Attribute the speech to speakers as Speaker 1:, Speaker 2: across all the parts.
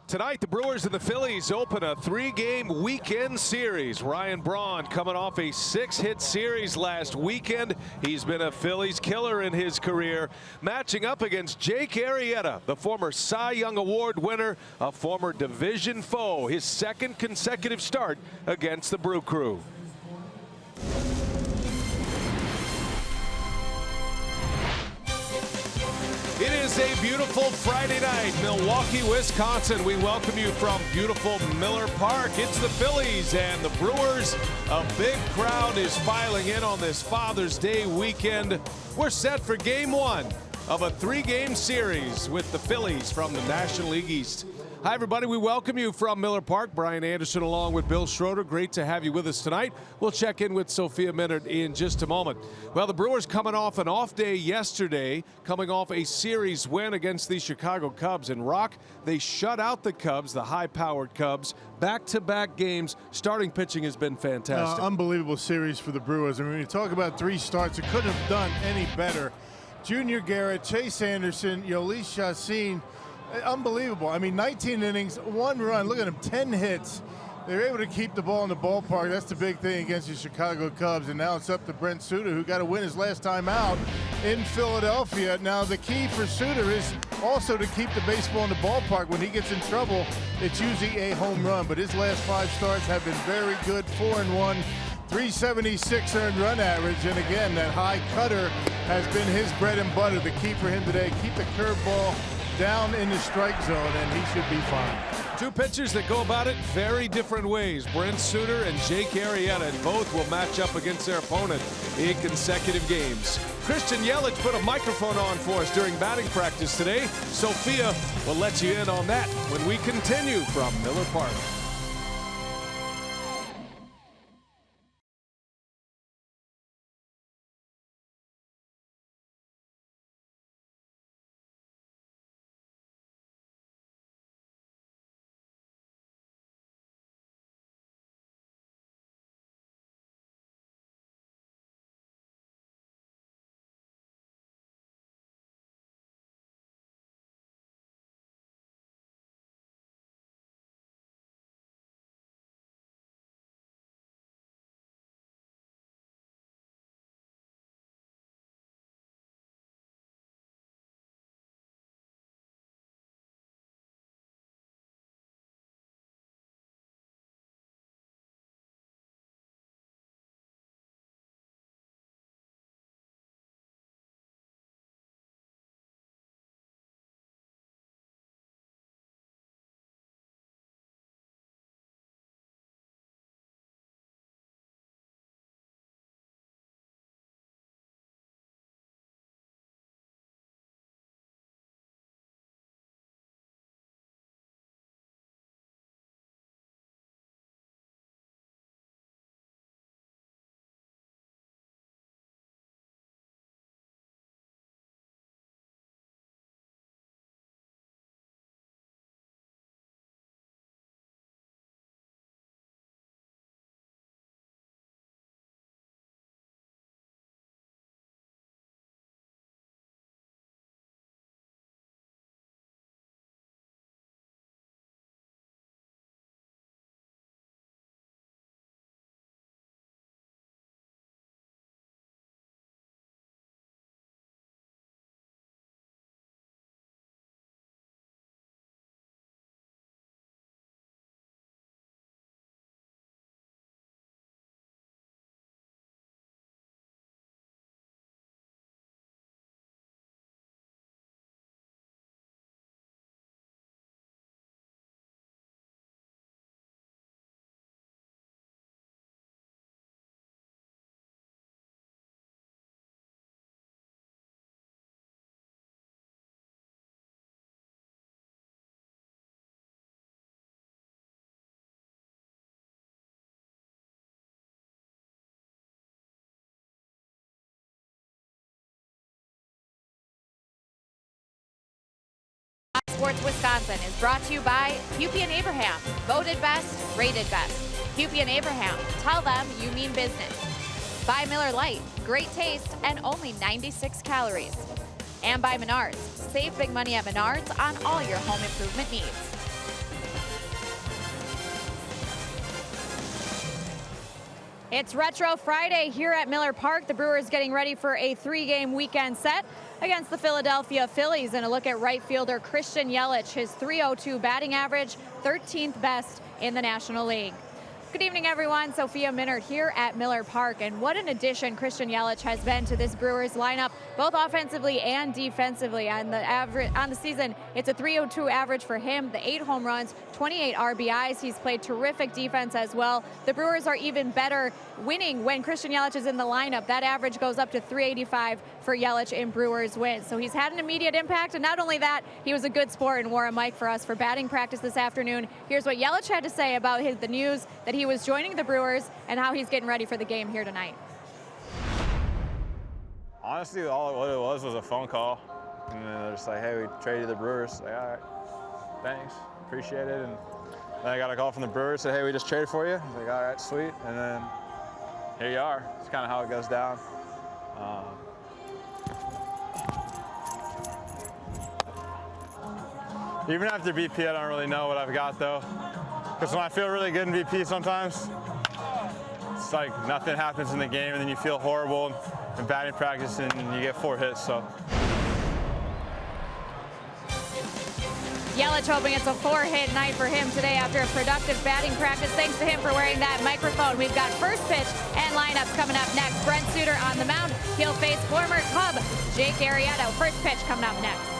Speaker 1: Tonight, the Brewers and the Phillies open a 3-game weekend series. Ryan Braun coming off a 6-hit series last weekend. He's been a Phillies killer in his career, matching up against Jake Arrieta, the former Cy Young Award winner, a former division foe, his second consecutive start against the Brew Crew. It is a beautiful Friday night, Milwaukee, Wisconsin. We welcome you from beautiful Miller Park. It's the Phillies and the Brewers. A big crowd is filing in on this Father's Day weekend. We're set for game one of a 3-game series with the Phillies from the National League East. Hi, everybody. We welcome you from Miller Park. Brian Anderson along with Bill Schroeder. Great to have you with us tonight. We'll check in with Sophia Minard in just a moment. Well, the Brewers coming off an off day yesterday, coming off a series win against the Chicago Cubs. And Rock, they shut out the Cubs, the high-powered Cubs, back-to-back games. Starting pitching has been fantastic.
Speaker 2: Unbelievable series for the Brewers. I mean, when you talk about 3 starts, it couldn't have done any better. Junior Garrett, Chase Anderson, Yolis Chacin. Unbelievable. I mean, 19 innings, 1 run. Look at them, 10 hits. They were able to keep the ball in the ballpark. That's the big thing against the Chicago Cubs. And now it's up to Brent Souter, who got to win his last time out in Philadelphia. Now, the key for Souter is also to keep the baseball in the ballpark. When he gets in trouble, it's usually a home run. But his last 5 starts have been very good. 4-1. 376 earned run average, and again, that high cutter has been his bread and butter. The key for him today, keep the curveball down in the strike zone, and he should be fine.
Speaker 1: 2 pitchers that go about it very different ways. Brent Souter and Jake Arrieta, and both will match up against their opponent in consecutive games. Christian Yelich put a microphone on for us during batting practice today. Sophia will let you in on that when we continue from Miller Park.
Speaker 3: Sports Wisconsin is brought to you by PHI AT Abraham, voted best, rated best. PHI AT Abraham, tell them you mean business. By Miller Lite, great taste and only 96 calories. And by Menards, save big money at Menards on all your home improvement needs. It's Retro Friday here at Miller Park. The Brewers getting ready for a 3-game weekend set against the Philadelphia Phillies. And a look at right fielder Christian Yelich, his .302 batting average, 13th best in the National League. Good evening, everyone. Sophia Minard here at Miller Park. And what an addition Christian Yelich has been to this Brewers lineup, both offensively and defensively. On the season, it's a .302 average for him, the 8 home runs, 28 RBIs. He's played terrific defense as well. The Brewers are even better winning when Christian Yelich is in the lineup. That average goes up to .385 for Yelich in Brewers wins. So he's had an immediate impact, and not only that, he was a good sport and wore a mic for us for batting practice this afternoon. Here's what Yelich had to say about the news that he was joining the Brewers and how he's getting ready for the game here tonight.
Speaker 4: Honestly, what it was a phone call. And they're just like, hey, we traded the Brewers. Like, all right, thanks, appreciate it. And then I got a call from the Brewers, said, hey, we just traded for you. I was like, all right, sweet. And then here you are. It's kind of how it goes down. Even after BP, I don't really know what I've got, though. Because when I feel really good in VP sometimes, it's like nothing happens in the game, and then you feel horrible in batting practice, and you get 4 hits, so.
Speaker 3: Yelich hoping it's a 4-hit night for him today after a productive batting practice. Thanks to him for wearing that microphone. We've got first pitch and lineups coming up next. Brent Souter on the mound. He'll face former Cub Jake Arrieta. First pitch coming up next.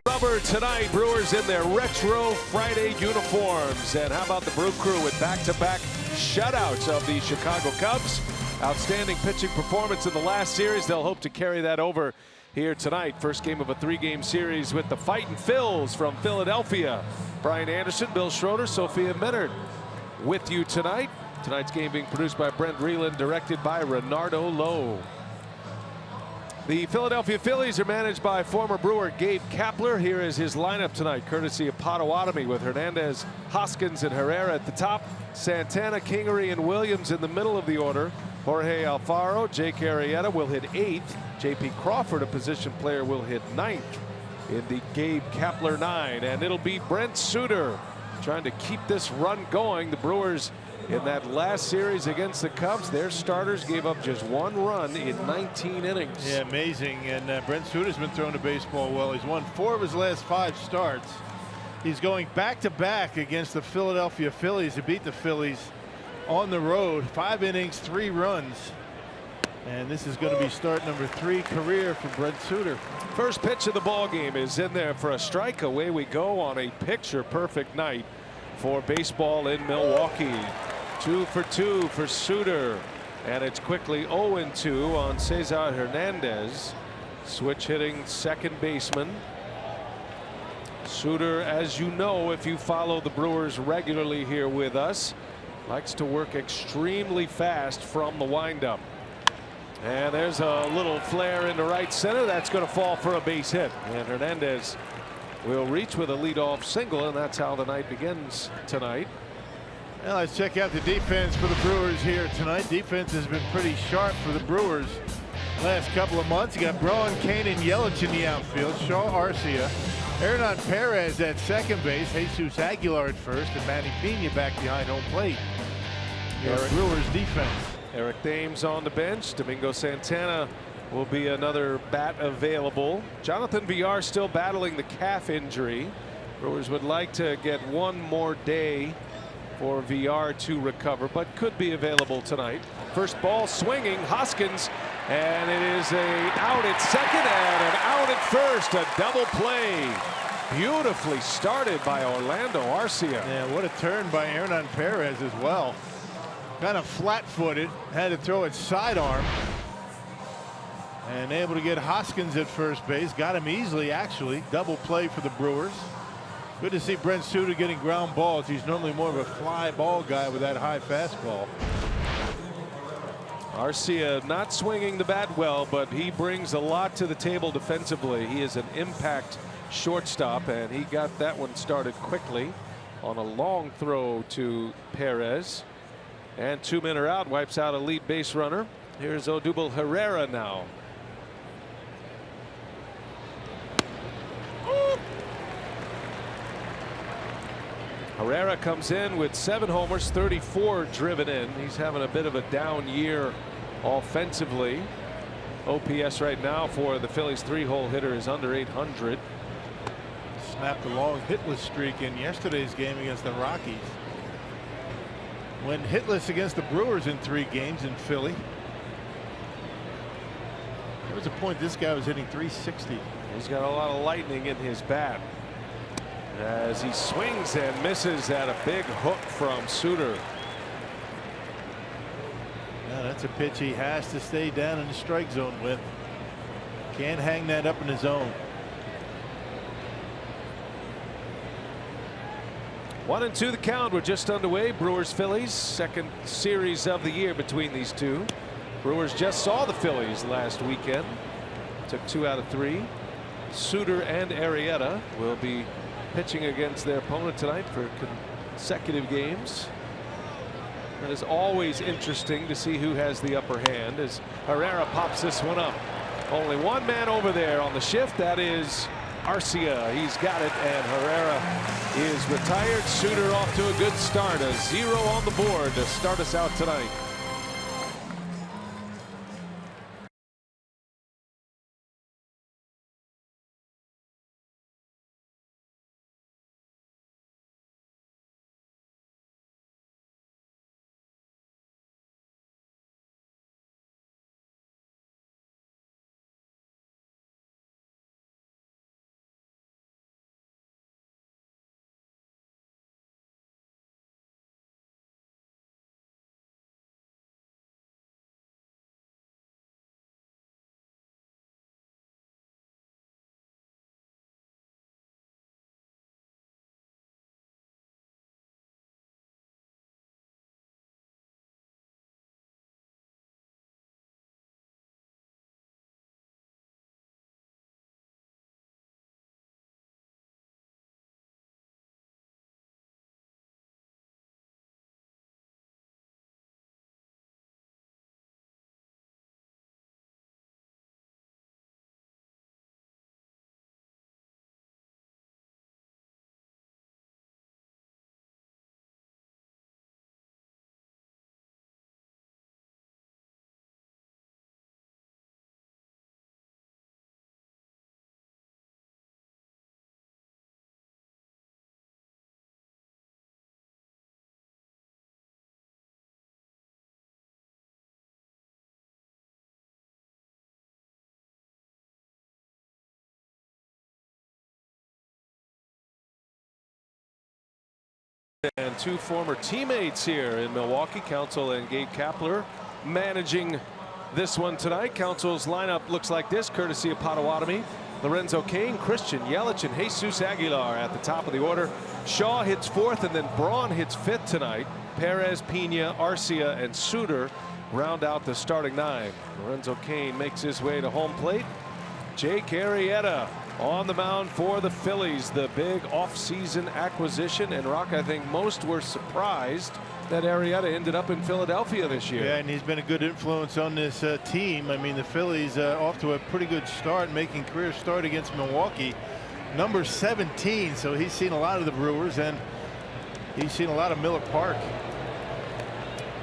Speaker 1: Rubber tonight, Brewers in their retro Friday uniforms. And how about the Brew Crew with back-to-back shutouts of the Chicago Cubs? Outstanding pitching performance in the last series. They'll hope to carry that over here tonight. First game of a 3-game series with the Fightin' Phils from Philadelphia. Brian Anderson, Bill Schroeder, Sophia Minard with you tonight. Tonight's game being produced by Brent Reeland, directed by Renardo Lowe. The Philadelphia Phillies are managed by former Brewer Gabe Kapler. Here is his lineup tonight, courtesy of Potawatomi, with Hernandez, Hoskins, and Herrera at the top. Santana, Kingery, and Williams in the middle of the order. Jorge Alfaro, Jake Arrieta will hit 8th. J.P. Crawford, a position player, will hit 9th in the Gabe Kapler 9. And it'll be Brent Souter trying to keep this run going. The Brewers, in that last series against the Cubs, their starters gave up just 1 run in 19 innings.
Speaker 2: Yeah, amazing. And Brent Souter's been throwing the baseball well. He's won 4 of his last 5 starts. He's going back-to-back against the Philadelphia Phillies to beat the Phillies on the road. 5 innings, 3 runs. And this is going to be start number 3 career for Brent Souter.
Speaker 1: First pitch of the ball game is in there for a strike. Away we go on a picture perfect night for baseball in Milwaukee. 2 for 2 for Souter, and it's quickly 0-2 on Cesar Hernandez. Switch hitting second baseman. Souter, as you know if you follow the Brewers regularly here with us, likes to work extremely fast from the windup. And there's a little flare into right center. That's going to fall for a base hit. And Hernandez will reach with a leadoff single, and that's how the night begins tonight.
Speaker 2: Well, let's check out the defense for the Brewers here tonight. Defense has been pretty sharp for the Brewers last couple of months. You got Braun, Cain, and Yelich in the outfield. Shaw, Arcia, Hernan Perez at second base, Jesus Aguilar at first, and Manny Pena back behind home plate. Your Brewers defense.
Speaker 1: Eric Thames on the bench. Domingo Santana will be another bat available. Jonathan Villar still battling the calf injury. Brewers would like to get one more day for Villar to recover, but could be available tonight. First ball swinging, Hoskins, and it is a out at second and an out at first. A double play. Beautifully started by Orlando Arcia.
Speaker 2: Yeah, what a turn by Hernan Perez as well. Kind of flat-footed, had to throw it sidearm, and able to get Hoskins at first base. Got him easily, actually. Double play for the Brewers. Good to see Brent Souter getting ground balls. He's normally more of a fly ball guy with that high fastball.
Speaker 1: Arcia not swinging the bat well, but he brings a lot to the table defensively. He is an impact shortstop, and he got that one started quickly on a long throw to Perez. And 2 men are out, wipes out a lead base runner. Here's Odubel Herrera now. Herrera comes in with 7 homers, 34 driven in. He's having a bit of a down year offensively. OPS right now for the Phillies 3-hole hitter is under 800.
Speaker 2: Snapped a long hitless streak in yesterday's game against the Rockies. Went hitless against the Brewers in 3 games in Philly. There was a point this guy was hitting 360.
Speaker 1: He's got a lot of lightning in his bat as he swings and misses at a big hook from Souter.
Speaker 2: Now that's a pitch he has to stay down in the strike zone with. Can't hang that up in the zone.
Speaker 1: 1-2 the count. We're just underway. Brewers Phillies, second series of the year between these two. Brewers just saw the Phillies last weekend. Took 2 out of 3. Souter and Arrieta will be pitching against their opponent tonight for consecutive games. It is always interesting to see who has the upper hand as Herrera pops this one up. Only one man over there on the shift. That is Arcia. He's got it, and Herrera is retired. Souter off to a good start. A 0 on the board to start us out tonight. and two former teammates here in Milwaukee. Council and Gabe Kapler managing this one tonight. Council's lineup looks like this, courtesy of Potawatomi. Lorenzo Cain, Christian Yelich, and Jesus Aguilar at the top of the order. Shaw hits fourth, and then Braun hits fifth tonight. Perez, Pena, Arcia, and Souter round out the starting nine. Lorenzo Cain makes his way to home plate. Jake Arrieta on the mound for the Phillies, the big offseason acquisition. And Rock, I think most were surprised that Arrieta ended up in Philadelphia this year.
Speaker 2: Yeah, and he's been a good influence on this team. I mean, the Phillies off to a pretty good start, making career start against Milwaukee. Number 17, so he's seen a lot of the Brewers, and he's seen a lot of Miller Park.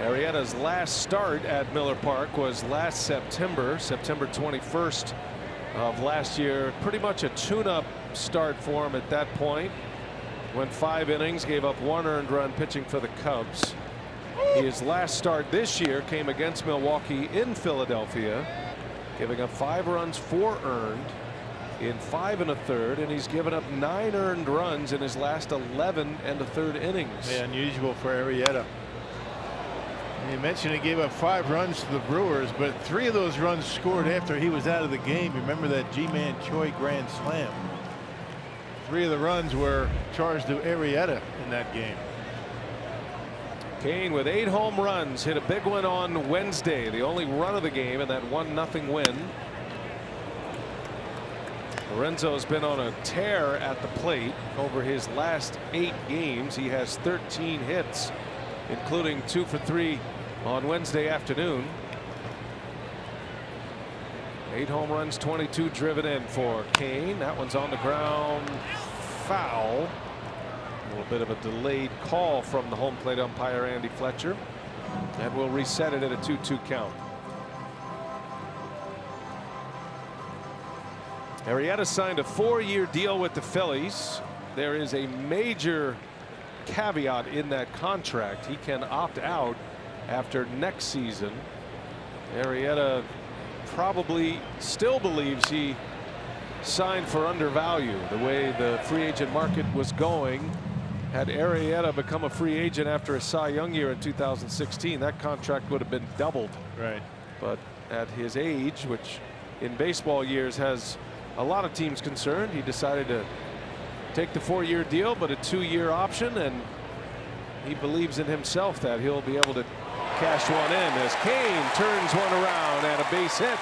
Speaker 1: Arrieta's last start at Miller Park was last September 21st of last year. Pretty much a tune-up start for him at that point. Went 5 innings, gave up 1 earned run pitching for the Cubs. His last start this year came against Milwaukee in Philadelphia, giving up 5 runs, 4 earned in 5 1/3, and he's given up 9 earned runs in his last 11 1/3 innings.
Speaker 2: Yeah, unusual for Arrieta. You mentioned he gave up 5 runs to the Brewers, but 3 of those runs scored after he was out of the game. Remember that G-Man Choi grand slam? 3 of the runs were charged to Arrieta in that game.
Speaker 1: Cain with 8 home runs, hit a big one on Wednesday, the only run of the game in that 1-0 win. Lorenzo's been on a tear at the plate over his last 8 games. He has 13 hits, including 2 for 3 on Wednesday afternoon. 8 home runs, 22 driven in for Cain. That one's on the ground, foul. A little bit of a delayed call from the home plate umpire Andy Fletcher, and we'll reset it at a 2-2 count. Arrieta signed a 4-year deal with the Phillies. There is a major caveat in that contract. He can opt out after next season. Arrieta probably still believes he signed for undervalue. The way the free agent market was going, had Arrieta become a free agent after a Cy Young year in 2016, that contract would have been doubled.
Speaker 2: Right.
Speaker 1: But at his age, which in baseball years has a lot of teams concerned, he decided to take the 4-year deal, but a 2-year option, and he believes in himself that he'll be able to cash one in as Cain turns one around and a base hit.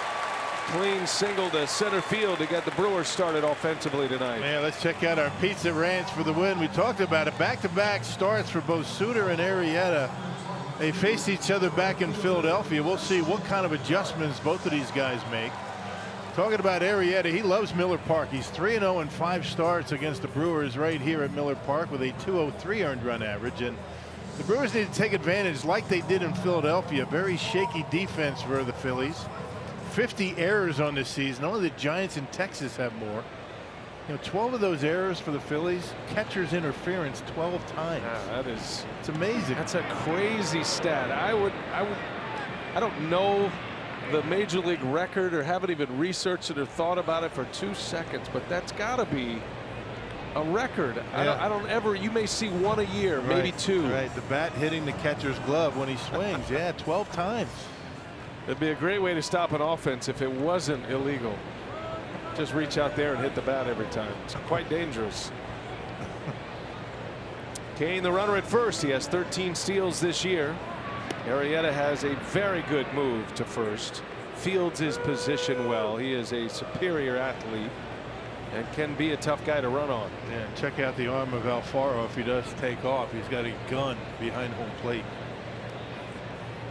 Speaker 1: Clean single to center field to get the Brewers started offensively tonight.
Speaker 2: Yeah, let's check out our Pizza Ranch for the win. We talked about it. Back-to-back starts for both Souter and Arrieta. They faced each other back in Philadelphia. We'll see what kind of adjustments both of these guys make. Talking about Arrieta, he loves Miller Park. He's 3-0 in 5 starts against the Brewers right here at Miller Park with a 203 earned run average. And the Brewers need to take advantage like they did in Philadelphia. Very shaky defense for the Phillies. 50 errors on this season. Only the Giants in Texas have more. You know, 12 of those errors for the Phillies. Catcher's interference 12 times.
Speaker 1: Yeah, it's
Speaker 2: amazing.
Speaker 1: That's a crazy stat. I don't know the major league record or haven't even researched it or thought about it for 2 seconds, but that's got to be a record.
Speaker 2: Yeah.
Speaker 1: I don't ever. You may see 1 a year,
Speaker 2: Right,
Speaker 1: maybe 2.
Speaker 2: Right, the bat hitting the catcher's glove when he swings. Yeah, 12 times.
Speaker 1: It'd be a great way to stop an offense if it wasn't illegal. Just reach out there and hit the bat every time. It's quite dangerous. Cain, the runner at first. He has 13 steals this year. Arrieta has a very good move to first. Fields his position well. He is a superior athlete and can be a tough guy to run on.
Speaker 2: Yeah, check out the arm of Alfaro if he does take off. He's got a gun behind home plate.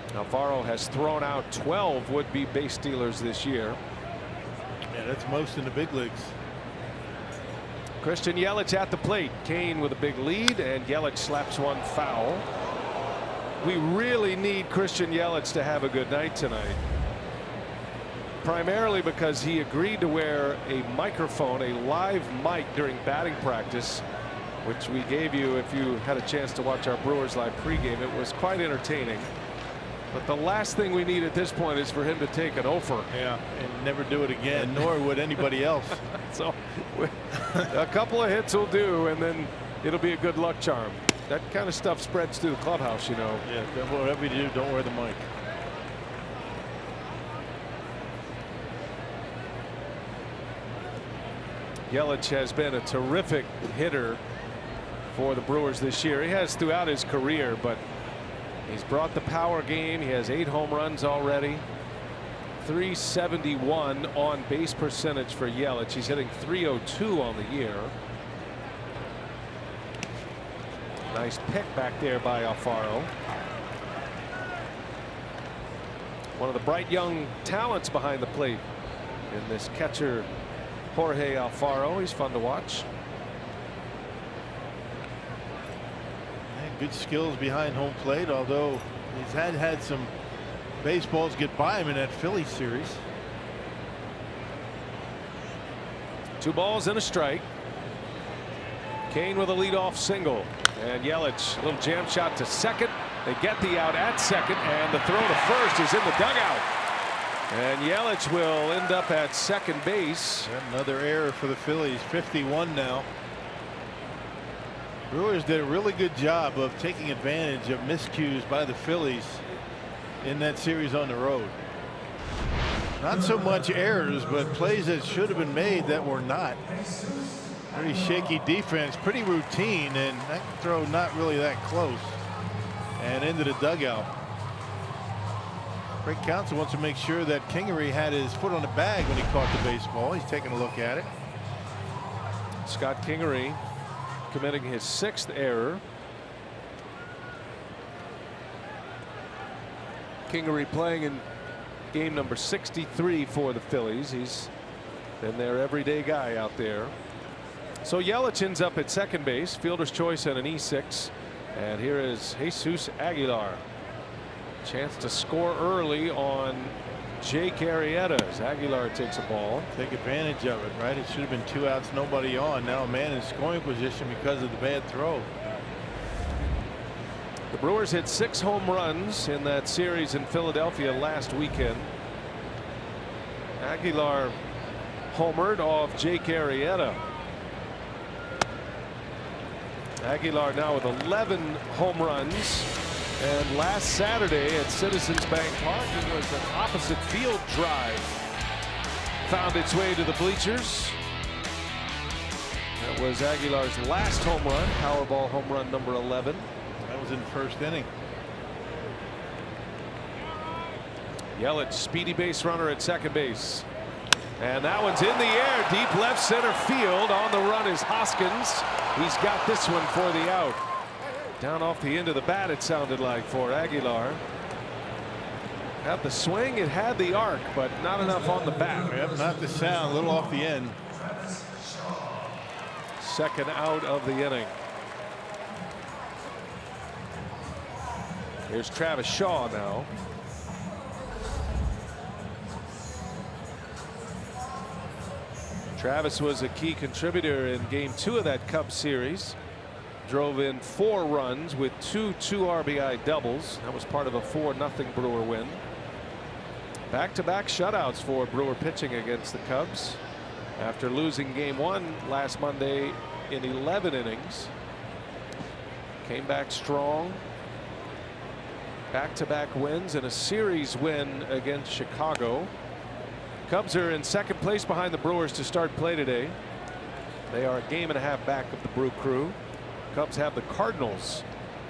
Speaker 1: Alfaro has thrown out 12 would-be base stealers this year.
Speaker 2: Yeah, that's most in the big leagues.
Speaker 1: Christian Yelich at the plate. Cain with a big lead, and Yelich slaps one foul. We really need Christian Yelich to have a good night tonight. Primarily because he agreed to wear a microphone, a live mic during batting practice, which we gave you if you had a chance to watch our Brewers Live pregame. It was quite entertaining. But the last thing we need at this point is for him to take an offer.
Speaker 2: Yeah, and never do it again, nor would anybody else.
Speaker 1: So a couple of hits will do, and then it'll be a good luck charm. that kind of stuff spreads through the clubhouse, you know.
Speaker 2: Yeah, whatever you do, don't wear the mic.
Speaker 1: Yelich has been a terrific hitter for the Brewers this year. He has throughout his career, but he's brought the power game. He has 8 home runs already. 371 on base percentage for Yelich. He's hitting .302 on the year. Nice pick back there by Alfaro. One of the bright young talents behind the plate in this catcher, Jorge Alfaro. He's fun to watch.
Speaker 2: Good skills behind home plate, although he's had some baseballs get by him in that Phillies series.
Speaker 1: 2 balls and a strike. Cain with a leadoff single, and Yelich a little jam shot to second. They get the out at second, and the throw to first is in the dugout. And Yelich will end up at second base.
Speaker 2: Another error for the Phillies. 51 now. Brewers did a really good job of taking advantage of miscues by the Phillies in that series on the road. Not so much errors, but plays that should have been made that were not. Very shaky defense, pretty routine, and that throw not really that close. And into the dugout. Craig Counsell wants to make sure that Kingery had his foot on the bag when he caught the baseball. He's taking a look at it.
Speaker 1: Scott Kingery committing his 6th error. Kingery playing in game number 63 for the Phillies. He's been their everyday guy out there. So Yelich ends up at second base, fielder's choice and an E6. And here is Jesus Aguilar. Chance to score early on Jake Arrieta as Aguilar takes a ball.
Speaker 2: Take advantage of it, right? It should have been 2 outs, nobody on. Now a man in scoring position because of the bad throw.
Speaker 1: The Brewers hit 6 home runs in that series in Philadelphia last weekend. Aguilar homered off Jake Arrieta. Aguilar now with 11 home runs. And last Saturday at Citizens Bank Park, it was an opposite field drive. Found its way to the bleachers. That was Aguilar's last home run, Powerball home run number 11.
Speaker 2: That was in the first inning.
Speaker 1: Yelich, speedy base runner at second base. And that one's in the air, deep left center field. On the run is Hoskins. He's got this one for the out. Down off the end of the bat, it sounded like, for Aguilar. Had the swing, it had the arc, but not enough on the bat.
Speaker 2: Yep, not the sound, a little off the end.
Speaker 1: Second out of the inning. Here's Travis Shaw now. Travis was a key contributor in game 2 of that Cubs series. Drove in 4 runs with 2 RBI doubles. That was part of a 4-0 Brewer win. Back-to-back shutouts for Brewer pitching against the Cubs after losing game 1 last Monday in 11 innings. Came back strong. Back-to-back wins and a series win against Chicago. Cubs are in second place behind the Brewers to start play today. They are a game and a half back of the Brew Crew. Cubs have the Cardinals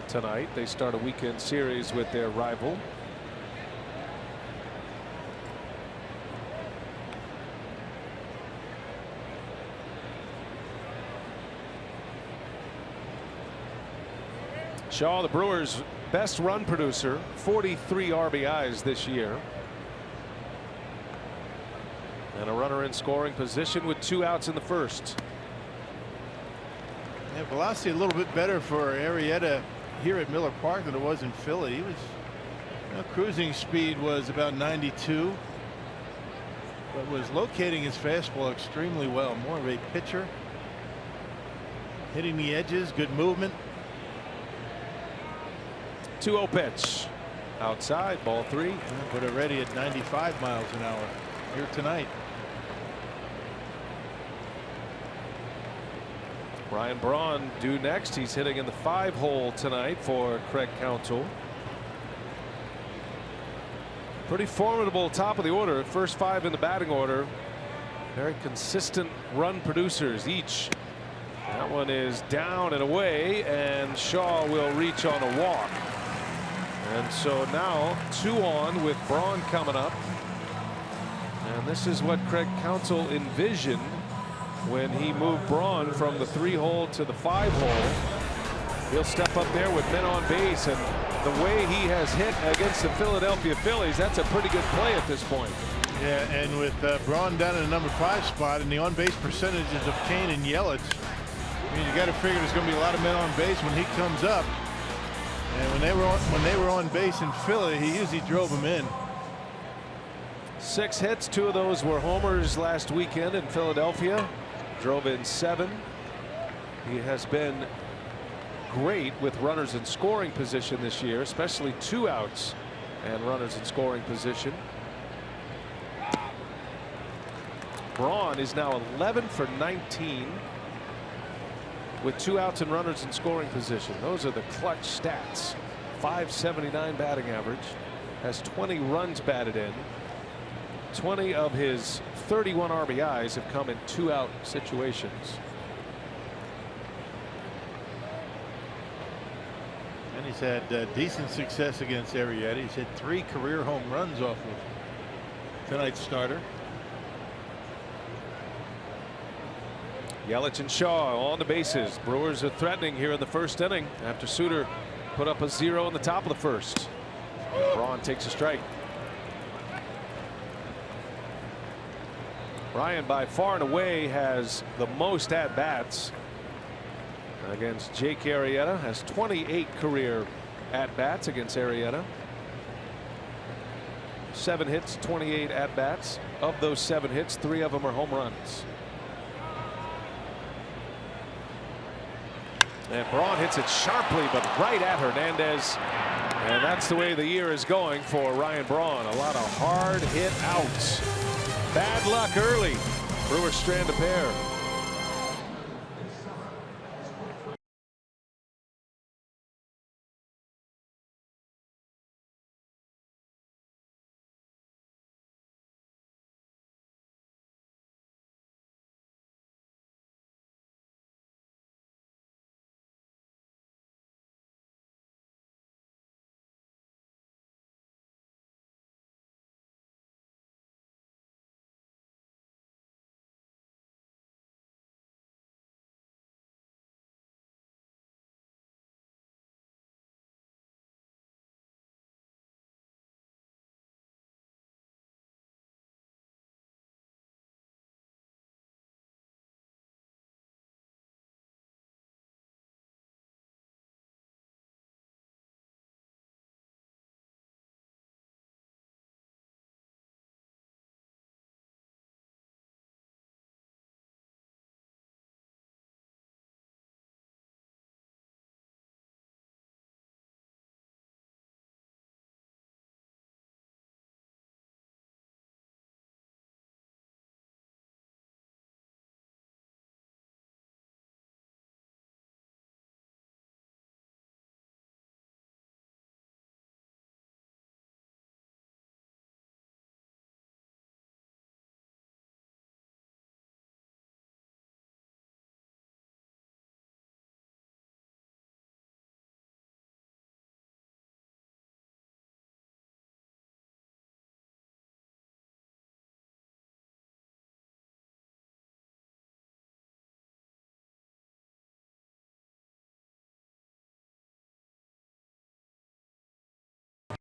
Speaker 1: tonight. They start a weekend series with their rival. Shaw, the Brewers' best run producer, 43 RBIs this year. And a runner in scoring position with 2 outs in the first.
Speaker 2: Yeah, velocity a little bit better for Arrieta here at Miller Park than it was in Philly. He was, cruising speed was about 92, but was locating his fastball extremely well. More of a pitcher, hitting the edges, good movement.
Speaker 1: 2-0 pitch outside, ball 3.
Speaker 2: But already at 95 miles an hour here tonight.
Speaker 1: Ryan Braun due next. He's hitting in the 5-hole tonight for Craig Counsell. Pretty formidable top of the order. First 5 in the batting order. Very consistent run producers each. That one is down and away, and Shaw will reach on a walk. And so now 2 on with Braun coming up. And this is what Craig Counsell envisioned when he moved Braun from the 3-hole to the 5-hole. He'll step up there with men on base, and the way he has hit against the Philadelphia Phillies, that's a pretty good play at this point.
Speaker 2: Yeah, and with Braun down in the number 5 spot and the on-base percentages of Cain and Yelich, I mean, you got to figure there's going to be a lot of men on base when he comes up. And when they were on base in Philly, he usually drove them in.
Speaker 1: 6 hits, 2 of those were homers last weekend in Philadelphia. Drove in 7. He has been great with runners in scoring position this year, especially 2 outs and runners in scoring position. Braun is now 11 for 19 with 2 outs and runners in scoring position. Those are the clutch stats. .579 batting average, has 20 runs batted in. 20 of his 31 RBIs have come in 2-out situations.
Speaker 2: And he's had decent success against Arrieta. He's hit 3 career home runs off of tonight's starter.
Speaker 1: Yelich and Shaw on the bases. Brewers are threatening here in the first inning after Souter put up a 0 in the top of the first. Braun takes a strike. Ryan by far and away has the most at bats against Jake Arrieta, has 28 career at bats against Arrieta. 7 hits, 28 at bats. Of those 7 hits, 3 of them are home runs. And Braun hits it sharply, but right at Hernandez. And that's the way the year is going for Ryan Braun. A lot of hard hit outs. Bad luck early. Brewers strand a pair.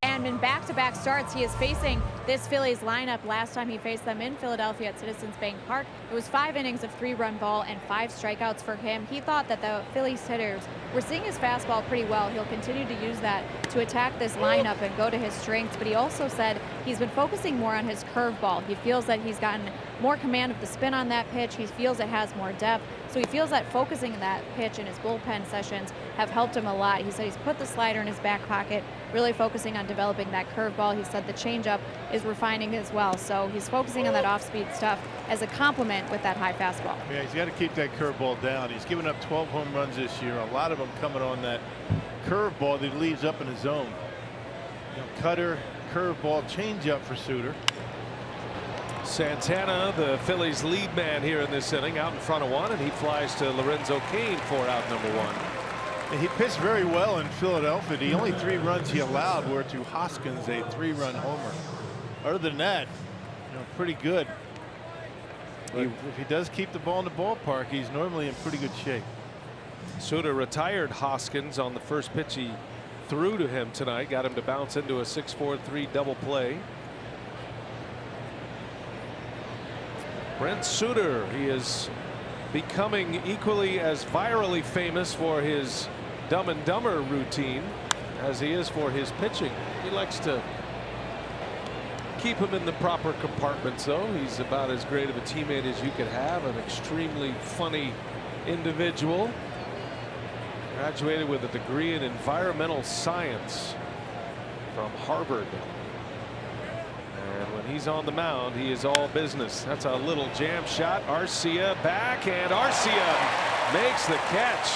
Speaker 3: And in back-to-back starts, he is facing this Phillies lineup. Last time he faced them in Philadelphia at Citizens Bank Park, it was 5 innings of 3-run ball and 5 strikeouts for him. He thought that the Phillies hitters were seeing his fastball pretty well. He'll continue to use that to attack this lineup and go to his strengths. But he also said he's been focusing more on his curveball. He feels that he's gotten more command of the spin on that pitch. He feels it has more depth. So he feels that focusing on that pitch in his bullpen sessions have helped him a lot. He said he's put the slider in his back pocket, really focusing on developing that curveball. He said the changeup is refining as well. So he's focusing on that off-speed stuff as a complement with that high fastball.
Speaker 2: Yeah, he's got to keep that curveball down. He's given up 12 home runs this year. A lot of them coming on that curveball that he leaves up in the zone. You know, cutter, curveball, changeup for Souter.
Speaker 1: Santana, the Phillies' lead man here in this inning, out in front of one, and he flies to Lorenzo Cain for out number one.
Speaker 2: He pitched very well in Philadelphia. The only 3 runs he allowed were to Hoskins, a 3-run homer. Other than that, you know, pretty good. But if he does keep the ball in the ballpark, he's normally in pretty good shape.
Speaker 1: Souter retired Hoskins on the first pitch he threw to him tonight, got him to bounce into a 6-4-3 double play. Brent Souter, he is becoming equally as virally famous for his Dumb and Dumber routine as he is for his pitching. He likes to keep him in the proper compartments, though. He's about as great of a teammate as you could have, an extremely funny individual. Graduated with a degree in environmental science from Harvard. And when he's on the mound, he is all business. That's a little jam shot. Arcia back, and Arcia makes the catch.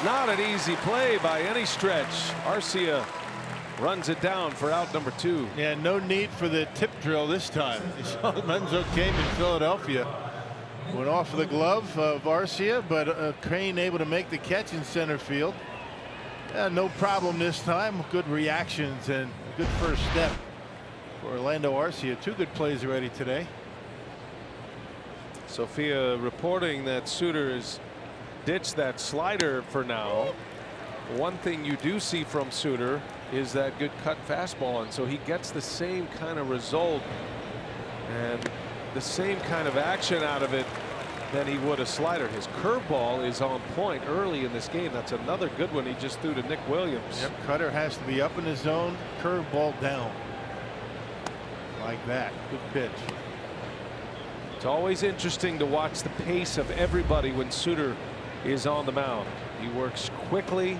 Speaker 1: Not an easy play by any stretch. Arcia runs it down for out number 2.
Speaker 2: Yeah, no need for the tip drill this time. You saw Lorenzo Cain in Philadelphia. Went off of the glove of Arcia, but Cain able to make the catch in center field. No problem this time. Good reactions and a good first step for Orlando Arcia. 2 good plays already today.
Speaker 1: Sophia reporting that Souter has ditched that slider for now. One thing you do see from Souter is that good cut fastball, and so he gets the same kind of result and the same kind of action out of it than he would a slider. His curveball is on point early in this game. That's another good one he just threw to Nick Williams.
Speaker 2: Yep, cutter has to be up in the zone, curveball down. Like that. Good pitch.
Speaker 1: It's always interesting to watch the pace of everybody when Souter is on the mound. He works quickly.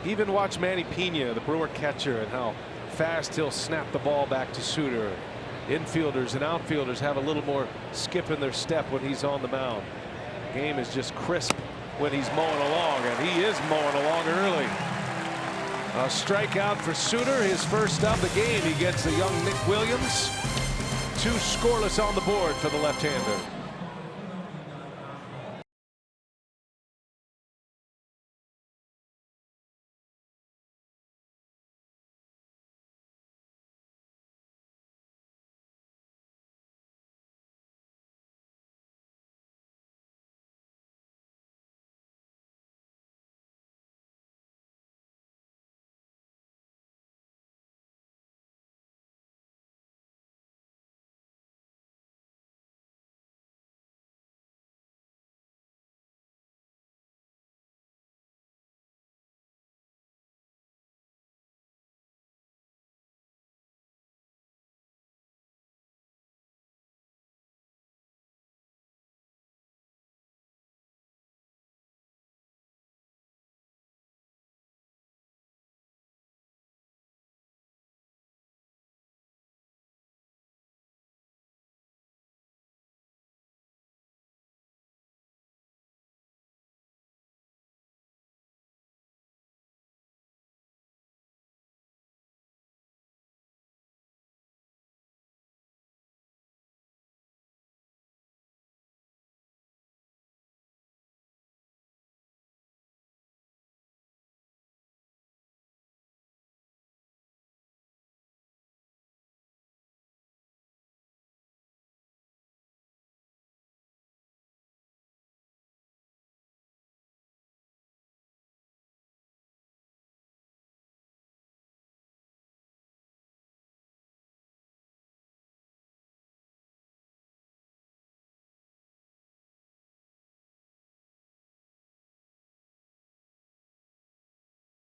Speaker 1: Even watch Manny Pena, the Brewer catcher, and how fast he'll snap the ball back to Souter. Infielders and outfielders have a little more skip in their step when he's on the mound. The game is just crisp when he's mowing along, and he is mowing along early. A strikeout for Souter, his first of the game. He gets the young Nick Williams. 2 scoreless on the board for the left-hander.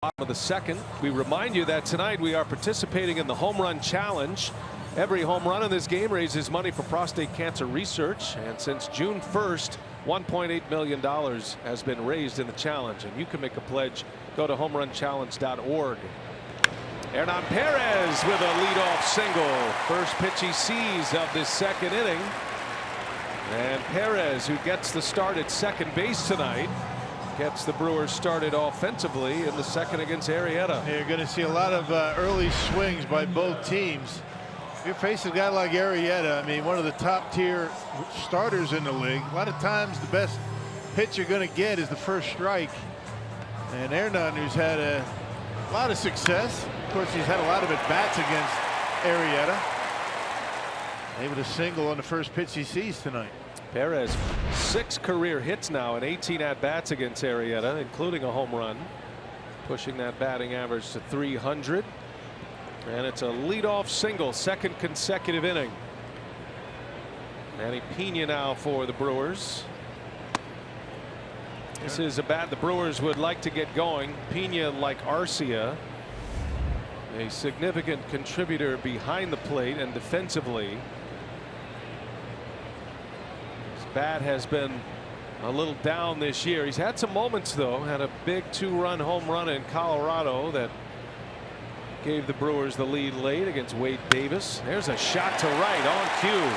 Speaker 1: Bottom of the second. We remind you that tonight we are participating in the Home Run Challenge. Every home run in this game raises money for prostate cancer research, and since June 1st $1.8 million has been raised in the challenge, and you can make a pledge. Go to homerunchallenge.org. Hernan Perez with a leadoff single. First pitch he sees of this second inning. And Perez, who gets the start at second base tonight, gets the Brewers started offensively in the second against Arrieta.
Speaker 2: You're going to see a lot of early swings by both teams. You're facing a guy like Arrieta, I mean, one of the top tier starters in the league. A lot of times the best pitch you're going to get is the first strike. And Hernan, who's had a lot of success. Of course, he's had a lot of at-bats against Arrieta. Able to single on the first pitch he sees tonight.
Speaker 1: Perez, 6 career hits now and 18 at-bats against Arrieta, including a home run, pushing that batting average to 300. And it's a leadoff single, second consecutive inning. Manny Pena now for the Brewers. This is a bat the Brewers would like to get going. Pena, like Arcia, a significant contributor behind the plate and defensively. Bat has been a little down this year. He's had some moments, though. Had a big 2-run home run in Colorado that gave the Brewers the lead late against Wade Davis. There's a shot to right on cue.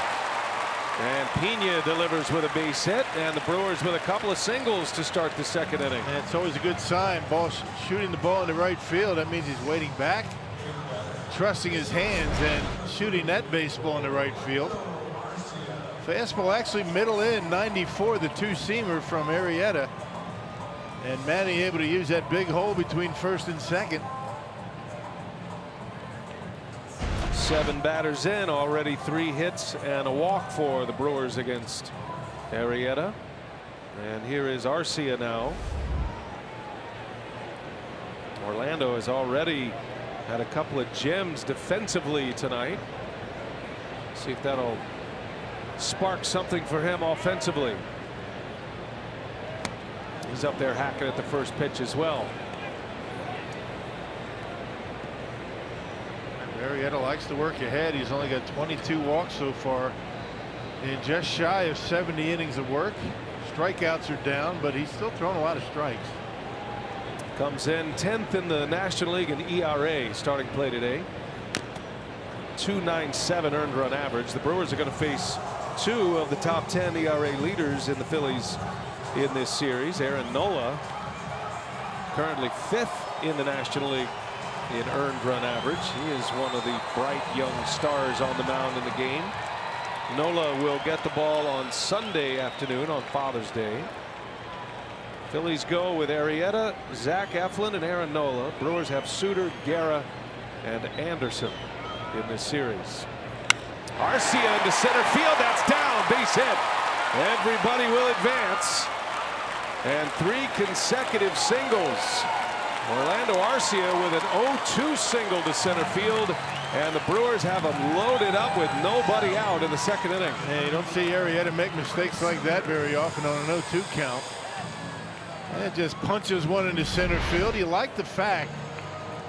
Speaker 1: And Pena delivers with a base hit, and the Brewers with a couple of singles to start the second inning.
Speaker 2: And it's always a good sign. Shooting the ball in the right field. That means he's waiting back, trusting his hands, and shooting that baseball in the right field. Fastball actually middle in, 94, the two-seamer from Arrieta. And Manny able to use that big hole between first and second.
Speaker 1: 7 batters in, already 3 hits and a walk for the Brewers against Arrieta. And here is Arcia now. Orlando has already had a couple of gems defensively tonight. See if that'll spark something for him offensively. He's up there hacking at the first pitch as well.
Speaker 2: Arrieta likes to work ahead. He's only got 22 walks so far in just shy of 70 innings of work. Strikeouts are down, but he's still throwing a lot of strikes.
Speaker 1: Comes in 10th in the National League in ERA starting play today. 2.97 earned run average. The Brewers are going to face 2 of the top 10 ERA leaders in the Phillies in this series. Aaron Nola, currently 5th in the National League in earned run average. He is one of the bright young stars on the mound in the game. Nola will get the ball on Sunday afternoon on Father's Day. Phillies go with Arrieta, Zach Eflin, and Aaron Nola. Brewers have Souter, Guerra, and Anderson in this series. Arcia into center field. That's down. Base hit. Everybody will advance. And 3 consecutive singles. Orlando Arcia with an 0-2 single to center field. And the Brewers have them loaded up with nobody out in the second inning.
Speaker 2: Yeah, you don't see Arrieta make mistakes like that very often on an 0-2 count. It just punches one into center field. You like the fact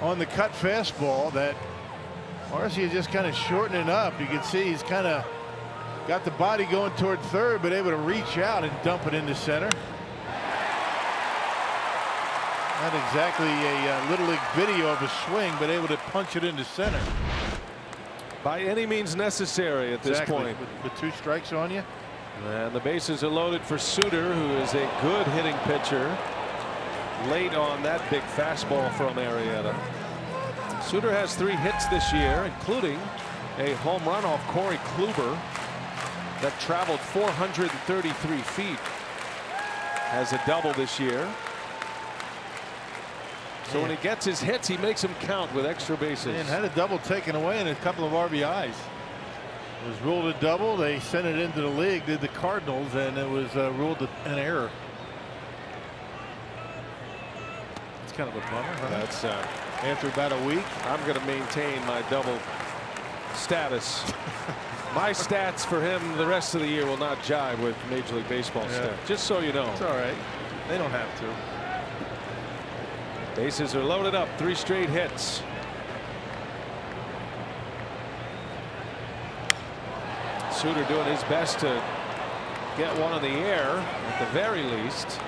Speaker 2: on the cut fastball that Arcia just kind of shortening up. You can see he's kind of got the body going toward third, but able to reach out and dump it into center. Not exactly a Little League video of a swing, but able to punch it into center.
Speaker 1: By any means necessary at this point.
Speaker 2: With 2 strikes on you.
Speaker 1: And the bases are loaded for Souter, who is a good hitting pitcher. Late on that big fastball from Arrieta. Souter has 3 hits this year, including a home run off Corey Kluber that traveled 433 feet. Has a double this year. So when he gets his hits, he makes them count with extra bases.
Speaker 2: And had a double taken away and a couple of RBIs. It was ruled a double. They sent it into the league, did the Cardinals, and it was ruled an error. It's kind of a bummer, huh?
Speaker 1: That's
Speaker 2: after about a week.
Speaker 1: I'm going to maintain my double status. My stats for him the rest of the year will not jive with Major League Baseball stats. Just so you know.
Speaker 2: It's all right. They don't have to.
Speaker 1: Bases are loaded up. 3 straight hits. Souter doing his best to get one in the air at the very least.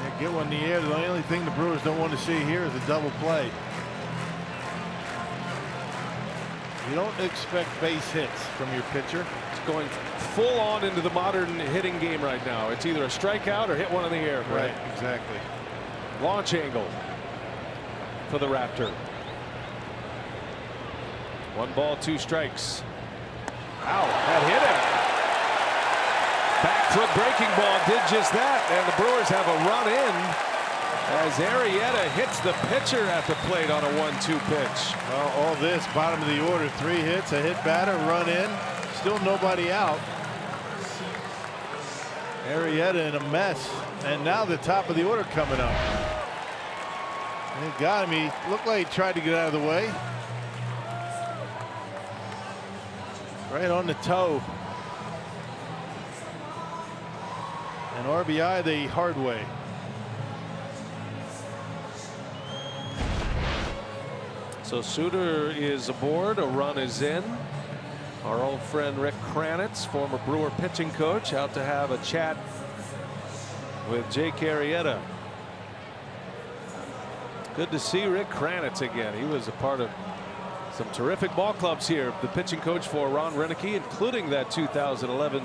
Speaker 2: Yeah, get one in the air. The only thing the Brewers don't want to see here is a double play. You don't expect base hits from your pitcher.
Speaker 1: It's going full on into the modern hitting game right now. It's either a strikeout or hit one in the air.
Speaker 2: Right, exactly.
Speaker 1: Launch angle for the Raptor. 1 ball, 2 strikes. Wow, that hit him. Back foot breaking ball did just that, and the Brewers have a run in as Arrieta hits the pitcher at the plate on a 1-2 pitch.
Speaker 2: Well, all this bottom of the order, 3 hits, a hit batter, run in, still nobody out. Arrieta in a mess, and now the top of the order coming up. And he got him. He looked like he tried to get out of the way. Right on the toe. And RBI the hard way.
Speaker 1: So Souter is aboard. A run is in. Our old friend Rick Kranitz, former Brewer pitching coach, out to have a chat with Jake Arrieta. Good to see Rick Kranitz again. He was a part of some terrific ball clubs here. The pitching coach for Ron Renicky, including that 2011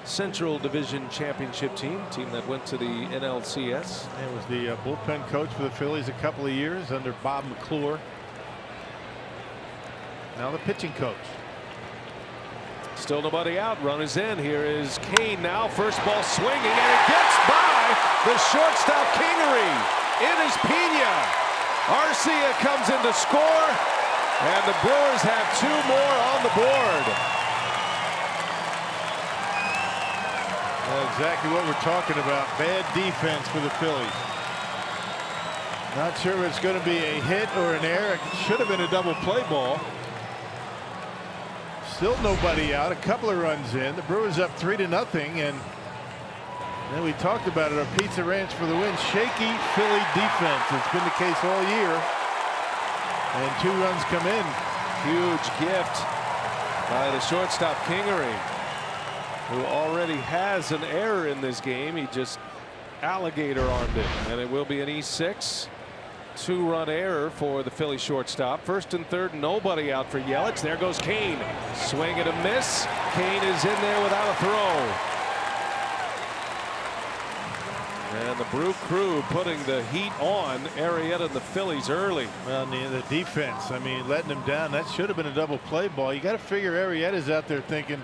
Speaker 1: Central Division Championship team that went to the NLCS.
Speaker 2: It was the bullpen coach for the Phillies a couple of years under Bob McClure. Now the pitching coach.
Speaker 1: Still nobody out. Run is in. Here is Cain now. First ball swinging, and it gets by the shortstop Kingery. It is Pena. Arcia comes in to score, and the Brewers have 2 more on the board.
Speaker 2: Well, exactly what we're talking about. Bad defense for the Phillies. Not sure if it's going to be a hit or an error. It should have been a double play ball. Still nobody out. A couple of runs in. The Brewers up 3-0, and then we talked about it. Our Pizza Ranch for the win. Shaky Philly defense. It's been the case all year. And 2 runs come in.
Speaker 1: Huge gift by the shortstop Kingery, who already has an error in this game. He just alligator armed it, and it will be an E6. 2-run error for the Philly shortstop. First and third, nobody out for Yelich. There goes Cain. Swing and a miss. Cain is in there without a throw. And the Brew crew putting the heat on Arrieta and the Phillies early.
Speaker 2: Well, the defense, I mean, letting him down. That should have been a double play ball. You got to figure Arrieta's out there thinking,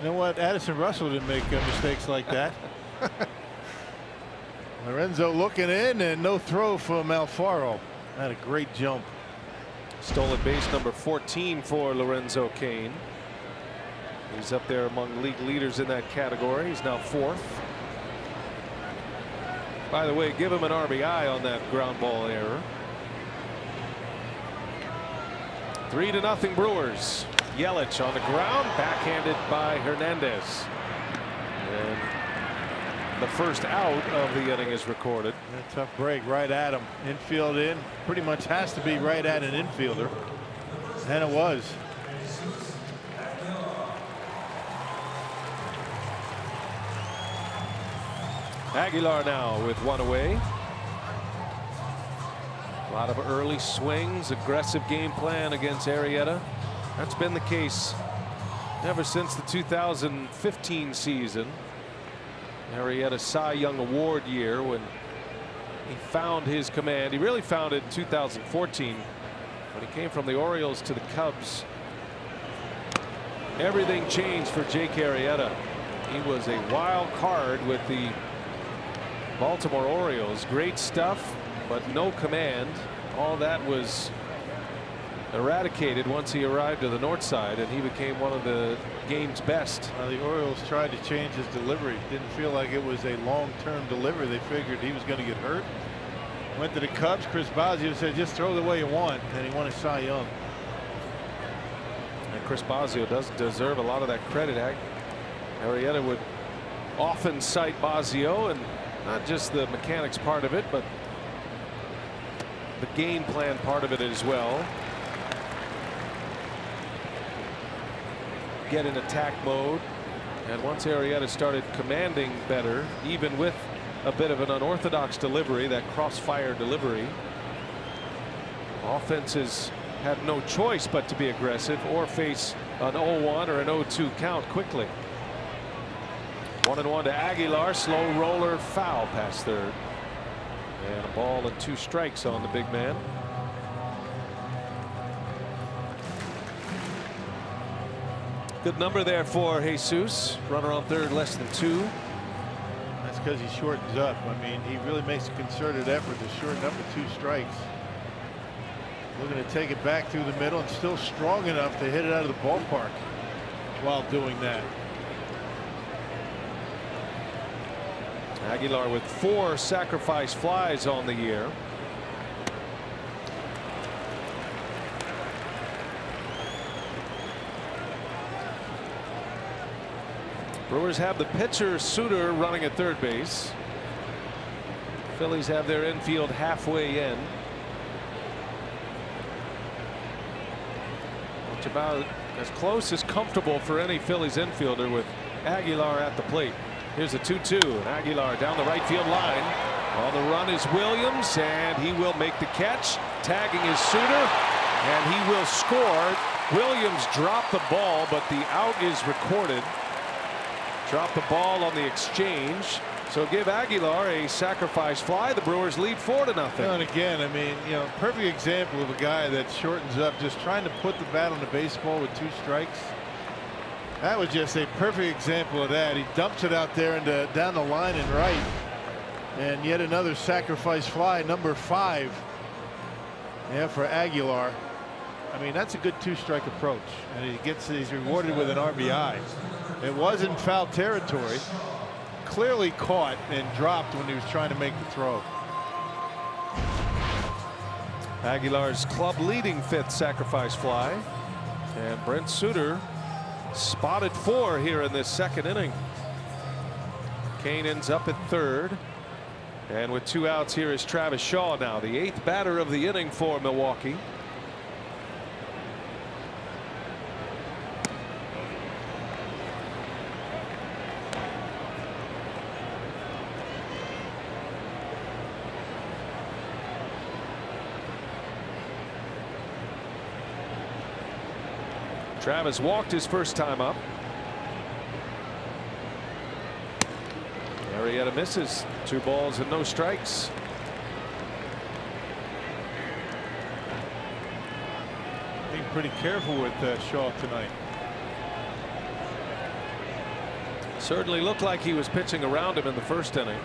Speaker 2: you know what, Addison Russell didn't make mistakes like that. Lorenzo looking in, and no throw from Alfaro. Had a great jump.
Speaker 1: Stolen base number 14 for Lorenzo Cain. He's up there among league leaders in that category. He's now 4th. By the way, give him an RBI on that ground ball error. 3-0 Brewers. Yelich on the ground, backhanded by Hernandez. And the first out of the inning is recorded.
Speaker 2: A tough break right at him. Infield in. Pretty much has to be right at an infielder. And it was.
Speaker 1: Aguilar now with 1 away. A lot of early swings, aggressive game plan against Arrieta. That's been the case ever since the 2015 season. Arrieta Cy Young Award year, when he found his command. He really found it in 2014 when he came from the Orioles to the Cubs. Everything changed for Jake Arrieta. He was a wild card with the Baltimore Orioles. Great stuff, but no command. All that was eradicated once he arrived to the north side, and he became one of the game's best.
Speaker 2: The Orioles tried to change his delivery. Didn't feel like it was a long-term delivery. They figured he was going to get hurt. Went to the Cubs. Chris Bosio said, just throw the way you want, and he won a Cy Young.
Speaker 1: And Chris Bosio does deserve a lot of that credit. Arrieta would often cite Bosio, and not just the mechanics part of it, but the game plan part of it as well. get in attack mode. And once Arrieta started commanding better, even with a bit of an unorthodox delivery, that crossfire delivery, offenses had no choice but to be aggressive or face an 0-1 or an 0-2 count quickly. 1-1 to Aguilar. Slow roller foul past third. And a ball and 2 strikes on the big man. Good number there for Jesus. Runner on third, less than 2.
Speaker 2: That's because he shortens up. I mean, he really makes a concerted effort to shorten up to 2 strikes. Looking to take it back through the middle and still strong enough to hit it out of the ballpark while doing that.
Speaker 1: Aguilar with 4 sacrifice flies on the year. Brewers have the pitcher Souter running at third base. Phillies have their infield halfway in. It's about as close as comfortable for any Phillies infielder with Aguilar at the plate. Here's a 2-2. And Aguilar down the right field line. On the run is Williams, and he will make the catch. Tagging is Souter, and he will score. Williams dropped the ball, but the out is recorded. Dropped the ball on the exchange. So give Aguilar a sacrifice fly. The Brewers lead 4-0.
Speaker 2: And again, I mean, you know, perfect example of a guy that shortens up, just trying to put the bat on the baseball with 2 strikes. That was just a perfect example of that. He dumps it out there and down the line and right. And yet another sacrifice fly, number 5. Yeah, for Aguilar. I mean, that's a good 2-strike approach, and he's rewarded with an RBI. It was in foul territory, clearly caught and dropped when he was trying to make the throw.
Speaker 1: Aguilar's club leading 5th sacrifice fly, and Brent Souter spotted 4 here in this 2nd inning. Cain ends up at third, and with 2 outs, here is Travis Shaw now, the 8th batter of the inning for Milwaukee. Travis walked his first time up. Arrieta misses. 2 balls and no strikes.
Speaker 2: Being pretty careful with Shaw tonight.
Speaker 1: Certainly looked like he was pitching around him in the 1st inning.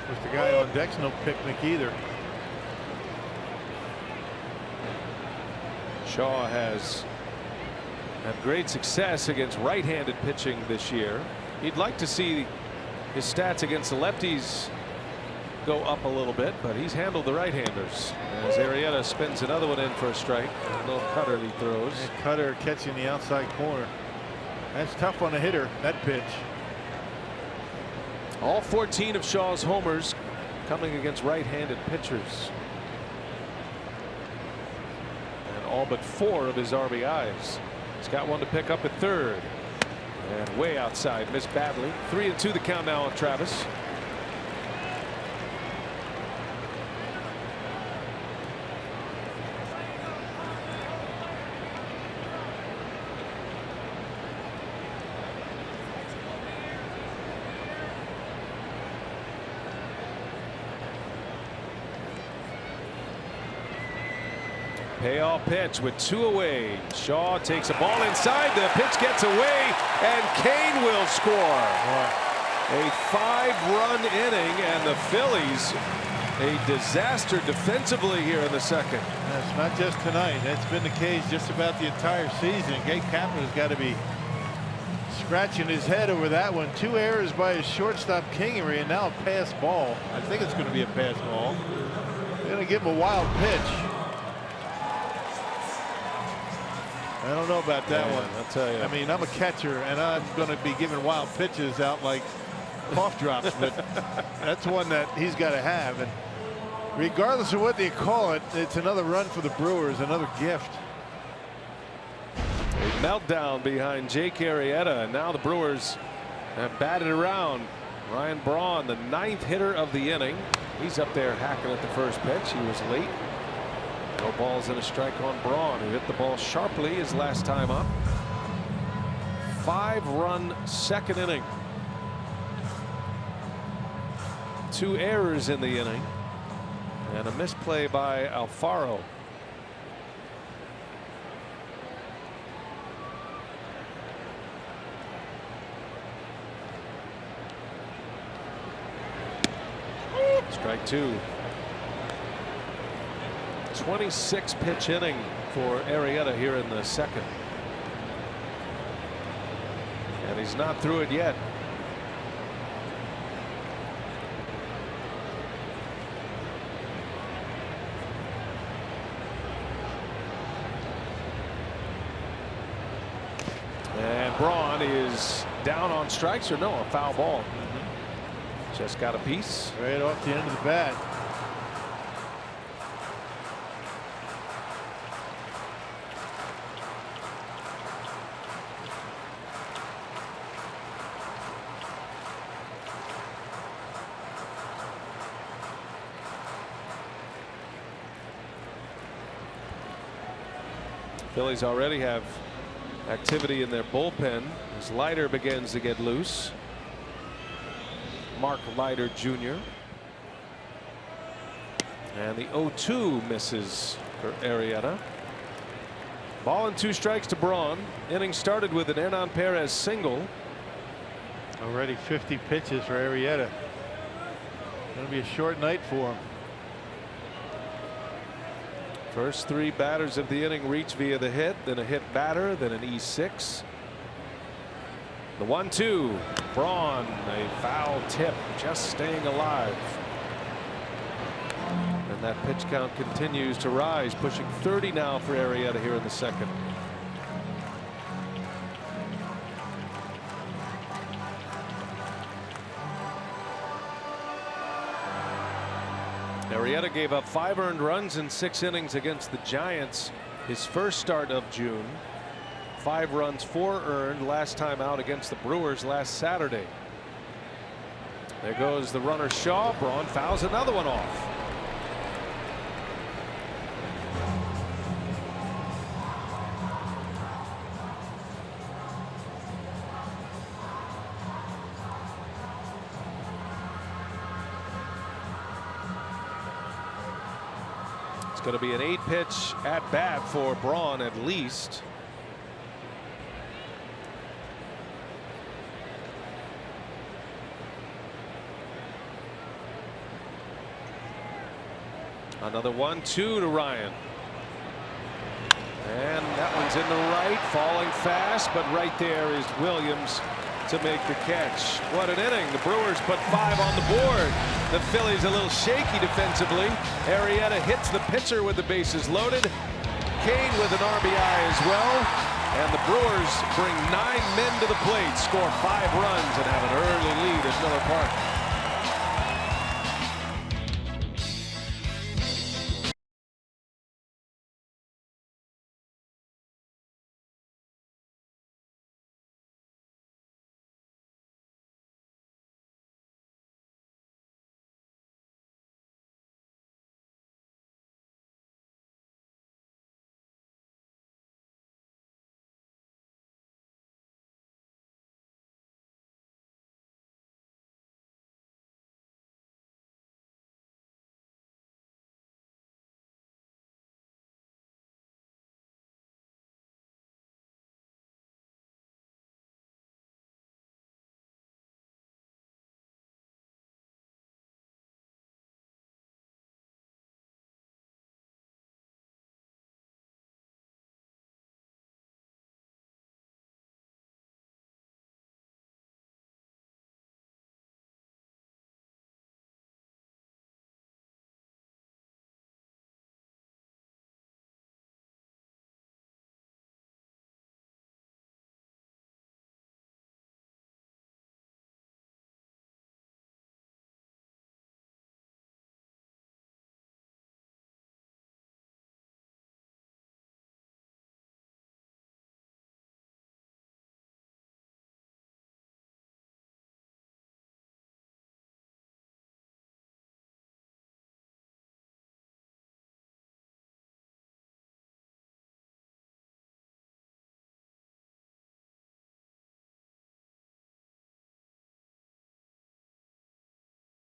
Speaker 2: With the guy on deck's no picnic either.
Speaker 1: Shaw has had great success against right-handed pitching this year. He'd like to see his stats against the lefties go up a little bit, but he's handled the right-handers. As Arrieta spins another one in for a strike. A little cutter he throws.
Speaker 2: And cutter catching the outside corner. That's tough on a hitter, that pitch.
Speaker 1: All 14 of Shaw's homers coming against right-handed pitchers. All but 4 of his RBIs. He's got one to pick up at third. And way outside, missed badly. 3-2 the count now on Travis. Payoff pitch with 2 away. Shaw takes a ball inside. The pitch gets away, and Cain will score. A 5-run inning, and the Phillies a disaster defensively here in the 2nd.
Speaker 2: That's not just tonight. That's been the case just about the entire season. Gabe Kapler's got to be scratching his head over that one. 2 errors by his shortstop Kingery, and now a pass ball. I think it's going to be a pass ball. They're going to give him a wild pitch. I don't know about that one.
Speaker 1: I'll tell you.
Speaker 2: I mean, I'm a catcher, and I'm going to be giving wild pitches out like cough drops, but that's one that he's got to have. And regardless of what they call it, it's another run for the Brewers, another gift.
Speaker 1: A meltdown behind Jake Arrieta, and now the Brewers have batted around. Ryan Braun, the 9th hitter of the inning. He's up there hacking at the first pitch. He was late. No balls and a strike on Braun, who hit the ball sharply his last time up. 5-run second inning. 2 errors in the inning and a misplay by Alfaro. Strike 2. 26 pitch inning for Arrieta here in the second. And he's not through it yet. And Braun is down on strikes, or no, a foul ball. Just got a piece.
Speaker 2: Right off the end of the bat.
Speaker 1: Phillies already have activity in their bullpen as Leiter begins to get loose. Mark Leiter Jr. And the 0-2 misses for Arrieta. Ball and 2 strikes to Braun. Inning started with an Hernan Perez single.
Speaker 2: Already 50 pitches for Arrieta. Going to be a short night for him.
Speaker 1: First 3 batters of the inning reach via the hit, then a hit batter, then an E6. The 1-2. Braun, a foul tip, just staying alive. And that pitch count continues to rise, pushing 30 now for Arrieta here in the second. Arrieta gave up 5 earned runs in 6 innings against the Giants his first start of June. 5 runs, 4 earned last time out against the Brewers last Saturday. There goes the runner Shaw. Braun fouls another one off. It's going to be an 8-pitch at bat for Braun at least. Another 1-2 to Ryan. And that one's in the right, falling fast, but right there is Williams to make the catch. What an inning. The Brewers put 5 on the board. The Phillies a little shaky defensively. Arrieta hits the pitcher with the bases loaded. Cain with an RBI as well. And the Brewers bring 9 men to the plate, score 5 runs, and have an early lead at Miller Park.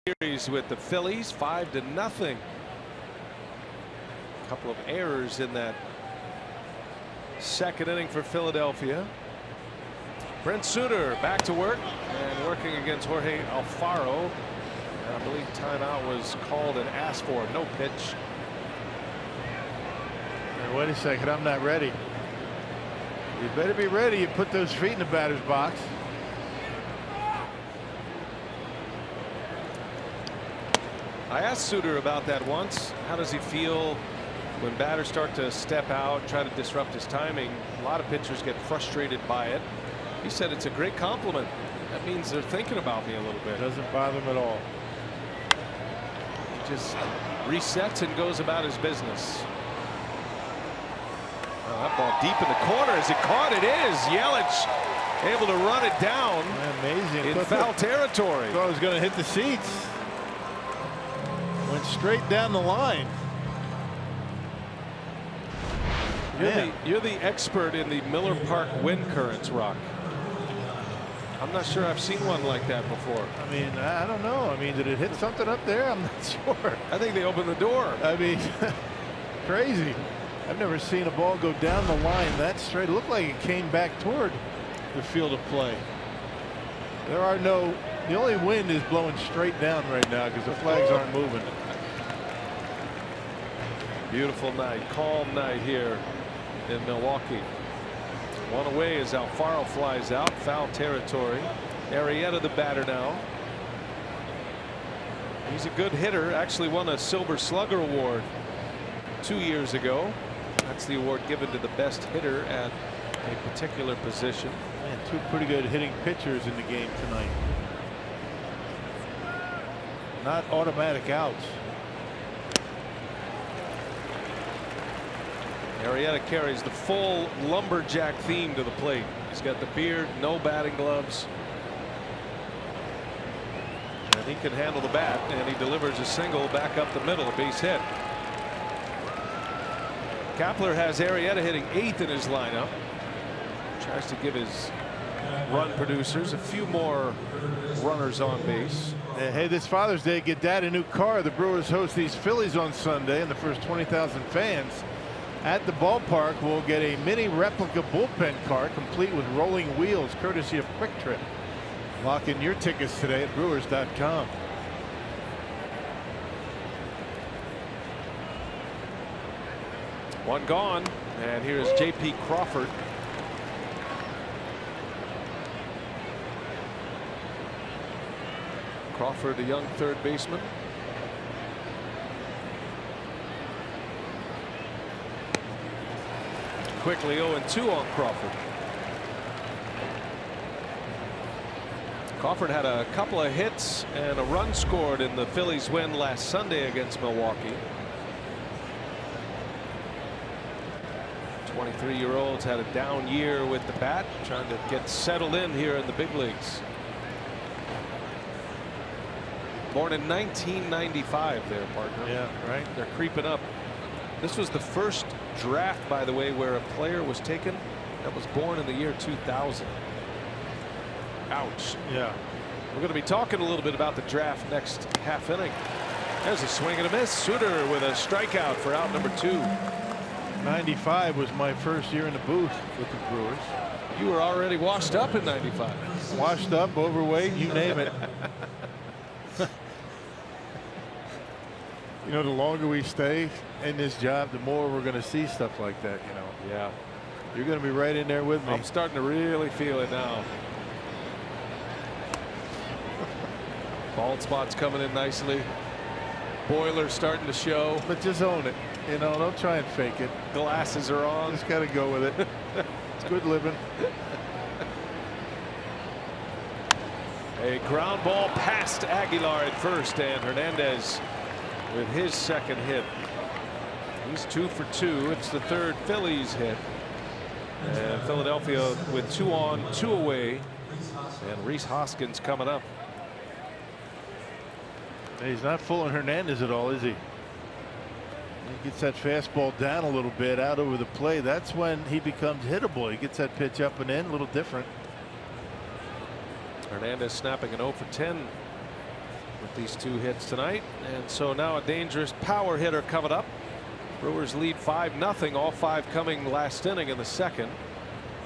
Speaker 1: series with the Phillies, 5-0. A couple of errors in that second inning for Philadelphia. Brent Souter back to work and working against Jorge Alfaro. And I believe timeout was called and asked for. No pitch.
Speaker 2: Hey, wait a second, I'm not ready. You better be ready. You put those feet in the batter's box.
Speaker 1: I asked Souter about that once. How does he feel when batters start to step out, try to disrupt his timing? A lot of pitchers get frustrated by it. He said it's a great compliment. That means they're thinking about me a little bit.
Speaker 2: Doesn't bother him at all.
Speaker 1: He just resets and goes about his business. Well, that ball deep in the corner. Is it caught? It is. Yelich able to run it down.
Speaker 2: Amazing.
Speaker 1: In foul territory.
Speaker 2: Thought it was going to hit the seats. Went straight down the line.
Speaker 1: You're the expert in the Miller Park wind currents, Rock. I'm not sure I've seen one like that before.
Speaker 2: I mean, I don't know. I mean, did it hit something up there? I'm not sure.
Speaker 1: I think they opened the door.
Speaker 2: I mean, crazy. I've never seen a ball go down the line that straight. It looked like it came back toward the field of play. There are no, the only wind is blowing straight down right now because the flags aren't moving.
Speaker 1: Beautiful night, calm night here in Milwaukee. One away as Alfaro flies out, foul territory. Arrieta the batter now. He's a good hitter, actually won a Silver Slugger award 2 years ago. That's the award given to the best hitter at a particular position.
Speaker 2: Man, two pretty good hitting pitchers in the game tonight. Not automatic outs.
Speaker 1: Arrieta carries the full lumberjack theme to the plate. He's got the beard, no batting gloves. And he can handle the bat, and he delivers a single back up the middle, a base hit. Kapler has Arrieta hitting 8th in his lineup. Tries to give his run producers a few more runners on base.
Speaker 2: Hey, this Father's Day, get Dad a new car. The Brewers host these Phillies on Sunday, and the first 20,000 fans at the ballpark will get a mini replica bullpen car complete with rolling wheels courtesy of Quick Trip. Lock in your tickets today at Brewers.com.
Speaker 1: One gone, and here's J.P. Crawford. Crawford, a young third baseman. Quickly 0-2 on Crawford. Crawford had a couple of hits and a run scored in the Phillies win last Sunday against Milwaukee. 23-year-old's had a down year with the bat, trying to get settled in here in the big leagues. Born in 1995 there, partner.
Speaker 2: Yeah, right.
Speaker 1: They're creeping up. This was the first draft, by the way, where a player was taken that was born in the year 2000. Ouch.
Speaker 2: Yeah.
Speaker 1: We're going to be talking a little bit about the draft next half inning. There's a swing and a miss. Souter with a strikeout for out number 2.
Speaker 2: 95 was my first year in the booth with the Brewers.
Speaker 1: You were already washed up in 95.
Speaker 2: Washed up, overweight, you name it. You know, the longer we stay in this job, the more we're going to see stuff like that, you know.
Speaker 1: Yeah.
Speaker 2: You're going to be right in there with me.
Speaker 1: I'm starting to really feel it now. Bald spots coming in nicely. Boiler starting to show.
Speaker 2: But just own it. You know, don't try and fake it.
Speaker 1: Glasses are on.
Speaker 2: Just got to go with it. It's good living.
Speaker 1: A ground ball past Aguilar at first, and Hernandez with his second hit. He's 2 for 2. It's the third Phillies hit. And Philadelphia with 2 on, 2 away. And Rhys Hoskins coming up.
Speaker 2: He's not fooling Hernandez at all, is he? He gets that fastball down a little bit out over the plate. That's when he becomes hittable. He gets that pitch up and in, a little different.
Speaker 1: Hernandez snapping an 0 for 10 with these 2 hits tonight, and so now a dangerous power hitter coming up. Brewers lead 5-0, all 5 coming last inning in the second.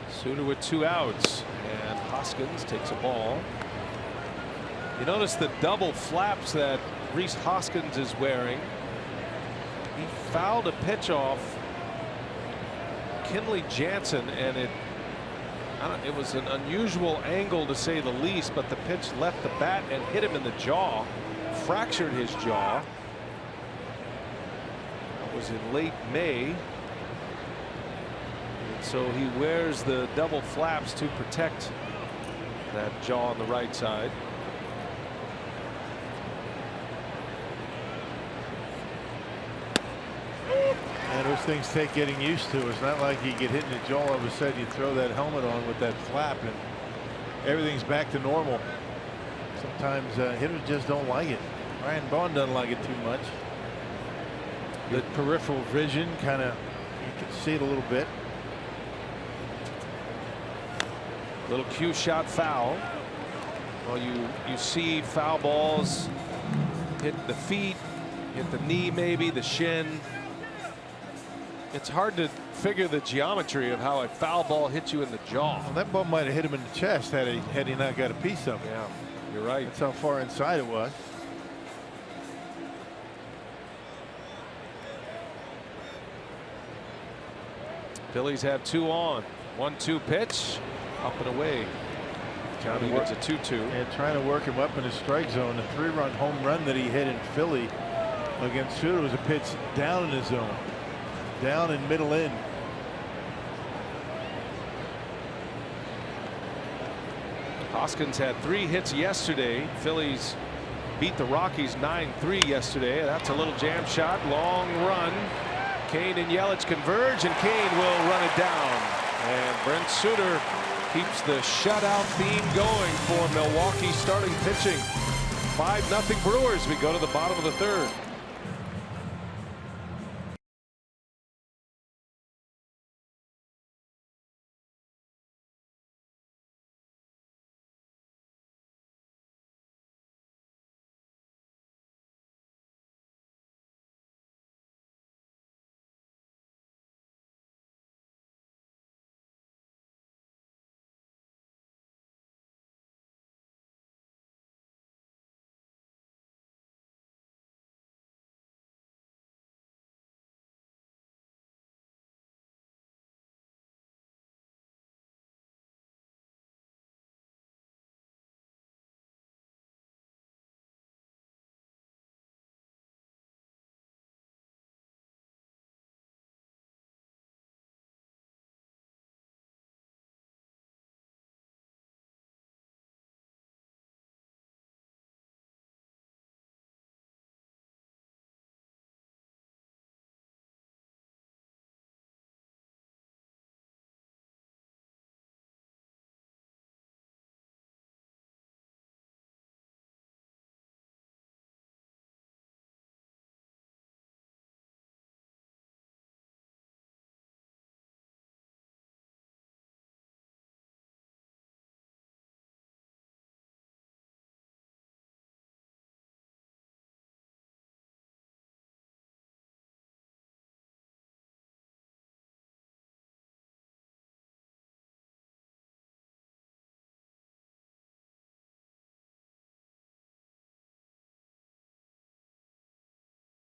Speaker 1: Souter with 2 outs, and Hoskins takes a ball. You notice the double flaps that Rhys Hoskins is wearing. He fouled a pitch off Kenley Jansen, and it was an unusual angle to say the least, but the pitch left the bat and hit him in the jaw, fractured his jaw. That was in late May. And so he wears the double flaps to protect that jaw on the right side.
Speaker 2: And those things take getting used to. It's not like you get hit in the jaw all of a sudden you throw that helmet on with that flap and everything's back to normal. Sometimes hitters just don't like it. Ryan Braun doesn't like it too much. The peripheral vision kind of, you can see it a little bit.
Speaker 1: Little cue shot foul. Well, you see foul balls hit the feet, hit the knee, maybe the shin. It's hard to figure the geometry of how a foul ball hits you in the jaw.
Speaker 2: Well, that ball might have hit him in the chest had he not got a piece of it.
Speaker 1: Yeah, you're right.
Speaker 2: That's how far inside it was.
Speaker 1: Phillies have 2 on. 1-2 pitch, up and away. County gets a 2-2.
Speaker 2: And trying to work him up in the strike zone. The 3-run home run that he hit in Philly against Souter was a pitch down in the zone. Down in middle in.
Speaker 1: Hoskins had 3 hits yesterday. Phillies beat the Rockies 9-3 yesterday. That's a little jam shot, long run. Cain and Yelich converge, and Cain will run it down. And Brent Souter keeps the shutout theme going for Milwaukee starting pitching. 5-0 Brewers. We go to the bottom of the 3rd.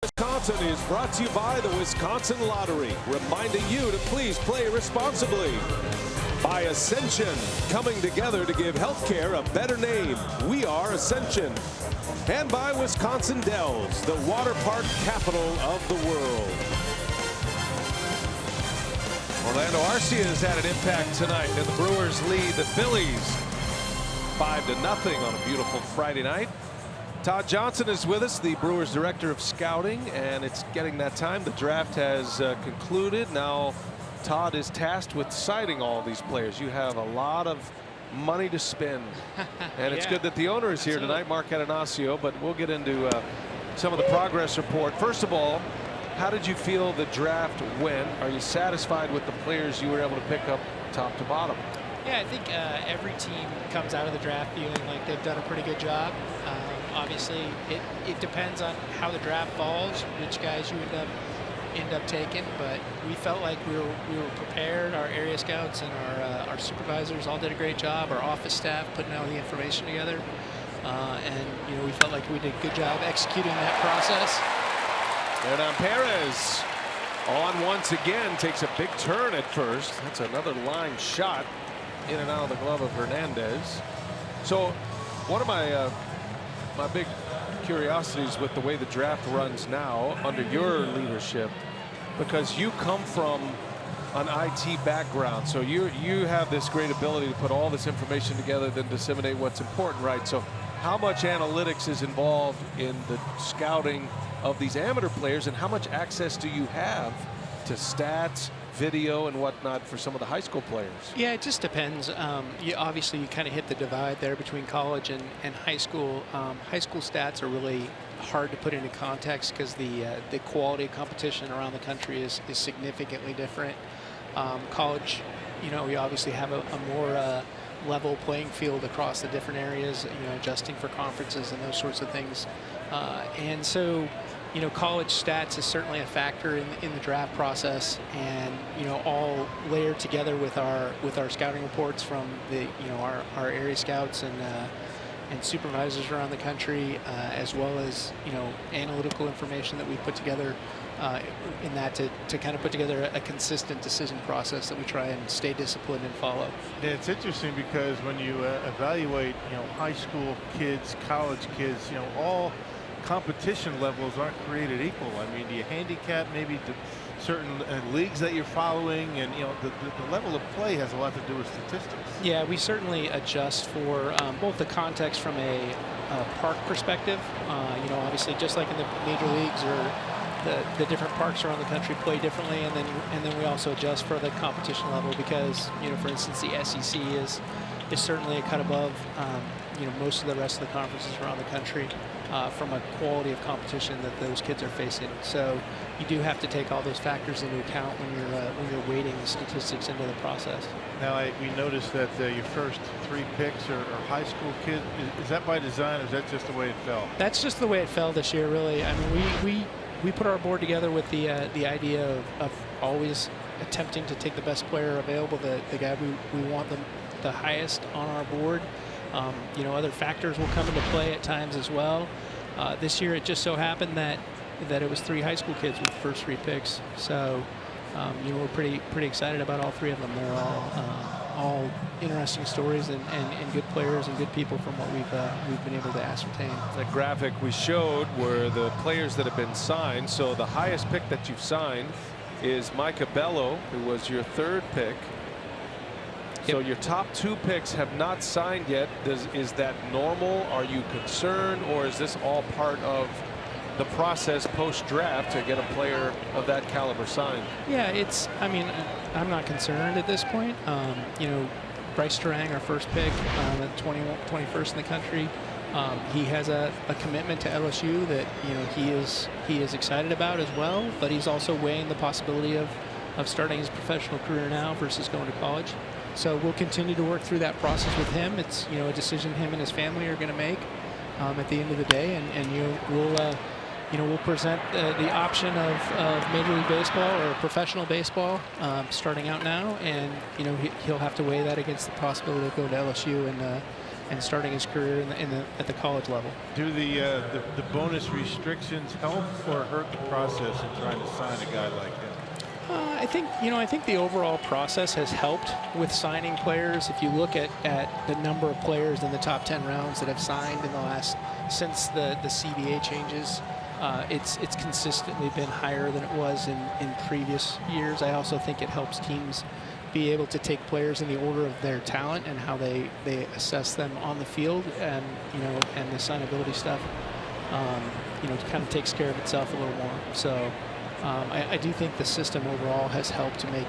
Speaker 1: Wisconsin is brought to you by the Wisconsin Lottery, reminding you to please play responsibly. By Ascension, coming together to give healthcare a better name. We are Ascension. And by Wisconsin Dells, the water park capital of the world. Orlando Arcia has had an impact tonight, and the Brewers lead the Phillies 5-0 on a beautiful Friday night. Todd Johnson is with us, the Brewers director of scouting, and it's getting that time. The draft has concluded. Now Todd is tasked with citing all these players. You have a lot of money to spend, and it's good that the owner is here tonight, Mark Atanasio, but we'll get into some of the progress report. First of all, how did you feel the draft went? Are you satisfied with the players you were able to pick up top to bottom?
Speaker 5: Yeah, I think every team comes out of the draft feeling like they've done a pretty good job. Obviously, it depends on how the draft falls, which guys you end up taking. But we felt like we were prepared. Our area scouts and our supervisors all did a great job. Our office staff putting all the information together, and we felt like we did a good job executing that process.
Speaker 1: And Perez on once again, takes a big turn at first. That's another line shot in and out of the glove of Hernandez. So one of my big curiosities with the way the draft runs now under your leadership, because you come from an IT background, so you have this great ability to put all this information together, then disseminate what's important, right? So how much analytics is involved in the scouting of these amateur players, and how much access do you have to stats, video, and whatnot for some of the high school players? Yeah,
Speaker 5: it just depends. Obviously, you kind of hit the divide there between college and high school. High school stats are really hard to put into context because the quality of competition around the country is significantly different. College, we obviously have a more level playing field across the different areas, adjusting for conferences and those sorts of things. And so, college stats is certainly a factor in the draft process, and all layered together with our scouting reports from the our area scouts and supervisors around the country, as well as analytical information that we put together in that to kind of put together a consistent decision process that we try and stay disciplined and follow.
Speaker 2: Yeah, it's interesting because when you evaluate high school kids, college kids, all competition levels aren't created equal. I mean, do you handicap maybe certain leagues that you're following, and the level of play has a lot to do with statistics.
Speaker 5: Yeah, we certainly adjust for both the context from a park perspective. Obviously, just like in the major leagues or the different parks around the country play differently, and then we also adjust for the competition level because for instance, the SEC is certainly a cut above most of the rest of the conferences around the country from a quality of competition that those kids are facing. So you do have to take all those factors into account when you're weighting the statistics into the process.
Speaker 2: Now, we noticed that your first 3 picks are high school kids. Is that by design, or is that just the way it fell?
Speaker 5: That's just the way it fell this year, really. I mean, we put our board together with the idea of always attempting to take the best player available, the guy we want the highest on our board. Other factors will come into play at times as well. This year, it just so happened that it was 3 high school kids with the first 3 picks. So, we're pretty excited about all 3 of them. They're all interesting stories and good players and good people from what we've been able to ascertain.
Speaker 1: The graphic we showed were the players that have been signed. So the highest pick that you've signed is Micah Bello, who was your 3rd pick. So your top 2 picks have not signed yet. Is that normal? Are you concerned, or is this all part of the process post-draft to get a player of that caliber signed?
Speaker 5: Yeah, I'm not concerned at this point. Bryce Durang, our first pick, at 21st in the country. He has a commitment to LSU that he is excited about as well, but he's also weighing the possibility of starting his professional career now versus going to college. So we'll continue to work through that process with him. It's a decision him and his family are going to make at the end of the day, and we'll present the option of Major League Baseball or professional baseball starting out now, and he'll have to weigh that against the possibility of going to LSU and starting his career at the college level.
Speaker 2: Do the bonus restrictions help or hurt the process in trying to sign a guy like him?
Speaker 5: I think the overall process has helped with signing players. If you look at the number of players in the top 10 rounds that have signed in the last since the CBA changes, it's consistently been higher than it was in previous years. I also think it helps teams be able to take players in the order of their talent and how they assess them on the field, and the signability stuff kind of takes care of itself a little more. So I do think the system overall has helped to make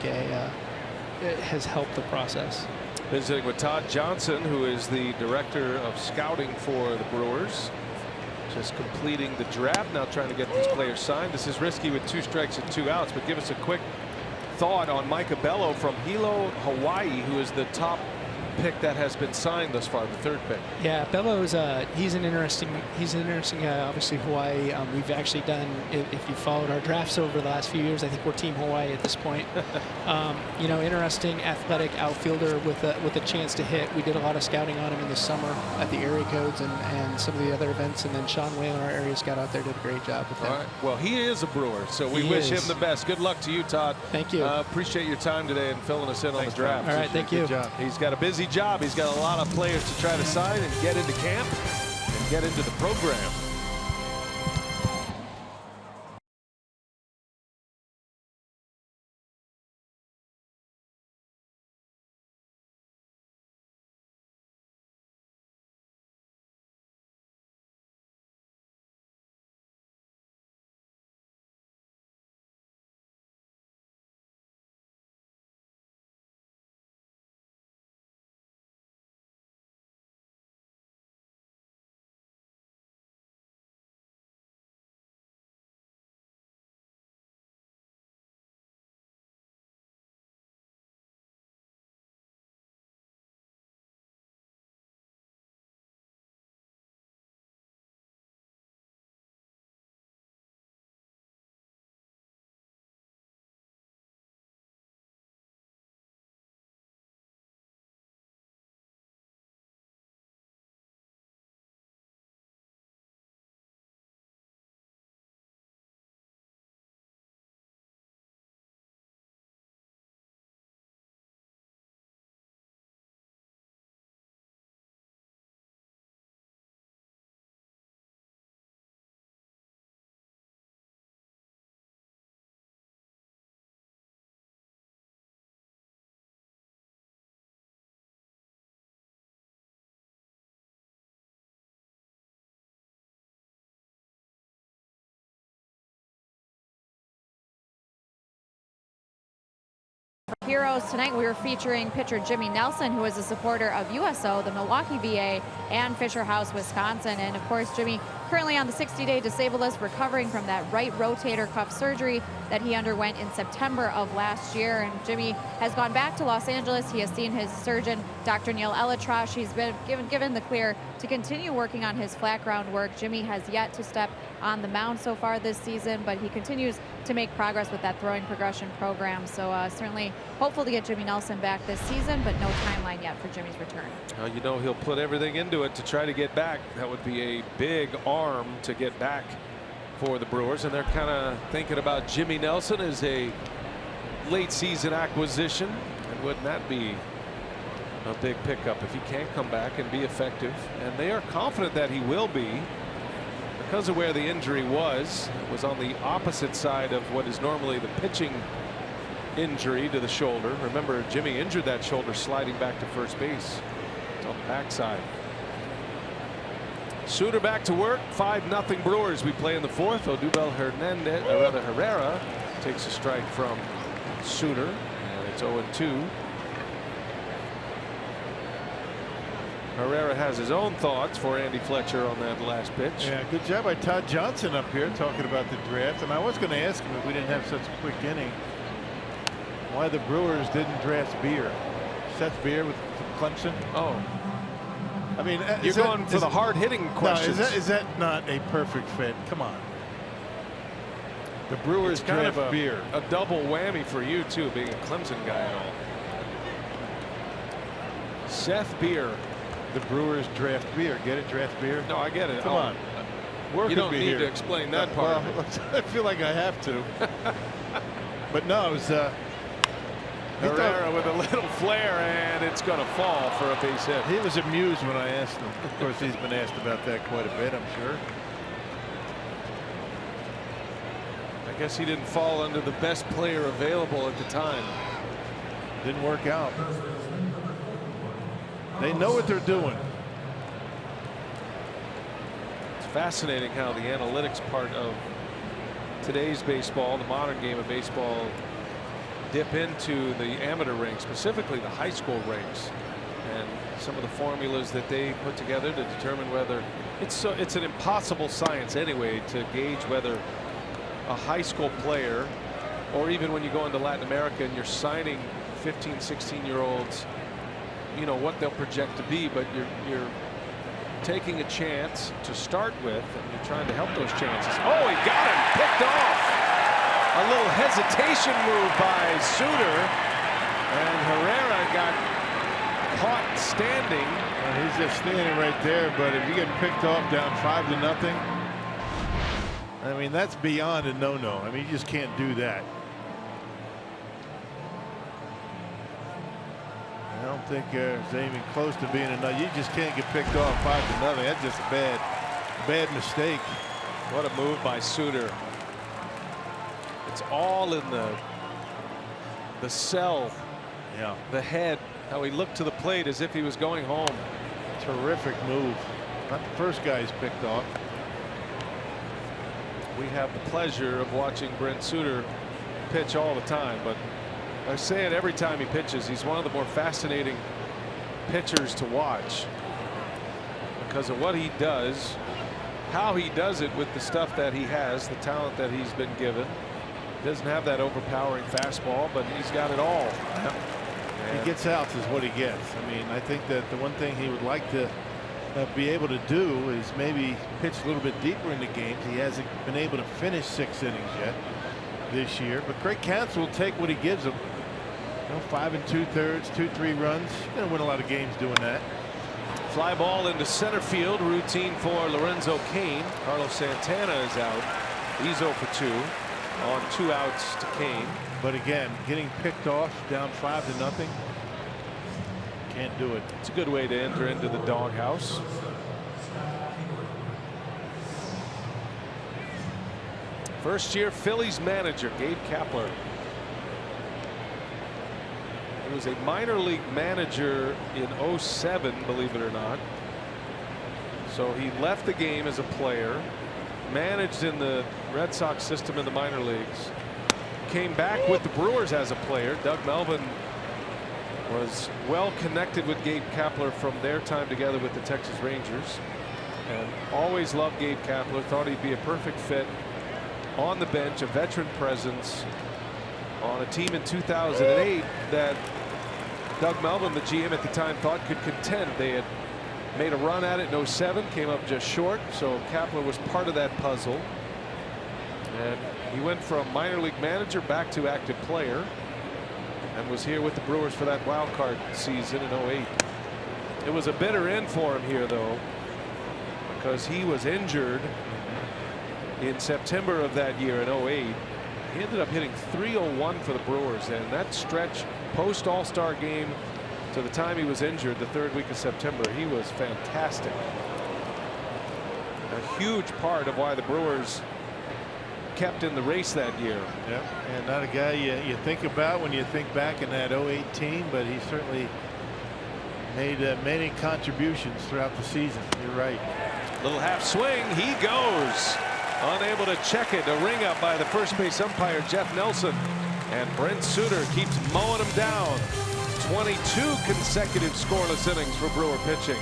Speaker 5: has helped the process.
Speaker 1: Visiting with Todd Johnson, who is the director of scouting for the Brewers. Just completing the draft, now trying to get these players signed. This is risky with 2 strikes and 2 outs, but give us a quick thought on Micah Bello from Hilo, Hawaii, who is the top pick that has been signed thus far, the third pick.
Speaker 5: Yeah, Bellows, he's an interesting guy. Obviously, Hawaii. We've actually done, if you followed our drafts over the last few years, I think we're Team Hawaii at this point. You know, interesting, athletic outfielder with a chance to hit. We did a lot of scouting on him in the summer at the area codes and some of the other events. And then Sean Whalen, our area scout out there, did a great job with that.
Speaker 1: All right. Well, he is a Brewer, so we wish him the best. Good luck to you, Todd.
Speaker 5: Thank you.
Speaker 1: Appreciate your time today and filling us in on the draft.
Speaker 5: All right, thank you.
Speaker 1: He's got a busy job. He's got a lot of players to try to sign and get into camp and get into the program.
Speaker 3: Heroes tonight, we were featuring pitcher Jimmy Nelson, who is a supporter of USO, the Milwaukee VA, and Fisher House, Wisconsin. And of course, Jimmy currently on the 60-day disabled list, recovering from that right rotator cuff surgery that he underwent in September of last year. And Jimmy has gone back to Los Angeles. He has seen his surgeon, Dr. Neil Elitrosh. He's been given the clear to continue working on his flat ground work. Jimmy has yet to step on the mound so far this season, but he continues to make progress with that throwing progression program. So certainly hopeful to get Jimmy Nelson back this season, but no timeline yet for Jimmy's return.
Speaker 1: Well, you know, he'll put everything into it to try to get back. That would be a big arm to get back for the Brewers, and they're kind of thinking about Jimmy Nelson as a late season acquisition. And wouldn't that be a big pickup if he can come back and be effective? And they are confident that he will be, because of where the injury was. It was on the opposite side of what is normally the pitching injury to the shoulder. Remember, Jimmy injured that shoulder sliding back to first base. It's on the backside. Souter back to work. 5-0 Brewers. We play in the fourth. Odubel Herrera takes a strike from Souter, and it's 0-2. Herrera has his own thoughts for Andy Fletcher on that last pitch.
Speaker 2: Yeah, good job by Todd Johnson up here talking about the draft. And I was going to ask him, if we didn't have such a quick inning, why the Brewers didn't draft Beer. Seth Beer with Clemson.
Speaker 1: Oh.
Speaker 2: I mean,
Speaker 1: you're going for the hard-hitting questions.
Speaker 2: No, is that not a perfect fit? Come on. The Brewers draft Beer.
Speaker 1: A double whammy for you, too, being a Clemson guy and all. Seth Beer.
Speaker 2: The Brewers draft Beer. Get it? Draft Beer?
Speaker 1: No, I get it.
Speaker 2: Come on.
Speaker 1: You don't need to explain that part.
Speaker 2: Well, I feel like I have to. But no, it was
Speaker 1: Herrera with a little flare, and it's going to fall for a base hit.
Speaker 2: He was amused when I asked him. Of course, he's been asked about that quite a bit, I'm sure.
Speaker 1: I guess he didn't fall under the best player available at the time.
Speaker 2: Didn't work out. They know what they're doing.
Speaker 1: It's fascinating how the analytics part of today's baseball, the modern game of baseball, dip into the amateur ranks, specifically the high school ranks, and some of the formulas that they put together to determine whether it's an impossible science anyway to gauge whether a high school player, or even when you go into Latin America and you're signing 15, 16-year-olds you know, what they'll project to be, but you're taking a chance to start with, and you're trying to help those chances. Oh, he got him, picked off. A little hesitation move by Souter, and Herrera got caught standing.
Speaker 2: And he's just standing right there, but if you get picked off down 5-0, I mean, that's beyond a no-no. I mean, you just can't do that. I don't think it's even close to being enough. You just can't get picked off 5-0. That's just a bad mistake.
Speaker 1: What a move by Souter. It's all in the cell,
Speaker 2: Yeah,
Speaker 1: the head, how he looked to the plate as if he was going home.
Speaker 2: terrific move. Not the first guy he's picked off.
Speaker 1: We have the pleasure of watching Brent Souter pitch all the time, but I say it every time he pitches. He's one of the more fascinating pitchers to watch because of what he does, how he does it with the stuff that he has, the talent that he's been given. He doesn't have that overpowering fastball, but he's got it all.
Speaker 2: He gets outs is what he gets. I mean, I think that the one thing he would like to be able to do is maybe pitch a little bit deeper into games. He hasn't been able to finish 6 innings yet this year, but Craig Counsell will take what he gives him. You know, 5 2/3, 2-3 runs. He's going to win a lot of games doing that.
Speaker 1: Fly ball into center field, routine for Lorenzo Cain. Carlos Santana is out. He's 0 for 2 on 2 outs to Cain.
Speaker 2: But again, getting picked off down 5-0, can't do it.
Speaker 1: It's a good way to enter into the doghouse. First year Phillies manager Gabe Kapler. He was a minor league manager in 07, believe it or not. So he left the game as a player, managed in the Red Sox system in the minor leagues, came back with the Brewers as a player. Doug Melvin was well connected with Gabe Kapler from their time together with the Texas Rangers, and always loved Gabe Kapler. Thought he'd be a perfect fit on the bench, a veteran presence on a team in 2008 that Doug Melvin, the GM at the time, thought could contend. They had made a run at it in 07, came up just short, so Kapler was part of that puzzle. And he went from minor league manager back to active player and was here with the Brewers for that wild card season in 08. It was a bitter end for him here, though, because he was injured in September of that year in 08. He ended up hitting .301 for the Brewers, and that stretch post All-Star game to the time he was injured the 3rd week of September, he was fantastic. A huge part of why the Brewers kept in the race that year.
Speaker 2: Yeah, and not a guy you think about when you think back in that 08 team, but he certainly made many contributions throughout the season. You're right.
Speaker 1: Little half swing, he goes. Unable to check it. A ring up by the first base umpire Jeff Nelson, and Brent Souter keeps mowing him down. 22 consecutive scoreless innings for Brewer pitching.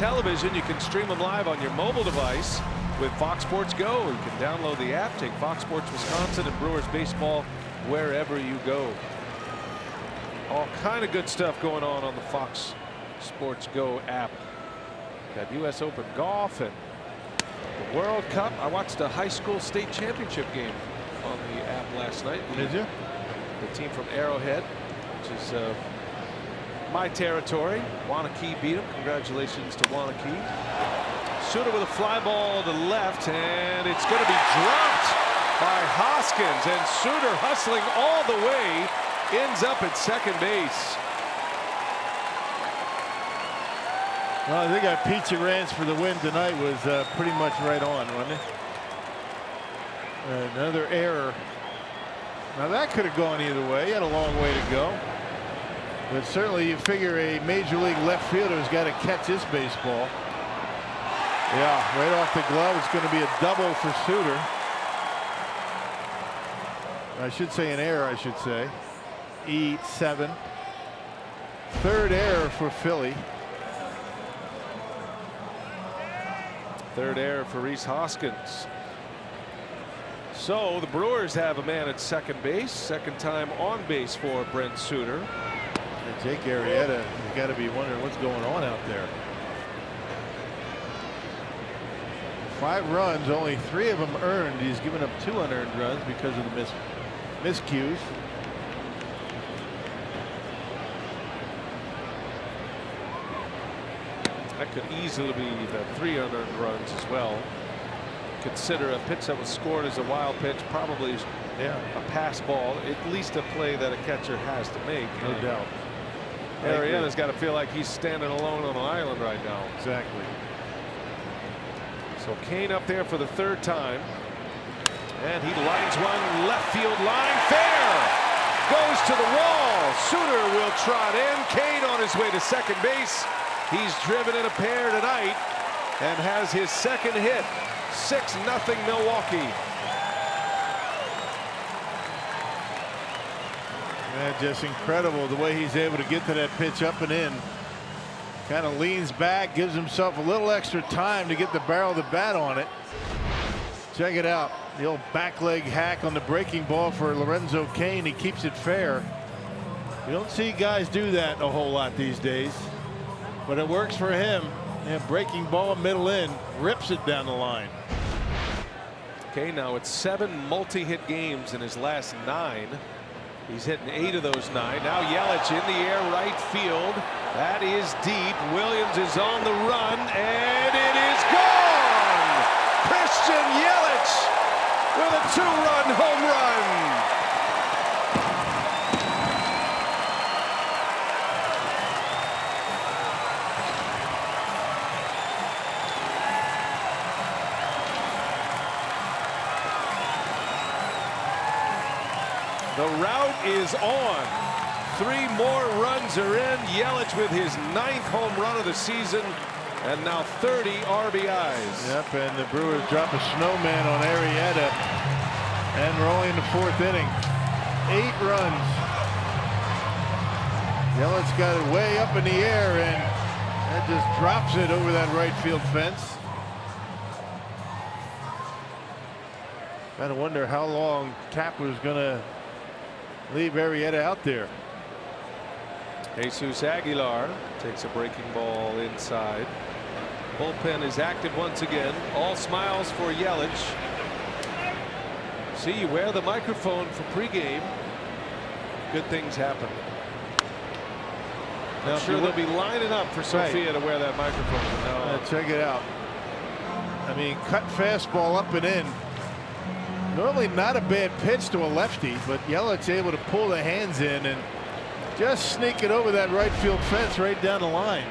Speaker 1: television, you can stream them live on your mobile device with Fox Sports Go. You can download the app, take Fox Sports Wisconsin and Brewers baseball wherever you go. All kind of good stuff going on the Fox Sports Go app. Got U.S. Open golf and the World Cup. I watched a high school state championship game on the app last night.
Speaker 2: Did you?
Speaker 1: The team from Arrowhead, which is my territory. Wanakee beat them. Congratulations to Wanakee. Souter with a fly ball to left, and it's going to be dropped by Hoskins. And Souter, hustling all the way, ends up at second base.
Speaker 2: Well, I think our pizza ranch for the win tonight was pretty much right on, wasn't it? Another error. Now that could have gone either way. He had a long way to go. But certainly you figure a major league left fielder's got to catch this baseball. Yeah, right off the glove. It's going to be a double for Souter. I should say an error, I should say. E7. Third error for Philly.
Speaker 1: Third error for Rhys Hoskins. So the Brewers have a man at second base. Second time on base for Brent Souter.
Speaker 2: And Jake Arrieta has got to be wondering what's going on out there. 5 runs, only 3 of them earned. He's given up 2 unearned runs because of the miscues.
Speaker 1: That could easily be the 3 unearned runs as well. Consider a pitch that was scored as a wild pitch, probably a pass ball, at least a play that a catcher has to make.
Speaker 2: No doubt.
Speaker 1: Arrieta's got to feel like he's standing alone on an island right now.
Speaker 2: Exactly.
Speaker 1: So Cain up there for the 3rd time. And he lines one left field line. Fair! Goes to the wall. Souter will trot in. Cain on his way to second base. He's driven in a pair tonight and has his second hit. 6-0 Milwaukee.
Speaker 2: Man, just incredible the way he's able to get to that pitch up and in. Kind of leans back, gives himself a little extra time to get the barrel of the bat on it. Check it out. The old back leg hack on the breaking ball for Lorenzo Cain. He keeps it fair. You don't see guys do that a whole lot these days, but it works for him. And breaking ball middle in, rips it down the line.
Speaker 1: Cain now at 7 multi-hit games in his last 9. He's hitting 8 of those 9. Now Yelich in the air, right field. That is deep. Williams is on the run, and it is gone. Christian Yelich with a 2-run home run. The route is on. 3 more runs are in. Yelich with his 9th home run of the season, and now 30 RBIs.
Speaker 2: Yep, and the Brewers drop a snowman on Arrieta, and we're only in the 4th inning. 8 runs. Yelich got it way up in the air, and that just drops it over that right field fence. Gotta wonder how long Kapler's gonna leave Arrieta out there.
Speaker 1: Jesus Aguilar takes a breaking ball inside. Bullpen is active once again. All smiles for Yelich. See, you wear the microphone for pregame, good things happen. I'm sure they'll be lining up for Sophia to wear that microphone.
Speaker 2: Check it out. I mean, cut fastball up and in. Normally not a bad pitch to a lefty, but Yelich able to pull the hands in and just sneak it over that right field fence right down the line.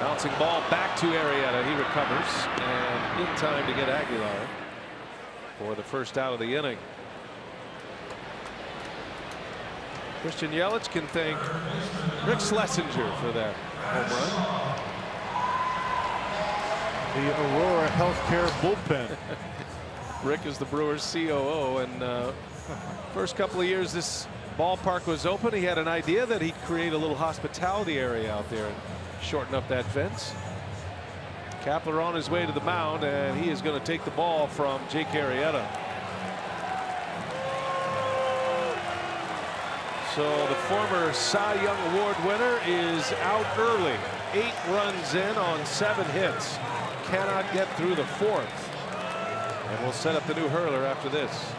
Speaker 1: Bouncing ball back to Arrieta. He recovers and in time to get Aguilar for the first out of the inning. Christian Yelich can thank Rick Schlesinger for that home
Speaker 2: run. The Aurora Healthcare bullpen.
Speaker 1: Rick is the Brewers COO, and first couple of years this ballpark was open, he had an idea that he'd create a little hospitality area out there. shorten up that fence. Kapler on his way to the mound, and he is going to take the ball from Jake Arrieta. So the former Cy Young Award winner is out early. 8 runs in on 7 hits. Cannot get through the 4th. And we'll set up the new hurler after this.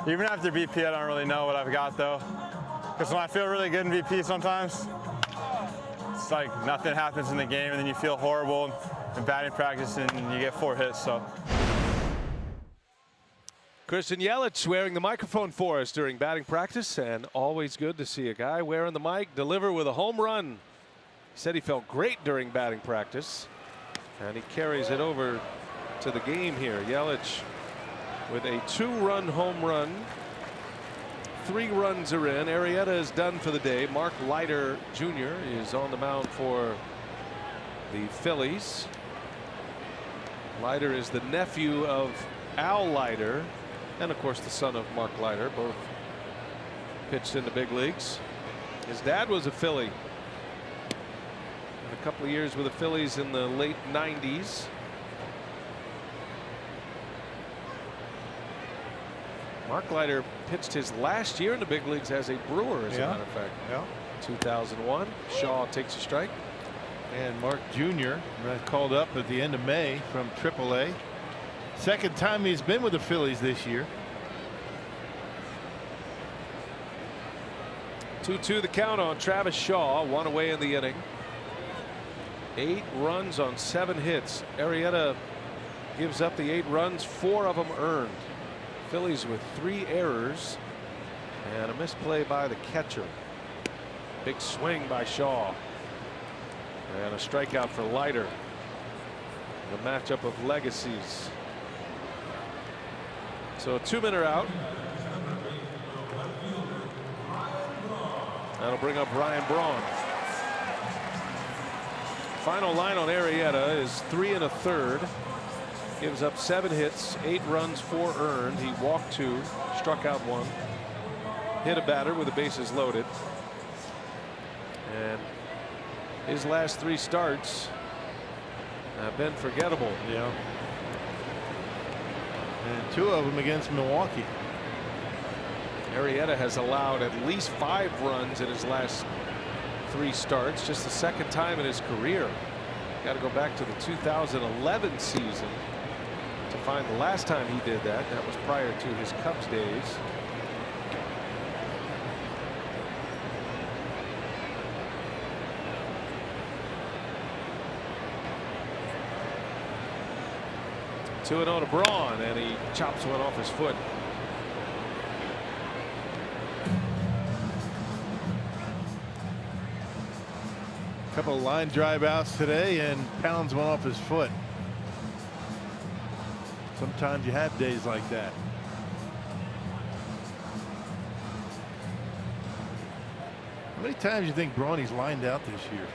Speaker 4: Even after VP, I don't really know what I've got though. Because when I feel really good in VP sometimes, it's like nothing happens in the game and then you feel horrible in batting practice and you get 4 hits, so.
Speaker 1: Christian Yelich wearing the microphone for us during batting practice, and always good to see a guy wearing the mic deliver with a home run. He said he felt great during batting practice, and he carries it over to the game here. Yelich with a 2-run home run. 3 runs are in. Arrieta is done for the day. Mark Leiter Jr. is on the mound for the Phillies. Leiter is the nephew of Al Leiter, and of course the son of Mark Leiter. Both pitched in the big leagues. His dad was a Philly. A couple of years with the Phillies in the late 90s. Mark Leiter pitched his last year in the big leagues as a Brewer, as a matter of fact.
Speaker 2: Yeah.
Speaker 1: 2001. Shaw takes a strike.
Speaker 2: And Mark Jr. called up at the end of May from AAA. Second time he's been with the Phillies this year.
Speaker 1: 2-2 the count on Travis Shaw. 1 away in the inning. 8 runs on 7 hits. Arrieta gives up the 8 runs, 4 of them earned. Phillies with 3 errors and a misplay by the catcher. Big swing by Shaw and a strikeout for Leiter. The matchup of legacies. So a 2-minute out. That'll bring up Ryan Braun. Final line on Arrieta is 3 1/3. Gives up 7 hits, 8 runs, 4 earned. He walked 2, struck out 1, hit a batter with the bases loaded. And his last 3 starts have been forgettable.
Speaker 2: Yeah. And 2 of them against Milwaukee.
Speaker 1: Arrieta has allowed at least 5 runs in his last 3 starts, just the 2nd time in his career. Got to go back to the 2011 season to find the last time he did that. That was prior to his Cubs days. Two and 0 to Braun, and he chops one off his foot.
Speaker 2: Couple of line drive outs today and pounds one off his foot. Sometimes you have days like that. many times do you think Braun's lined out this year?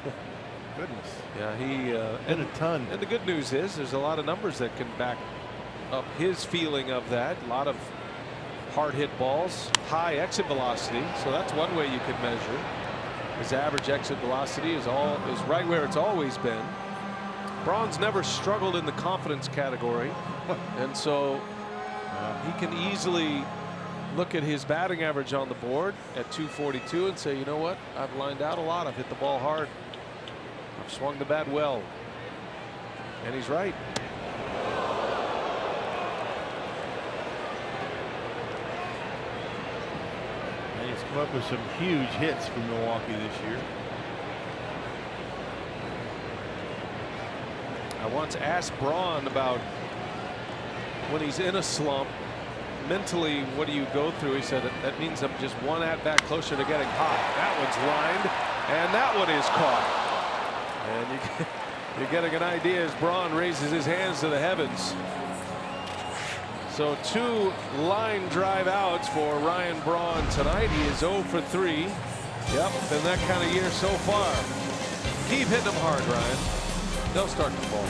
Speaker 2: Goodness.
Speaker 1: Yeah, he
Speaker 2: and a ton.
Speaker 1: And the good news is there's a lot of numbers that can back up his feeling of that. A lot of hard hit balls, high exit velocity. So that's one way you can measure. His average exit velocity is right where it's always been. Braun's never struggled in the confidence category, and so he can easily look at his batting average on the board at 242 and say, you know what, I've lined out a lot, I've hit the ball hard, I've swung the bat well. And he's right.
Speaker 2: And he's come up with some huge hits for Milwaukee this year.
Speaker 1: I once asked Braun about when he's in a slump, mentally, what do you go through? He said, that means I'm just one at bat closer to getting hot. That one's lined, and that one is caught. And you're getting an idea as Braun raises his hands to the heavens. So 2 line drive outs for Ryan Braun tonight. He is 0 for 3. Yep, been that kind of year so far. Keep hitting them hard, Ryan. They'll start to fall.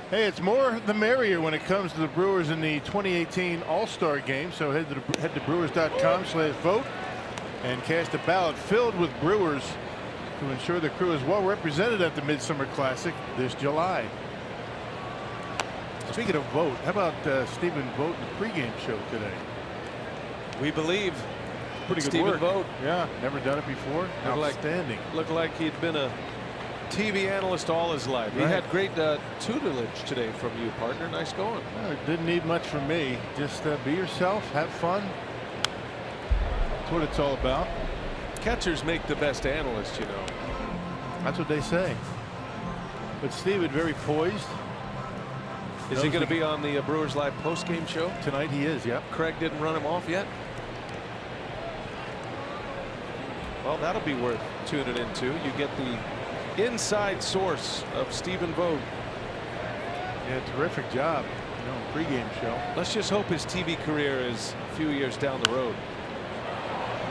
Speaker 2: Hey, it's more the merrier when it comes to the Brewers in the 2018 All-Star Game. So head to brewers.com/vote and cast a ballot filled with Brewers to ensure the crew is well represented at the Midsummer Classic this July. Speaking of Vogt, how about Stephen Vogt in the pregame show today?
Speaker 1: We believe.
Speaker 2: Pretty good
Speaker 1: Stephen
Speaker 2: work.
Speaker 1: Vogt.
Speaker 2: Yeah, never done it before. Outstanding.
Speaker 1: Looked like he'd been a TV analyst all his life. Right. He had great tutelage today from you, partner. Nice going.
Speaker 2: Didn't need much from me. Just be yourself, have fun. That's what it's all about.
Speaker 1: Catchers make the best analysts, you know.
Speaker 2: That's what they say. But Stephen, very poised.
Speaker 1: Is he going to be on the Brewers Live post-game show?
Speaker 2: Tonight he is, yep.
Speaker 1: Craig didn't run him off yet? Well, that'll be worth tuning into. You get the inside source of Stephen Vogt.
Speaker 2: Yeah, terrific job. Pregame show.
Speaker 1: Let's just hope his TV career is a few years down the road.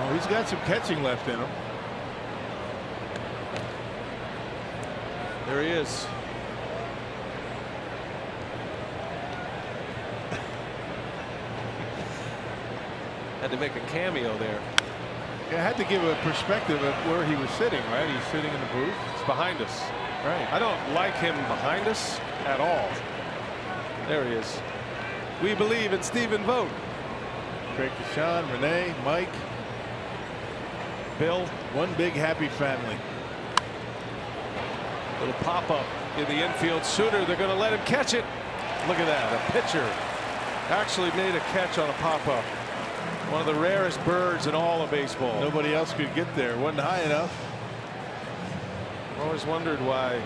Speaker 2: Oh, he's got some catching left in him.
Speaker 1: There he is. Had to make a cameo there.
Speaker 2: Yeah, I had to give a perspective of where he was sitting, right? He's sitting in the booth.
Speaker 1: It's behind us.
Speaker 2: Right.
Speaker 1: I don't like him behind us at all. There he is. We believe in Stephen Vogt.
Speaker 2: Craig Deshawn, Renee, Mike,
Speaker 1: Bill.
Speaker 2: One big happy family.
Speaker 1: Little pop-up in the infield. Souter, they're going to let him catch it. Look at that. A pitcher actually made a catch on a pop-up. One of the rarest birds in all of baseball.
Speaker 2: Nobody else could get there. Wasn't high enough.
Speaker 1: I've always wondered why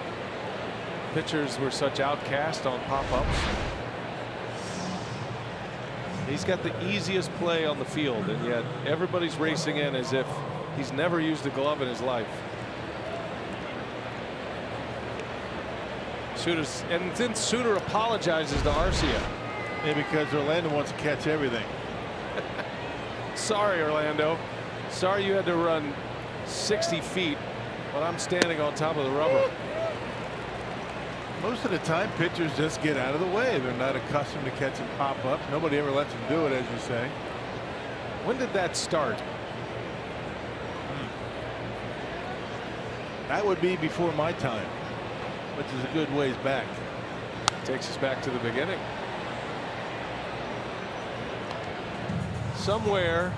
Speaker 1: pitchers were such outcast on pop-ups. He's got the easiest play on the field, and yet everybody's racing in as if he's never used a glove in his life. And then Souter apologizes to Arcia.
Speaker 2: Yeah, because Orlando wants to catch everything.
Speaker 1: Sorry, Orlando. Sorry you had to run 60 feet when I'm standing on top of the rubber.
Speaker 2: Most of the time, pitchers just get out of the way. They're not accustomed to catching pop-ups. Nobody ever lets them do it, as you say.
Speaker 1: When did that start?
Speaker 2: That would be before my time, which is a good ways back.
Speaker 1: Takes us back to the beginning. Somewhere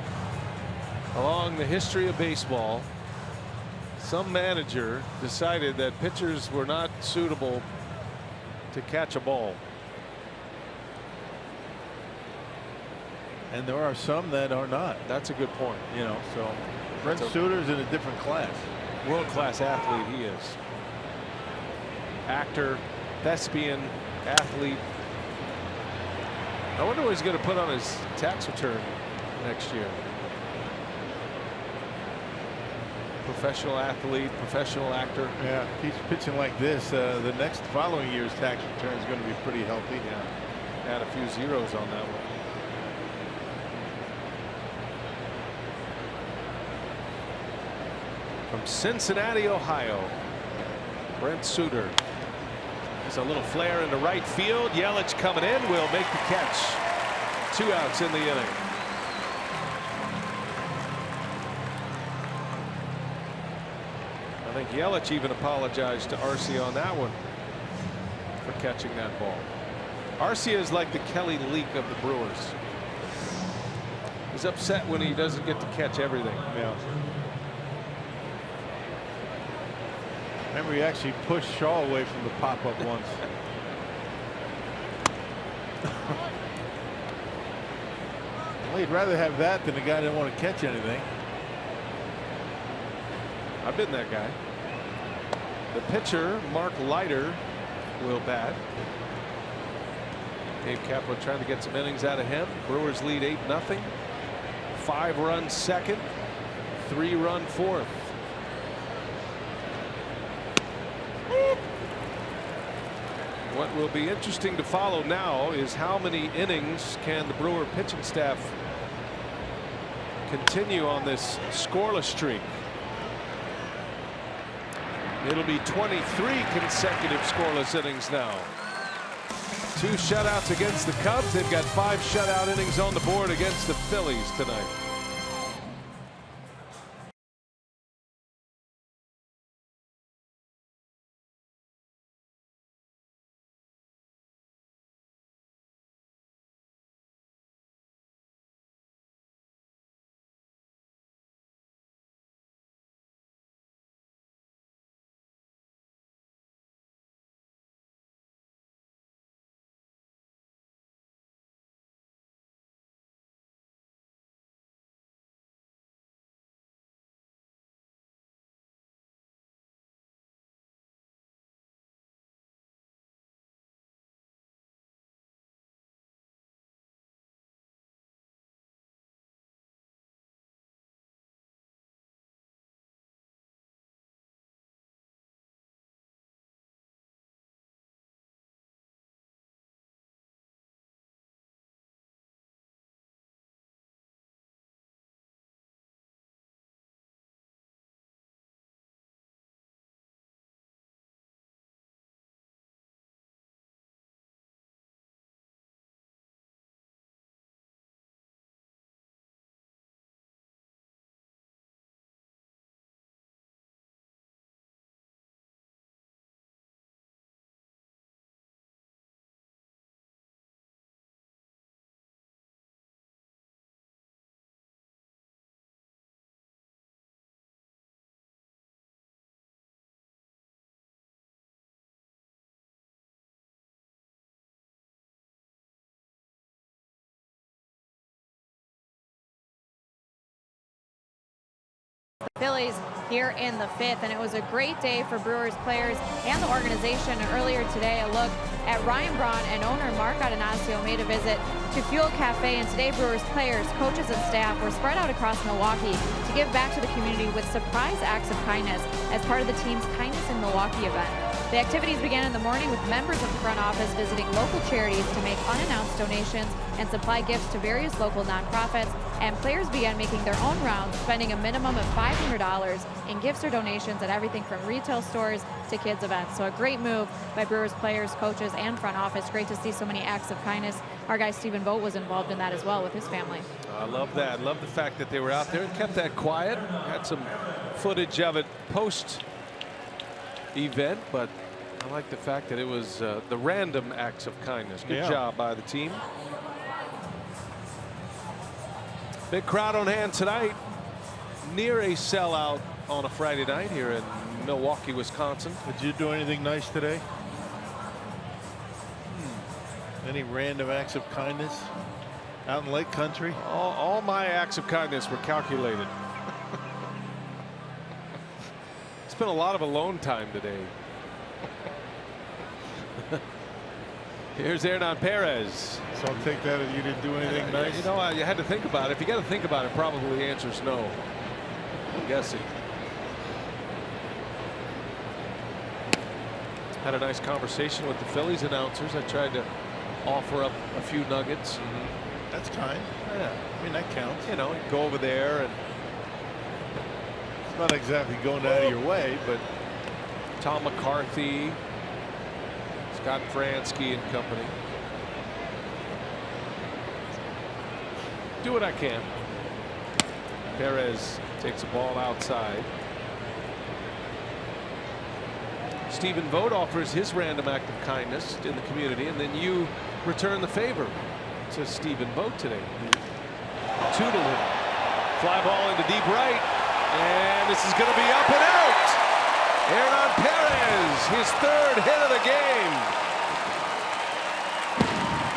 Speaker 1: along the history of baseball, some manager decided that pitchers were not suitable to catch a ball.
Speaker 2: And there are some that are not.
Speaker 1: That's a good point.
Speaker 2: You know, so Brent Souter's in a different class.
Speaker 1: World-class athlete he is. Actor, thespian, athlete. I wonder what he's going to put on his tax return next year. Professional athlete, professional actor.
Speaker 2: Yeah, if he's pitching like this, the next following year's tax return is going to be pretty healthy.
Speaker 1: Yeah, add a few zeros on that one. From Cincinnati, Ohio, Brent Souter. There's a little flare into right field. Yelich coming in will make the catch. 2 outs in the inning. I think Yelich even apologized to Arcia on that one for catching that ball. Arcia is like the Kelly Leak of the Brewers. He's upset when he doesn't get to catch everything.
Speaker 2: Yeah. Remember, he actually pushed Shaw away from the pop-up once. Well, he'd rather have that than a guy that didn't want to catch anything.
Speaker 1: I've been that guy. The pitcher, Mark Leiter, will bat. Gabe Kapler trying to get some innings out of him. Brewers lead 8-0. 5-run second, 3-run fourth. What will be interesting to follow now is how many innings can the Brewer pitching staff continue on this scoreless streak. It'll be 23 consecutive scoreless innings now. 2 shutouts against the Cubs. They've got 5 shutout innings on the board against the Phillies tonight.
Speaker 3: the Phillies here in the 5th. And it was a great day for Brewers players and the organization. And earlier today, a look at Ryan Braun and owner Mark Adanasio made a visit to Fuel Cafe. And today, Brewers players, coaches, and staff were spread out across Milwaukee to give back to the community with surprise acts of kindness as part of the team's Kindness in Milwaukee event. The activities began in the morning with members of the front office visiting local charities to make unannounced donations and supply gifts to various local nonprofits, and players began making their own rounds, spending a minimum of $500 in gifts or donations at everything from retail stores to kids events. So a great move by Brewers players, coaches, and front office. Great to see so many acts of kindness. Our guy Stephen Vogt was involved in that as well with his family.
Speaker 1: I love that. Love the fact that they were out there and kept that quiet. Had some footage of it post event, but I like the fact that it was the random acts of kindness. Good job by the team. Big crowd on hand tonight. Near a sellout on a Friday night here in Milwaukee, Wisconsin.
Speaker 2: Did you do anything nice today? Any random acts of kindness out in Lake Country?
Speaker 1: All my acts of kindness were calculated. Spent a lot of alone time today. Here's Hernan Perez.
Speaker 2: So I'll take that as you didn't do anything nice.
Speaker 1: You know, you had to think about it. If you got to think about it, probably the answer is no. I'm guessing. Had a nice conversation with the Phillies announcers. I tried to offer up a few nuggets.
Speaker 2: That's kind.
Speaker 1: Yeah,
Speaker 2: I mean, that counts.
Speaker 1: you know, go over there and
Speaker 2: It's not exactly going out of your way, but
Speaker 1: Tom McCarthy, Scott Fransky and company. Do what I can. Perez takes a ball outside. Stephen Vogt offers his random act of kindness in the community, and then you return the favor to Stephen Vogt today. Toodle him. Fly ball into deep right, and this is going to be up and out. Hernan Perez, his 3rd hit of the game.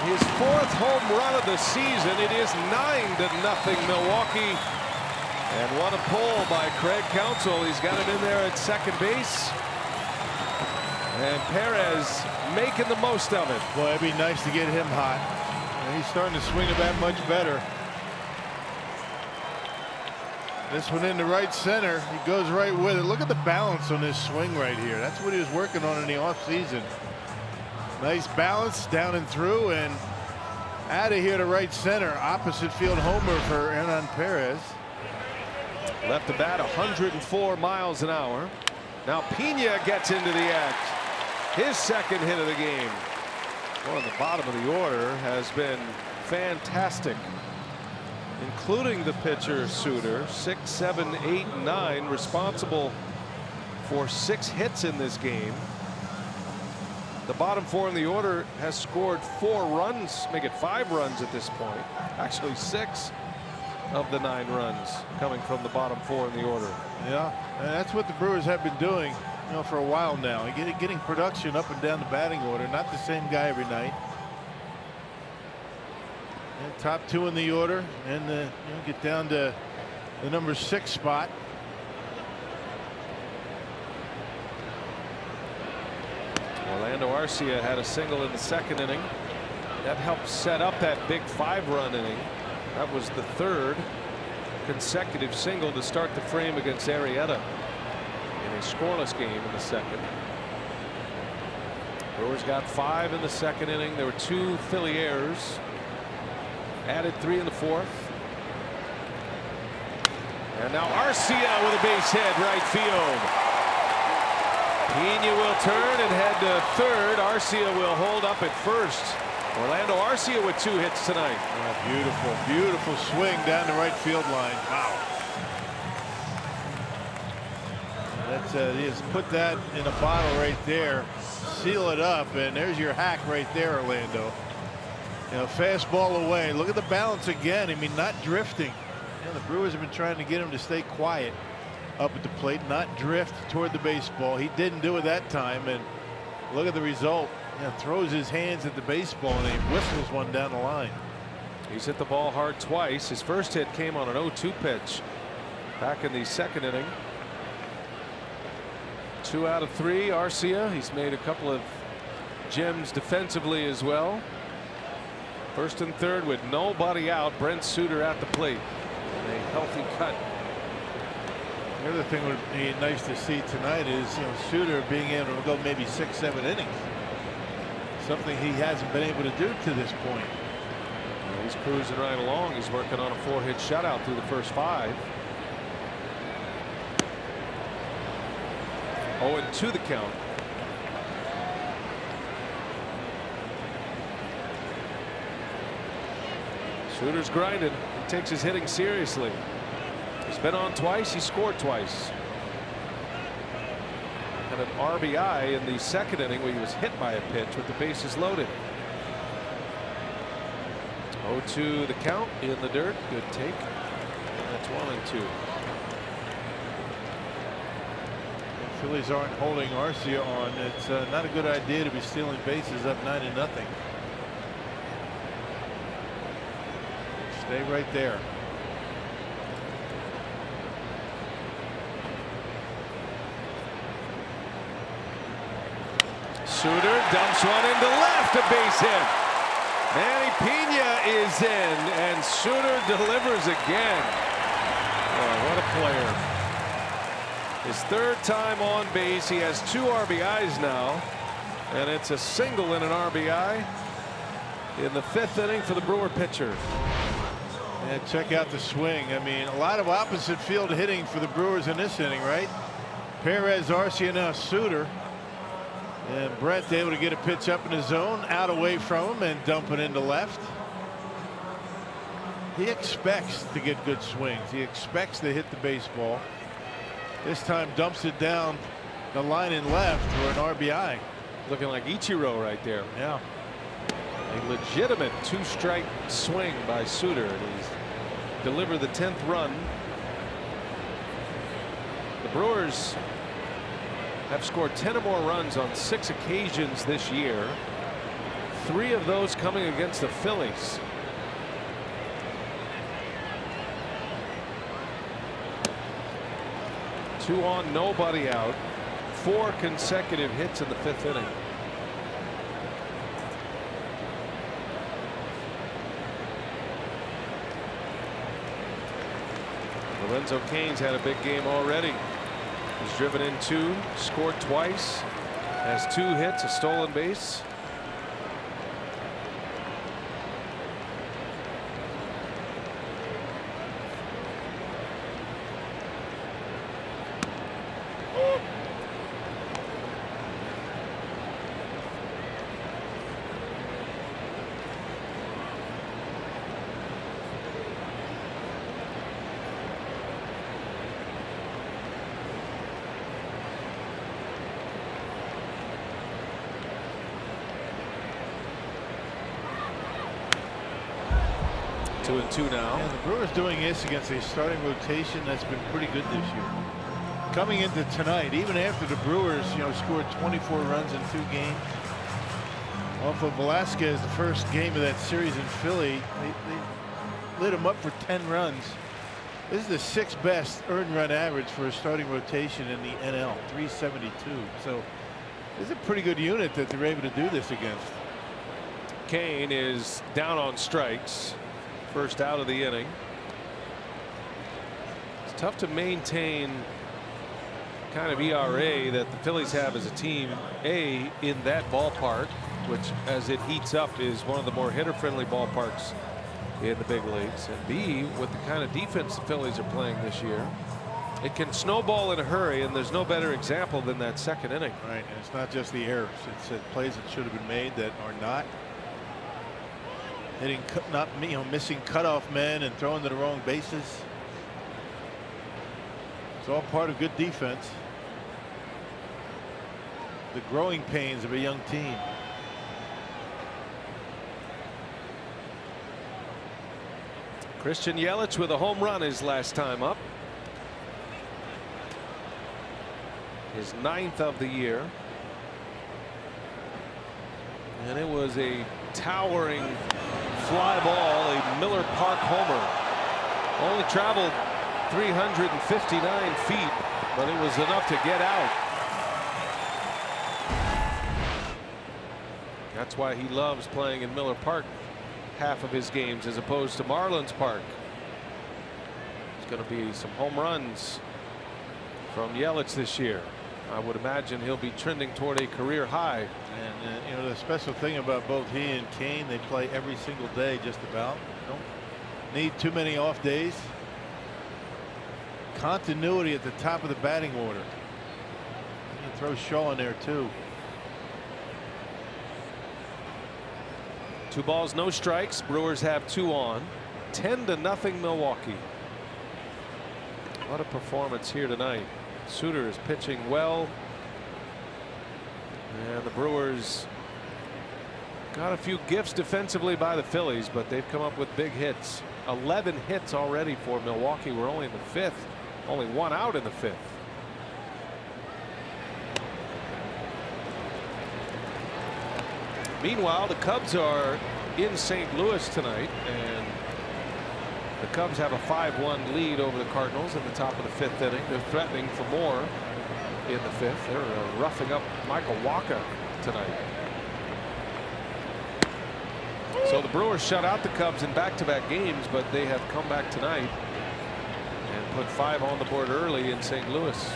Speaker 1: His 4th home run of the season. It is 9-0 Milwaukee. And what a pull by Craig Counsell. He's got it in there at second base. And Perez making the most of it.
Speaker 2: boy, it'd be nice to get him hot. And he's starting to swing the bat much better. This one into right center. He goes right with it. Look at the balance on this swing right here. That's what he was working on in the offseason. Nice balance down and through and out of here to right center. Opposite field homer for Hernan Perez.
Speaker 1: Left the bat 104 miles an hour. Now Pena gets into the act. His 2nd hit of the game. Well, the bottom of the order has been fantastic, including the pitcher Souter. 6, 7, 8, 9, responsible for 6 hits in this game. The bottom 4 in the order has scored 4 runs, make it 5 runs at this point. Actually 6 of the 9 runs coming from the bottom 4 in the order.
Speaker 2: Yeah, and that's what the Brewers have been doing, you know, for a while now. Getting production up and down the batting order. Not the same guy every night. And top 2 in the order, and get down to the number 6 spot.
Speaker 1: Orlando Arcia had a single in the 2nd inning. That helped set up that big 5-run inning. That was the 3rd consecutive single to start the frame against Arrieta in a scoreless game in the 2nd. Brewers got 5 in the 2nd inning. There were 2 Philly errors. Added 3 in the 4th. And now Arcia with a base hit right field. Pena will turn and head to 3rd. Arcia will hold up at 1st. Orlando Arcia with 2 hits tonight.
Speaker 2: Oh, beautiful, beautiful swing down the right field line. Wow. That's just put that in a bottle right there, seal it up, and there's your hack right there, Orlando. You know, fastball away. Look at the balance again. I mean, not drifting. You know, the Brewers have been trying to get him to stay quiet up at the plate, not drift toward the baseball. He didn't do it that time, and look at the result. You know, throws his hands at the baseball and he whistles one down the line.
Speaker 1: He's hit the ball hard twice. His first hit came on an 0-2 pitch back in the second inning. 2 out of 3. Arcia, he's made a couple of gems defensively as well. First and third with nobody out. Brent Souter at the plate. And a healthy cut.
Speaker 2: The other thing would be nice to see tonight is, Souter being able to go maybe 6-7 innings. Something he hasn't been able to do to this point.
Speaker 1: Well, he's cruising right along. He's working on a 4-hit shutout through the first 5. 0-2 the count. Souter's grinding. He takes his hitting seriously. He's been on twice. He scored twice. Had an RBI in the second inning where he was hit by a pitch with the bases loaded. 0-2 the count in the dirt. Good take. And that's 1-2.
Speaker 2: The Phillies aren't holding Arcia on. It's not a good idea to be stealing bases up 9-0. Stay right there.
Speaker 1: Souter dumps one into left, a base hit. Manny Pena is in, and Souter delivers again. Oh, what a player. His third time on base. He has 2 RBIs now, and it's a single and an RBI in the 5th inning for the Brewer pitcher.
Speaker 2: And check out the swing. I mean, a lot of opposite field hitting for the Brewers in this inning, right? Perez, Arcia, now Souter. And Brent able to get a pitch up in the zone, out away from him, and dump it into left. He expects to get good swings. He expects to hit the baseball. This time dumps it down the line in left for an RBI.
Speaker 1: Looking like Ichiro right there.
Speaker 2: Yeah.
Speaker 1: A legitimate 2-strike swing by Souter. And he's delivered the 10th run. The Brewers have scored 10 or more runs on 6 occasions this year. 3 of those coming against the Phillies. Two on, nobody out. 4 consecutive hits in the 5th inning. Lorenzo Cain's had a big game already. He's driven in 2, scored twice, has 2 hits, a stolen base. Two and 2 now.
Speaker 2: And the Brewers doing this against a starting rotation that's been pretty good this year. Coming into tonight, even after the Brewers, scored 24 runs in 2 games. Off of Velasquez, the first game of that series in Philly, they lit him up for 10 runs. This is the 6th best earned run average for a starting rotation in the NL, 372. So this is a pretty good unit that they're able to do this against.
Speaker 1: Cain is down on strikes. First out of the inning. It's tough to maintain kind of ERA that the Phillies have as a team, A, in that ballpark, which as it heats up is one of the more hitter friendly ballparks in the big leagues, and B, with the kind of defense the Phillies are playing this year. It can snowball in a hurry, and there's no better example than that second inning.
Speaker 2: Right, and it's not just the errors. It's plays that should have been made that are not. Hitting, not missing cutoff men and throwing to the wrong bases. It's all part of good defense. The growing pains of a young team.
Speaker 1: Christian Yelich with a home run his last time up. His 9th of the year. And it was a towering fly ball, a Miller Park homer. Only traveled 359 feet, but it was enough to get out. That's why he loves playing in Miller Park half of his games as opposed to Marlins Park. There's going to be some home runs from Yelich this year. I would imagine he'll be trending toward a career high.
Speaker 2: And you know, the special thing about both he and Cain, they play every single day just about. Don't need too many off days. Continuity at the top of the batting order. You can throw Shaw in there too.
Speaker 1: 2 balls, no strikes. Brewers have 2 on. 10-0 Milwaukee. What a performance here tonight. Souter is pitching well. And the Brewers got a few gifts defensively by the Phillies, but they've come up with big hits. 11 hits already for Milwaukee. We're only in the 5th. Only 1 out in the 5th. Meanwhile, the Cubs are in St. Louis tonight, and the Cubs have a 5-1 lead over the Cardinals in the top of the 5th inning. They're threatening for more in the 5th. They're roughing up Michael Wacha tonight. So the Brewers shut out the Cubs in back-to-back games, but they have come back tonight and put 5 on the board early in St. Louis.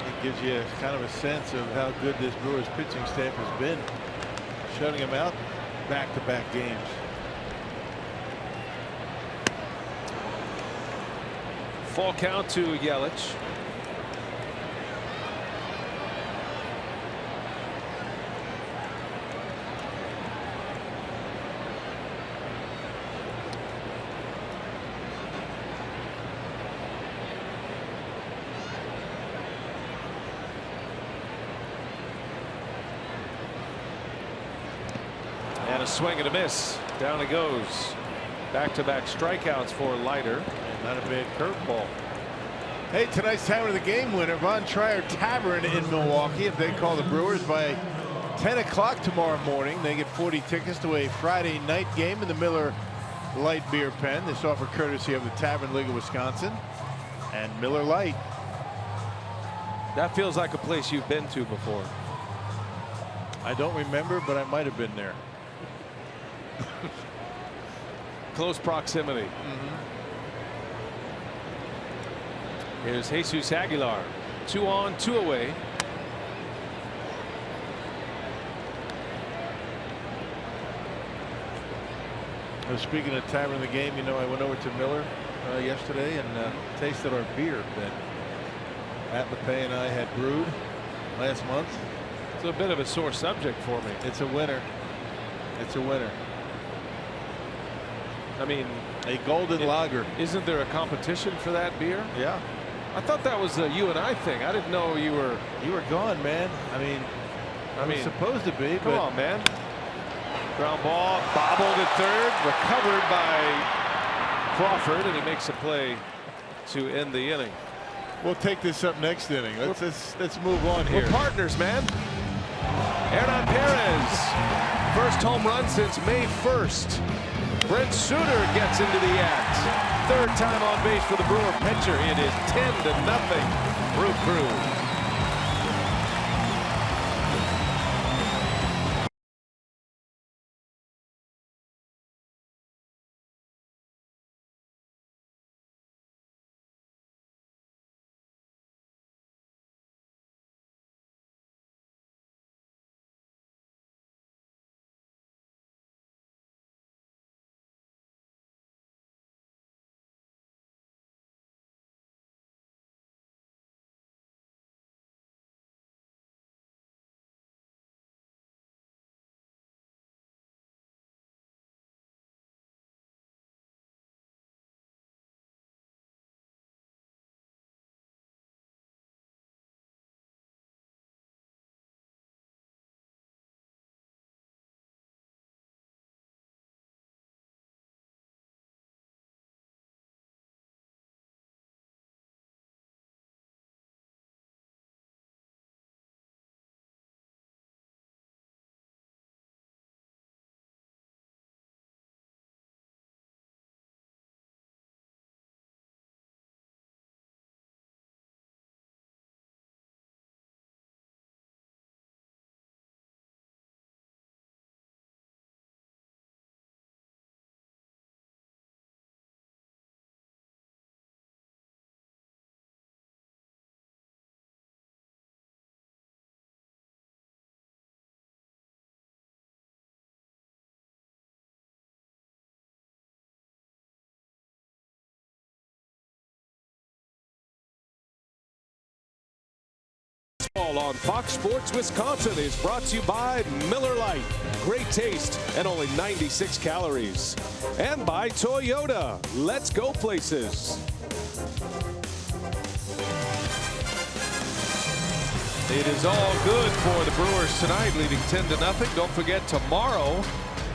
Speaker 2: It gives you kind of a sense of how good this Brewers pitching staff has been, shutting them out back-to-back games.
Speaker 1: Full count to Yelich. And a swing and a miss. Down it goes. Back-to-back strikeouts for Leiter.
Speaker 2: And not a bad curveball. Hey, tonight's time of the game winner, Von Trier Tavern in Milwaukee. If they call the Brewers by 10 o'clock tomorrow morning, they get 40 tickets to a Friday night game in the Miller Light Beer Pen. This offer courtesy of the Tavern League of Wisconsin and Miller Lite.
Speaker 1: That feels like a place you've been to before.
Speaker 2: I don't remember, but I might have been there.
Speaker 1: Close proximity. Here's Jesus Aguilar. 2 on, 2 away.
Speaker 2: Speaking of Tavern in the game, you know, I went over to Miller yesterday and tasted our beer that Matt LePay and I had brewed last month.
Speaker 1: It's a bit of a sore subject for me.
Speaker 2: It's a winner. It's a winner.
Speaker 1: I mean,
Speaker 2: a golden lager.
Speaker 1: Isn't there a competition for that beer?
Speaker 2: Yeah.
Speaker 1: I thought that was a you and I thing. I didn't know you were
Speaker 2: gone, man. I mean, supposed to be.
Speaker 1: Come on, man. Ground ball, bobbled at third, recovered by Crawford, and he makes a play to end the inning.
Speaker 2: We'll take this up next inning. Let's move on here.
Speaker 1: We're partners, man. Hernan Perez, first home run since May 1st. Brent Souter gets into the act. 3rd time on base for the Brewer pitcher. It is 10-0 Brew Crew. All on Fox Sports Wisconsin is brought to you by Miller Lite. Great taste and only 96 calories. And by Toyota. Let's go places. It is all good for the Brewers tonight, leading 10-0. Don't forget, tomorrow,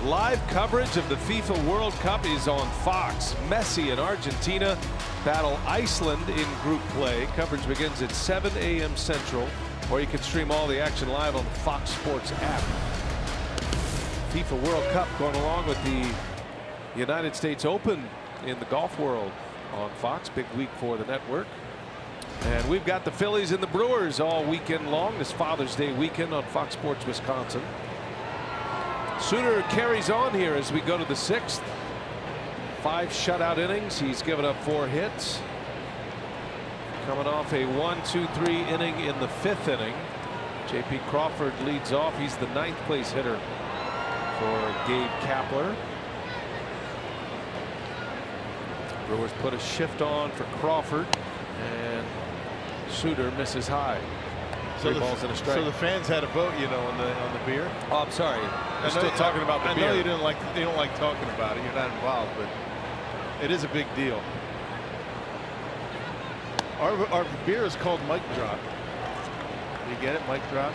Speaker 1: live coverage of the FIFA World Cup is on Fox. Messi and Argentina battle Iceland in group play. Coverage begins at 7 a.m. Central, or you can stream all the action live on the Fox Sports app. FIFA World Cup going along with the United States Open in the golf world on Fox. Big week for the network. And we've got the Phillies and the Brewers all weekend long, this Father's Day weekend on Fox Sports Wisconsin. Souter carries on here as we go to the 6th. 5 shutout innings. He's given up 4 hits. Coming off a 1-2-3 inning in the 5th inning. J.P. Crawford leads off. He's the 9th place hitter for Gabe Kapler. Brewers put a shift on for Crawford, and Souter misses high.
Speaker 2: So
Speaker 1: 3 balls and a strike.
Speaker 2: So the fans had a vote, you know, on the beer.
Speaker 1: Oh, I'm sorry. We're still talking about the beer.
Speaker 2: I know you don't like talking about it. You're not involved, but it is a big deal. Our beer is called Mic Drop. You get it, Mic Drop?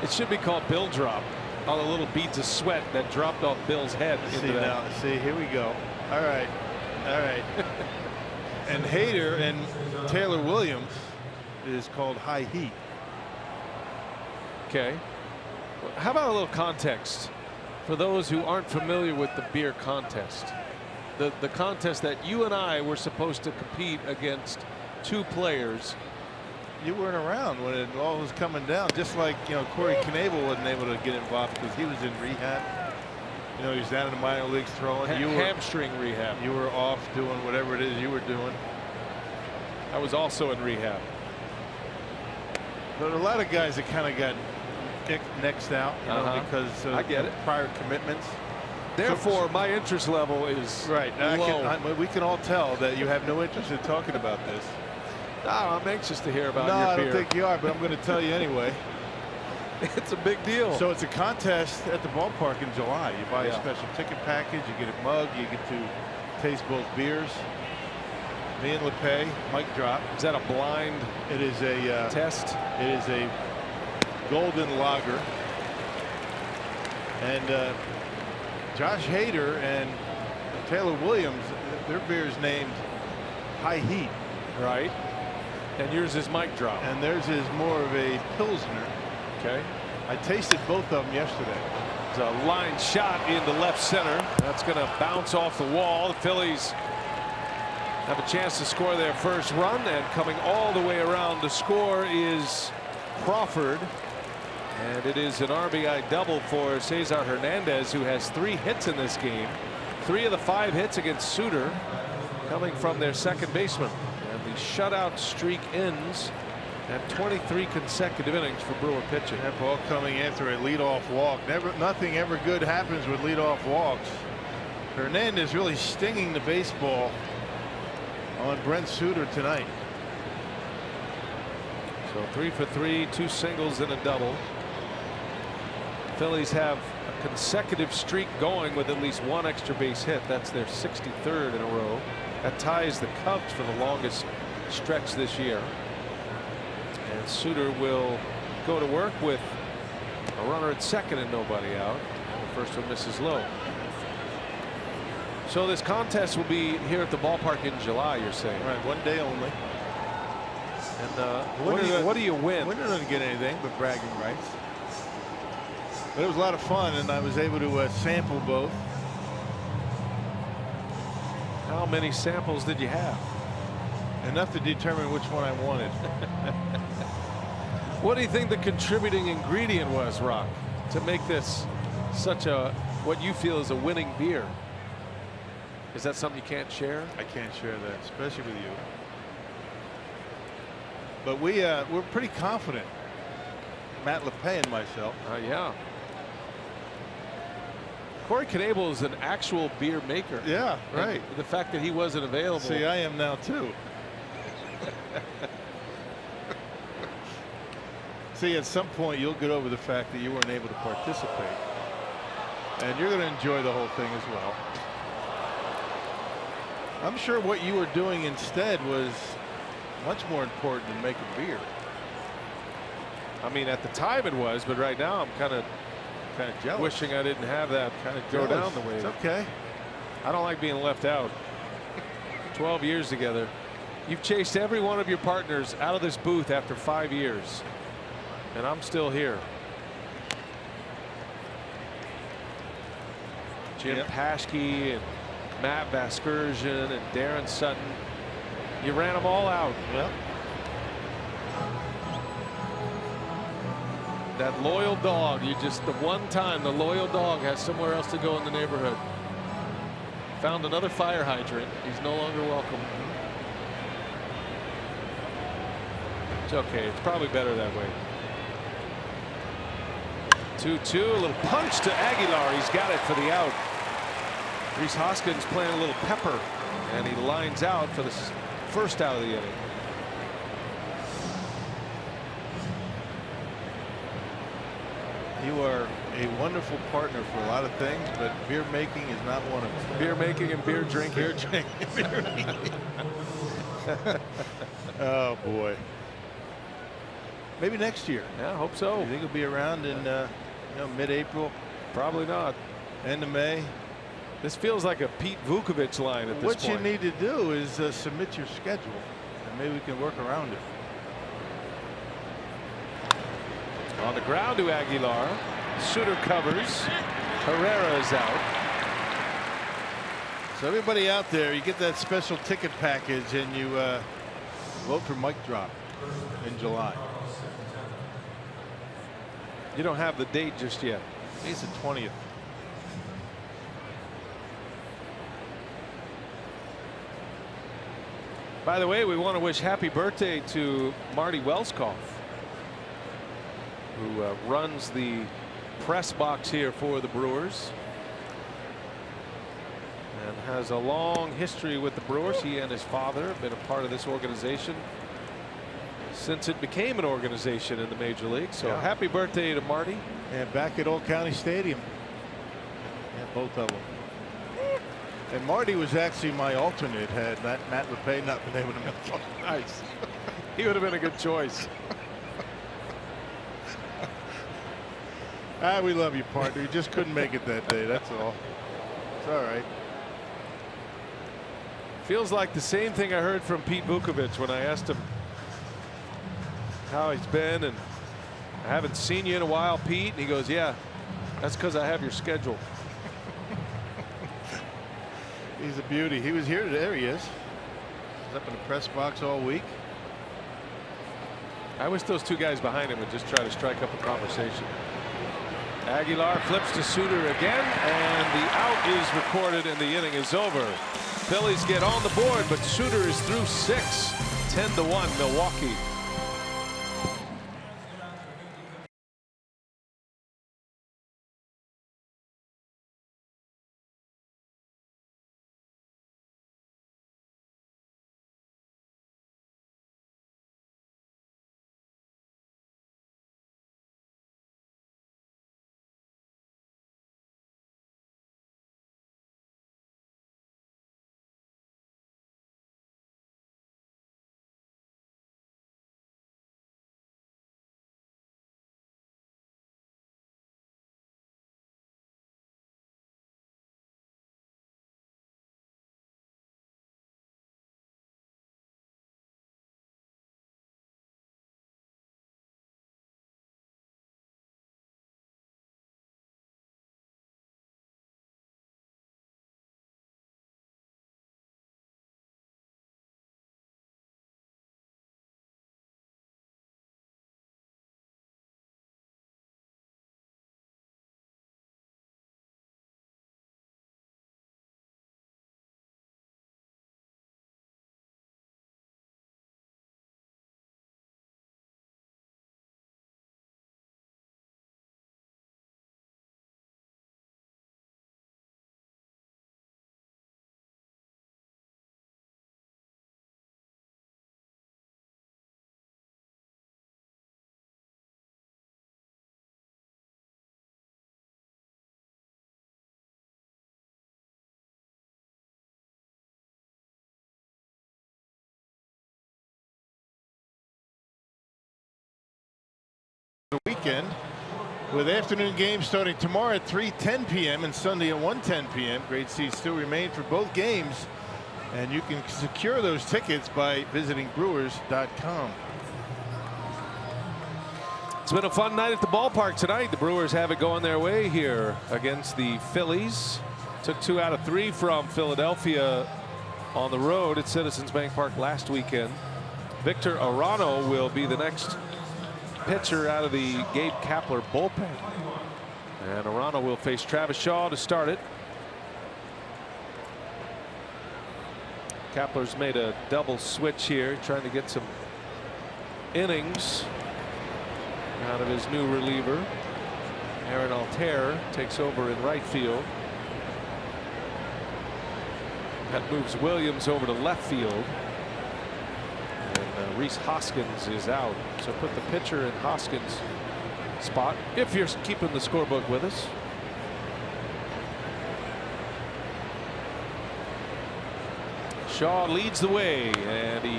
Speaker 1: It should be called Bill Drop. All the little beads of sweat that dropped off Bill's head.
Speaker 2: See now, see, here we go. All right, all right. And Hader and Taylor Williams is called High Heat.
Speaker 1: Okay. How about a little context for those who aren't familiar with the beer contest? The contest that you and I were supposed to compete against 2 players.
Speaker 2: You weren't around when it all was coming down. Just like, you know, Corey Knebel wasn't able to get involved because he was in rehab. You know, he was down in the minor leagues throwing.
Speaker 1: Hamstring rehab.
Speaker 2: You were off doing whatever it is you were doing.
Speaker 1: I was also in rehab.
Speaker 2: But a lot of guys that kind of got next out, you know, because
Speaker 1: I get it.
Speaker 2: Prior commitments.
Speaker 1: Therefore, my interest level is
Speaker 2: right.
Speaker 1: low.
Speaker 2: We can all tell that you have no interest in talking about this.
Speaker 1: No, I'm anxious to hear about
Speaker 2: your beer. No, I don't think you are, but I'm going to tell you anyway.
Speaker 1: It's a big deal.
Speaker 2: So it's a contest at the ballpark in July. You buy a special ticket package, you get a mug, you get to taste both beers. Me and LePay, Mic Drop.
Speaker 1: Is that a blind?
Speaker 2: It is a
Speaker 1: test.
Speaker 2: It is a golden lager. And Josh Hader and Taylor Williams, their beer is named High Heat.
Speaker 1: Right. And yours is Mic Drop.
Speaker 2: And theirs is more of a Pilsner.
Speaker 1: Okay.
Speaker 2: I tasted both of them yesterday.
Speaker 1: It's a line shot into left center. That's going to bounce off the wall. The Phillies have a chance to score their first run, and coming all the way around to score is Crawford. And it is an RBI double for Cesar Hernandez, who has 3 hits in this game. 3 of the 5 hits against Souter coming from their second baseman. And the shutout streak ends at 23 consecutive innings for Brewer pitching.
Speaker 2: That ball coming after a leadoff walk. Nothing ever good happens with leadoff walks. Hernandez really stinging the baseball on Brent Souter tonight.
Speaker 1: So 3 for 3, 2 singles and a double. Phillies have a consecutive streak going with at least 1 extra base hit. That's their 63rd in a row. That ties the Cubs for the longest stretch this year. And Souter will go to work with a runner at second and nobody out. The first one misses low. So this contest will be here at the ballpark in July, you're saying?
Speaker 2: Right, 1 day only.
Speaker 1: And what do you win?
Speaker 2: Winner doesn't get anything but bragging rights. But it was a lot of fun, and I was able to sample both.
Speaker 1: How many samples did you have?
Speaker 2: Enough to determine which one I wanted.
Speaker 1: What do you think the contributing ingredient was, Rock, to make this such a, what you feel is a winning beer? Is that something you can't share?
Speaker 2: I can't share that, especially with you. But we're pretty confident, Matt LePay and myself.
Speaker 1: Yeah. Corey Knebel is an actual beer maker.
Speaker 2: Yeah, right.
Speaker 1: And the fact that he wasn't available.
Speaker 2: See, I am now too. See, at some point you'll get over the fact that you weren't able to participate, and you're going to enjoy the whole thing as well. I'm sure what you were doing instead was much more important than making beer.
Speaker 1: I mean, at the time it was, but right now I'm kind of
Speaker 2: Jealous.
Speaker 1: wishing I didn't have that
Speaker 2: Kind of
Speaker 1: go down the way.
Speaker 2: It's okay.
Speaker 1: I don't like being left out. 12 years together. You've chased every one of your partners out of this booth after 5 years. And I'm still here. Jim Paschke and Matt Vasgersian and Darren Sutton. You ran them all out.
Speaker 2: Well,
Speaker 1: that loyal dog, you just, the one time the loyal dog has somewhere else to go in the neighborhood. Found another fire hydrant. He's no longer welcome. It's okay. It's probably better that way. 2-2, a little punch to Aguilar. He's got it for the out. Reese Hoskins playing a little pepper, and he lines out for the first out of the inning.
Speaker 2: you are a wonderful partner for a lot of things, but beer making is not one of them.
Speaker 1: Beer making and beer drinking.
Speaker 2: Beer drinking. Beer eating. Oh boy. Maybe next year.
Speaker 1: Yeah, I hope so.
Speaker 2: You think he'll be around in mid-April?
Speaker 1: Probably not.
Speaker 2: End of May.
Speaker 1: This feels like a Pete Vukovich line at this
Speaker 2: What
Speaker 1: point.
Speaker 2: you need to do is submit your schedule, and maybe we can work around it.
Speaker 1: On the ground to Aguilar. Souter covers. Herrera is out.
Speaker 2: So everybody out there, you get that special ticket package, and you vote for Mic Drop in July.
Speaker 1: You don't have the date just yet.
Speaker 2: It's the 20th.
Speaker 1: By the way, we want to wish happy birthday to Marty Welskoff, who runs the press box here for the Brewers and has a long history with the Brewers. He and his father have been a part of this organization since it became an organization in the major leagues. So happy birthday to Marty.
Speaker 2: And back at Old County Stadium. Yeah, both of them. And Marty was actually my alternate had Matt LePay not been able to make it.
Speaker 1: Nice. He would have been a good choice.
Speaker 2: We love you, partner. You just couldn't make it that day. That's all. It's all right.
Speaker 1: Feels like the same thing I heard from Pete Vukovich when I asked him how he's been, and I haven't seen you in a while, Pete. And he goes, yeah, that's because I have your schedule.
Speaker 2: He's a beauty. He was here today. There he is. He's up in the press box all week.
Speaker 1: I wish those two guys behind him would just try to strike up a conversation. Aguilar flips to Souter again, and the out is recorded and the inning is over. Phillies get on the board, but Souter is through 6. 10-1 Milwaukee.
Speaker 2: the weekend, with afternoon games starting tomorrow at 3:10 p.m. and Sunday at 1:10 p.m. Great seats still remain for both games, and you can secure those tickets by visiting Brewers.com.
Speaker 1: It's been a fun night at the ballpark tonight. The Brewers have it going their way here against the Phillies. Took 2 out of 3 from Philadelphia on the road at Citizens Bank Park last weekend. Victor Arano will be the next pitcher out of the Gabe Kapler bullpen. And Arano will face Travis Shaw to start it. Kapler's made a double switch here, trying to get some innings out of his new reliever. Aaron Altair takes over in right field. That moves Williams over to left field. And Rhys Hoskins is out. So put the pitcher in Hoskins' spot if you're keeping the scorebook with us. Shaw leads the way, and he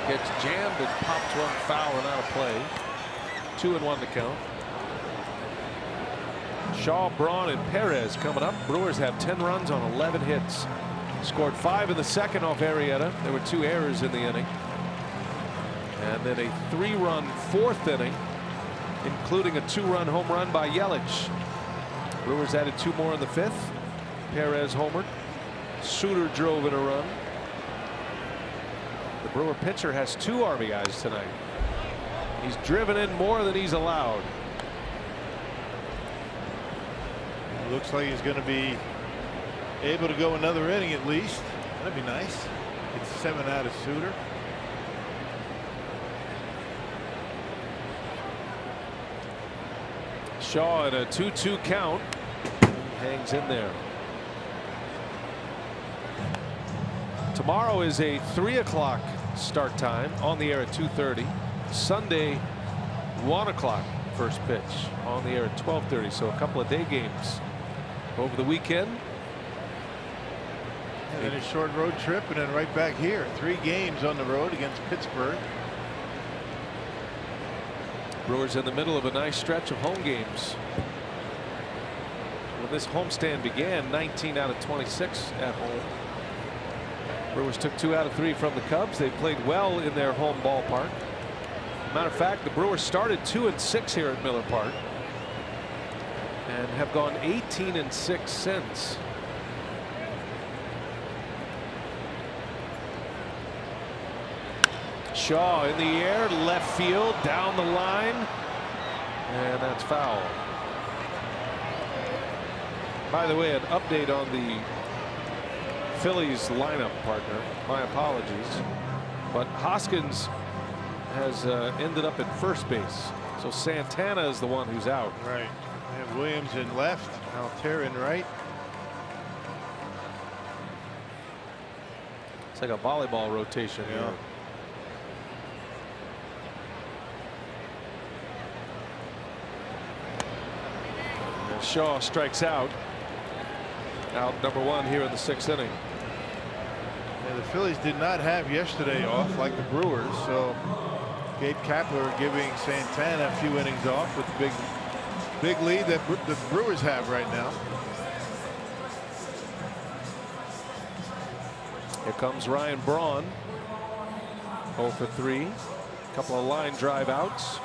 Speaker 1: gets jammed and pops one foul and out of play. 2-1 to count. Shaw, Braun, and Perez coming up. Brewers have 10 runs on 11 hits. Scored 5 in the second off Arrieta. There were 2 errors in the inning. And then a 3-run 4th inning, including a 2-run home run by Yelich. Brewers added 2 more in the 5th. Perez homered. Souter drove in a run. The Brewer pitcher has 2 RBIs tonight. He's driven in more than he's allowed.
Speaker 2: It looks like he's going to be able to go another inning at least. That'd be nice. It's 7 out of Souter.
Speaker 1: Shaw in a 2-2 count. Hangs in there. Tomorrow is a 3 o'clock start time, on the air at 2:30. Sunday 1 o'clock first pitch, on the air at 12:30. So a couple of day games over the weekend.
Speaker 2: And then a short road trip, and then right back here. 3 games on the road against Pittsburgh.
Speaker 1: Brewers in the middle of a nice stretch of home games. When this homestand began, 19 out of 26 at home. Brewers took 2 out of 3 from the Cubs. They played well in their home ballpark. Matter of fact, the Brewers started 2-6 here at Miller Park and have gone 18-6 since. Shaw in the air, left field, down the line, and that's foul. By the way, an update on the Phillies lineup, partner. My apologies, but Hoskins has ended up at first base, so Santana is the one who's out.
Speaker 2: Right. We have Williams in left, Altair in right.
Speaker 1: It's like a volleyball rotation.
Speaker 2: Yeah.
Speaker 1: Here. And Shaw strikes out. Out number 1 here in the 6th inning.
Speaker 2: Yeah, the Phillies did not have yesterday off like the Brewers, so Gabe Kapler giving Santana a few innings off with the big lead that the Brewers have right now.
Speaker 1: Here comes Ryan Braun. 0 for 3. A couple of line drive outs.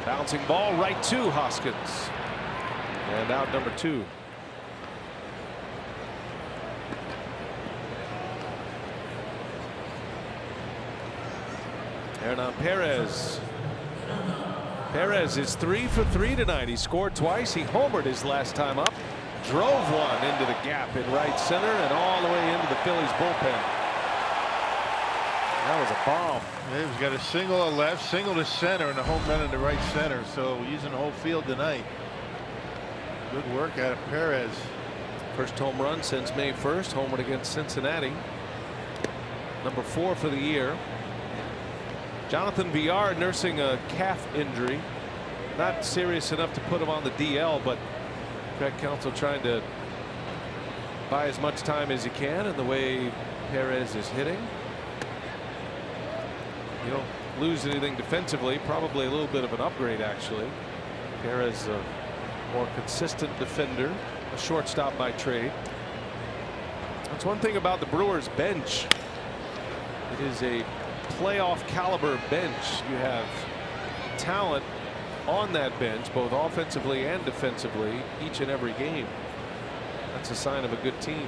Speaker 1: Bouncing ball right to Hoskins. And out number 2. Hernan Perez. Perez is 3 for 3 tonight. He scored twice. He homered his last time up. Drove one into the gap in right center and all the way into the Phillies bullpen. That was a bomb.
Speaker 2: Yeah, he's got a single to left, single to center, and a home run into right center. So using the whole field tonight. Good work out of Perez.
Speaker 1: First home run since May 1st. Homered against Cincinnati. Number 4 for the year. Jonathan Villar nursing a calf injury. Not serious enough to put him on the DL, but Craig Counsell trying to buy as much time as he can in the way Perez is hitting. You don't lose anything defensively, probably a little bit of an upgrade actually. Perez a more consistent defender, a shortstop by trade. That's one thing about the Brewers bench. It is a playoff caliber bench. You have talent on that bench, both offensively and defensively, each and every game. That's a sign of a good team.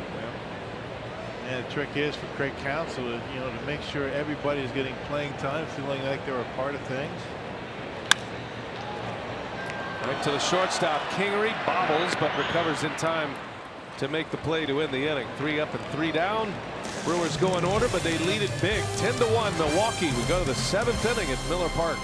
Speaker 2: Yeah, the trick is for Craig Counsell, you know, to make sure everybody is getting playing time, feeling like they're a part of things.
Speaker 1: Right to the shortstop. Kingery bobbles, but recovers in time to make the play to end the inning. 3 up and 3 down. Brewers go in order, but they lead it big. 10-1 Milwaukee. We go to the 7th inning at Miller Park.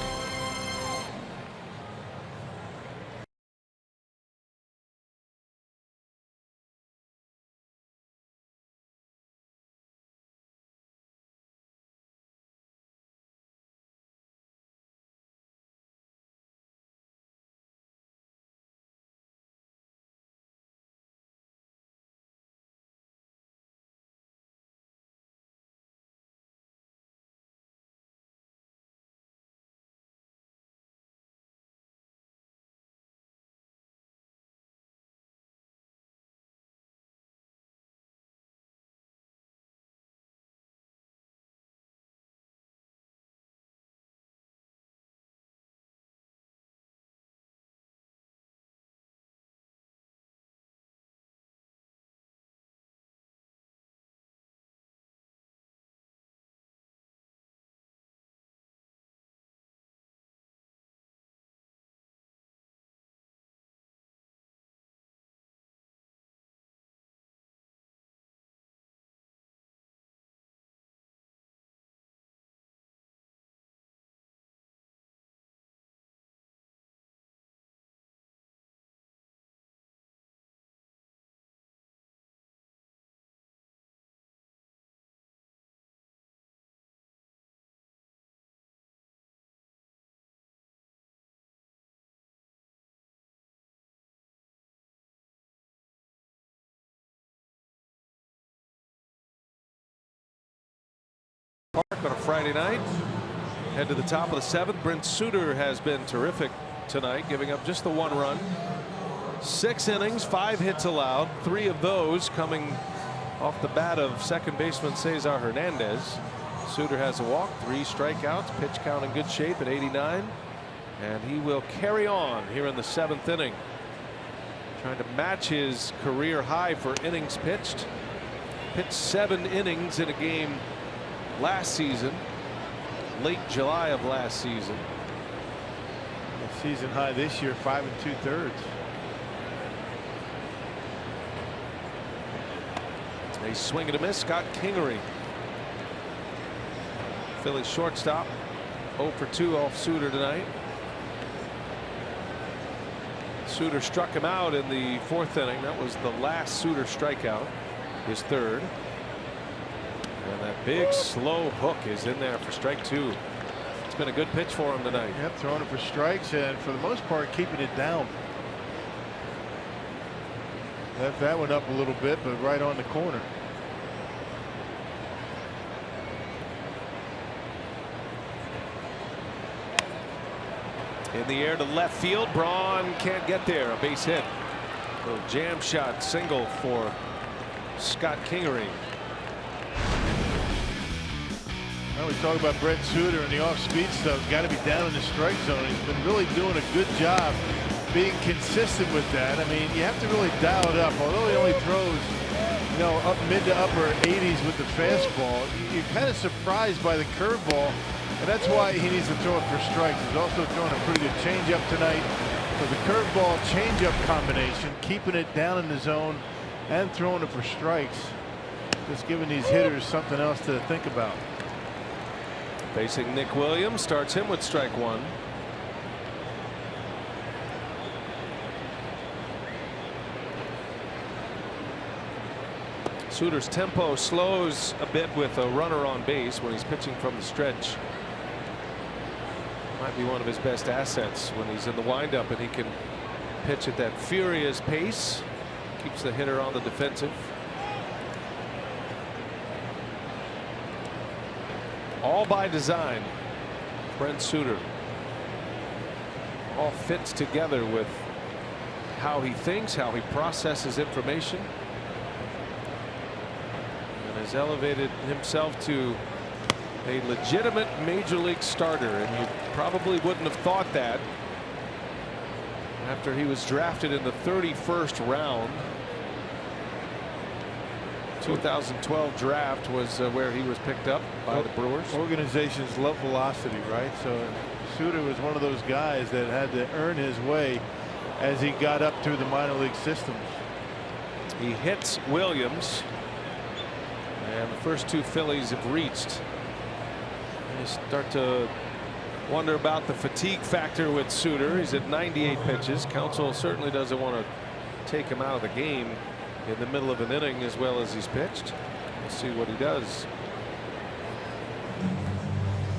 Speaker 1: Park on a Friday night. Head to the top of the 7th. Brent Souter has been terrific tonight, giving up just the 1 run. 6 innings, 5 hits allowed, 3 of those coming off the bat of second baseman Cesar Hernandez. Souter has a walk, 3 strikeouts, pitch count in good shape at 89, and he will carry on here in the 7th inning, trying to match his career high for innings pitched. Pitched 7 innings in a game last season, late July of last season.
Speaker 2: The season high this year, 5 2/3.
Speaker 1: A swing and a miss. Scott Kingery, Phillies shortstop, 0 for 2 off Souter tonight. Souter struck him out in the 4th inning. That was the last Souter strikeout, his 3rd. And that big slow hook is in there for strike 2. It's been a good pitch for him tonight.
Speaker 2: Yep, throwing it for strikes and for the most part keeping it down. Left that one up a little bit, but right on the corner.
Speaker 1: In the air to left field. Braun can't get there. A base hit. A little jam shot single for Scott Kingery.
Speaker 2: Well, we talk about Brent Souter and the off-speed stuff. Got to be down in the strike zone. He's been really doing a good job being consistent with that. I mean, you have to really dial it up. Although he only throws, you know, up mid to upper 80s with the fastball, you're kind of surprised by the curveball, and that's why he needs to throw it for strikes. He's also throwing a pretty good changeup tonight. So the curveball changeup combination, keeping it down in the zone and throwing it for strikes, just giving these hitters something else to think about.
Speaker 1: Facing Nick Williams, starts him with strike 1. Souter's tempo slows a bit with a runner on base when he's pitching from the stretch. Might be one of his best assets when he's in the windup and he can pitch at that furious pace. Keeps the hitter on the defensive. All by design. Brent Souter. All fits together with how he thinks, how he processes information, and has elevated himself to a legitimate major league starter. And you probably wouldn't have thought that after he was drafted in the 31st round. 2012 draft was where he was picked up by the Brewers.
Speaker 2: Organizations love velocity, right? So Souter was one of those guys that had to earn his way as he got up through the minor league systems.
Speaker 1: He hits Williams, and the first two Phillies have reached. You start to wonder about the fatigue factor with Souter. He's at 98 pitches. Counsell certainly doesn't want to take him out of the game in the middle of an inning as well as he's pitched. We'll see what he does.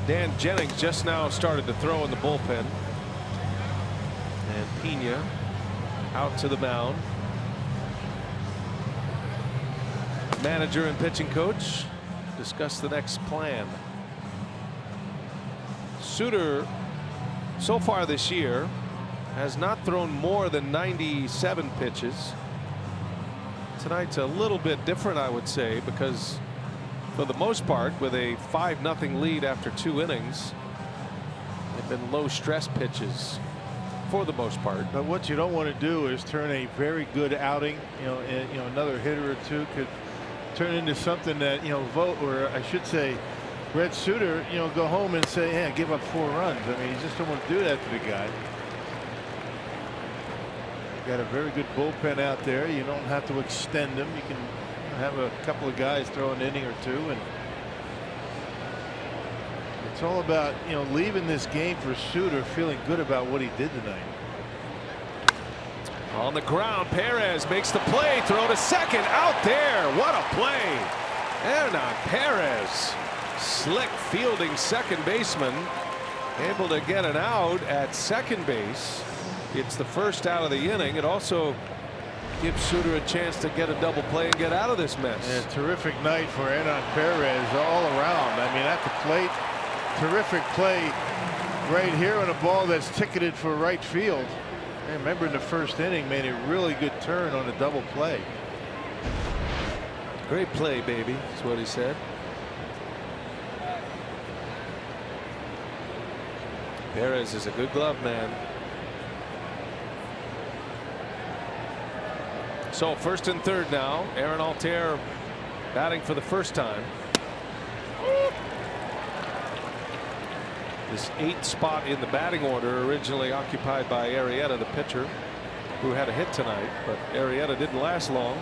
Speaker 1: Dan Jennings just now started to throw in the bullpen. And Pena out to the mound. Manager and pitching coach discuss the next plan. Souter so far this year has not thrown more than 97 pitches. Tonight's a little bit different, I would say, because for the most part, with a 5-0 lead after 2 innings, they've been low stress pitches for the most part.
Speaker 2: But what you don't want to do is turn a very good outing, another hitter or two could turn into something that, Vogt, or I should say Brent Souter, go home and say, hey, give up 4 runs. I mean, you just don't want to do that to the guy. Got a very good bullpen out there. You don't have to extend them. You can have a couple of guys throw an inning or two, and it's all about leaving this game for Souter feeling good about what he did tonight.
Speaker 1: On the ground, Perez makes the play. Throw to second. Out there. What a play. Hernan Perez, slick fielding second baseman, able to get an out at second base. It's the first out of the inning. It also gives Souter a chance to get a double play and get out of this mess.
Speaker 2: Yeah, terrific night for Hernan Perez all around. I mean, at the plate, terrific play right here on a ball that's ticketed for right field. I remember in the first inning, made a really good turn on a double play.
Speaker 1: Great play, baby, is what he said. Perez is a good glove man. So first and third now. Aaron Altair batting for the first time. This 8th spot in the batting order originally occupied by Arrieta, the pitcher, who had a hit tonight, but Arrieta didn't last long.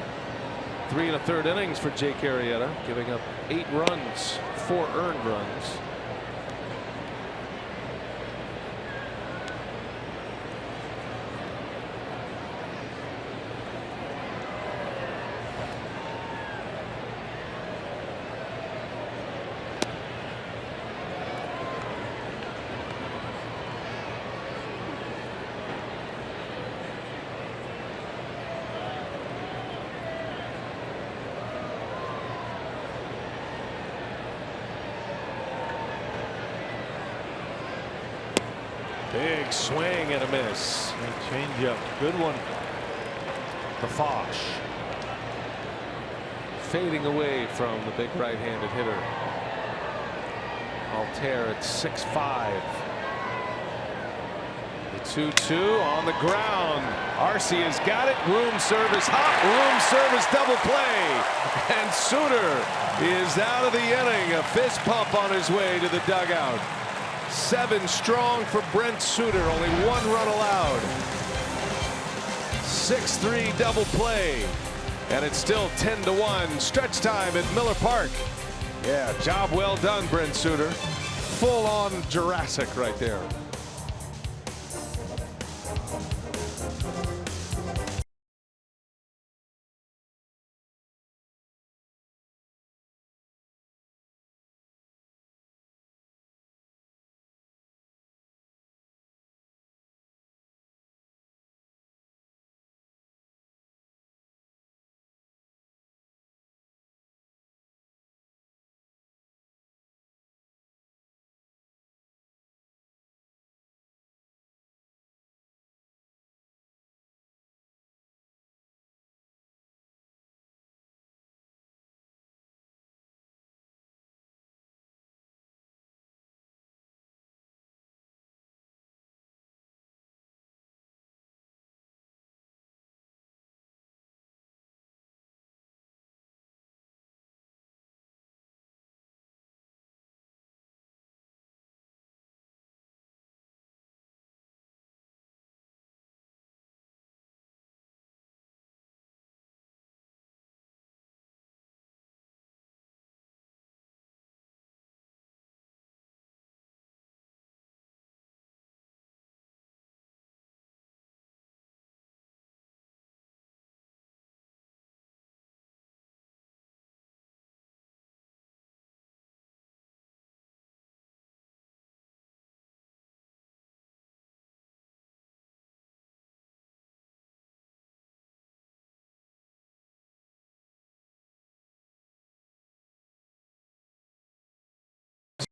Speaker 1: 3 1/3 innings for Jake Arrieta, giving up 8 runs, 4 earned runs. Big swing and a miss.
Speaker 2: Change up. Good one.
Speaker 1: The Fosh fading away from the big right-handed hitter. Altair at 6'5". The 2-2 on the ground. Arce has got it. Room service hot. Room service double play. And Souter is out of the inning. A fist pump on his way to the dugout. 7 strong for Brent Souter. Only 1 run allowed. 6-3 double play. And it's still 10-1. Stretch time at Miller Park. Yeah, job well done, Brent Souter. Full on Jurassic right there.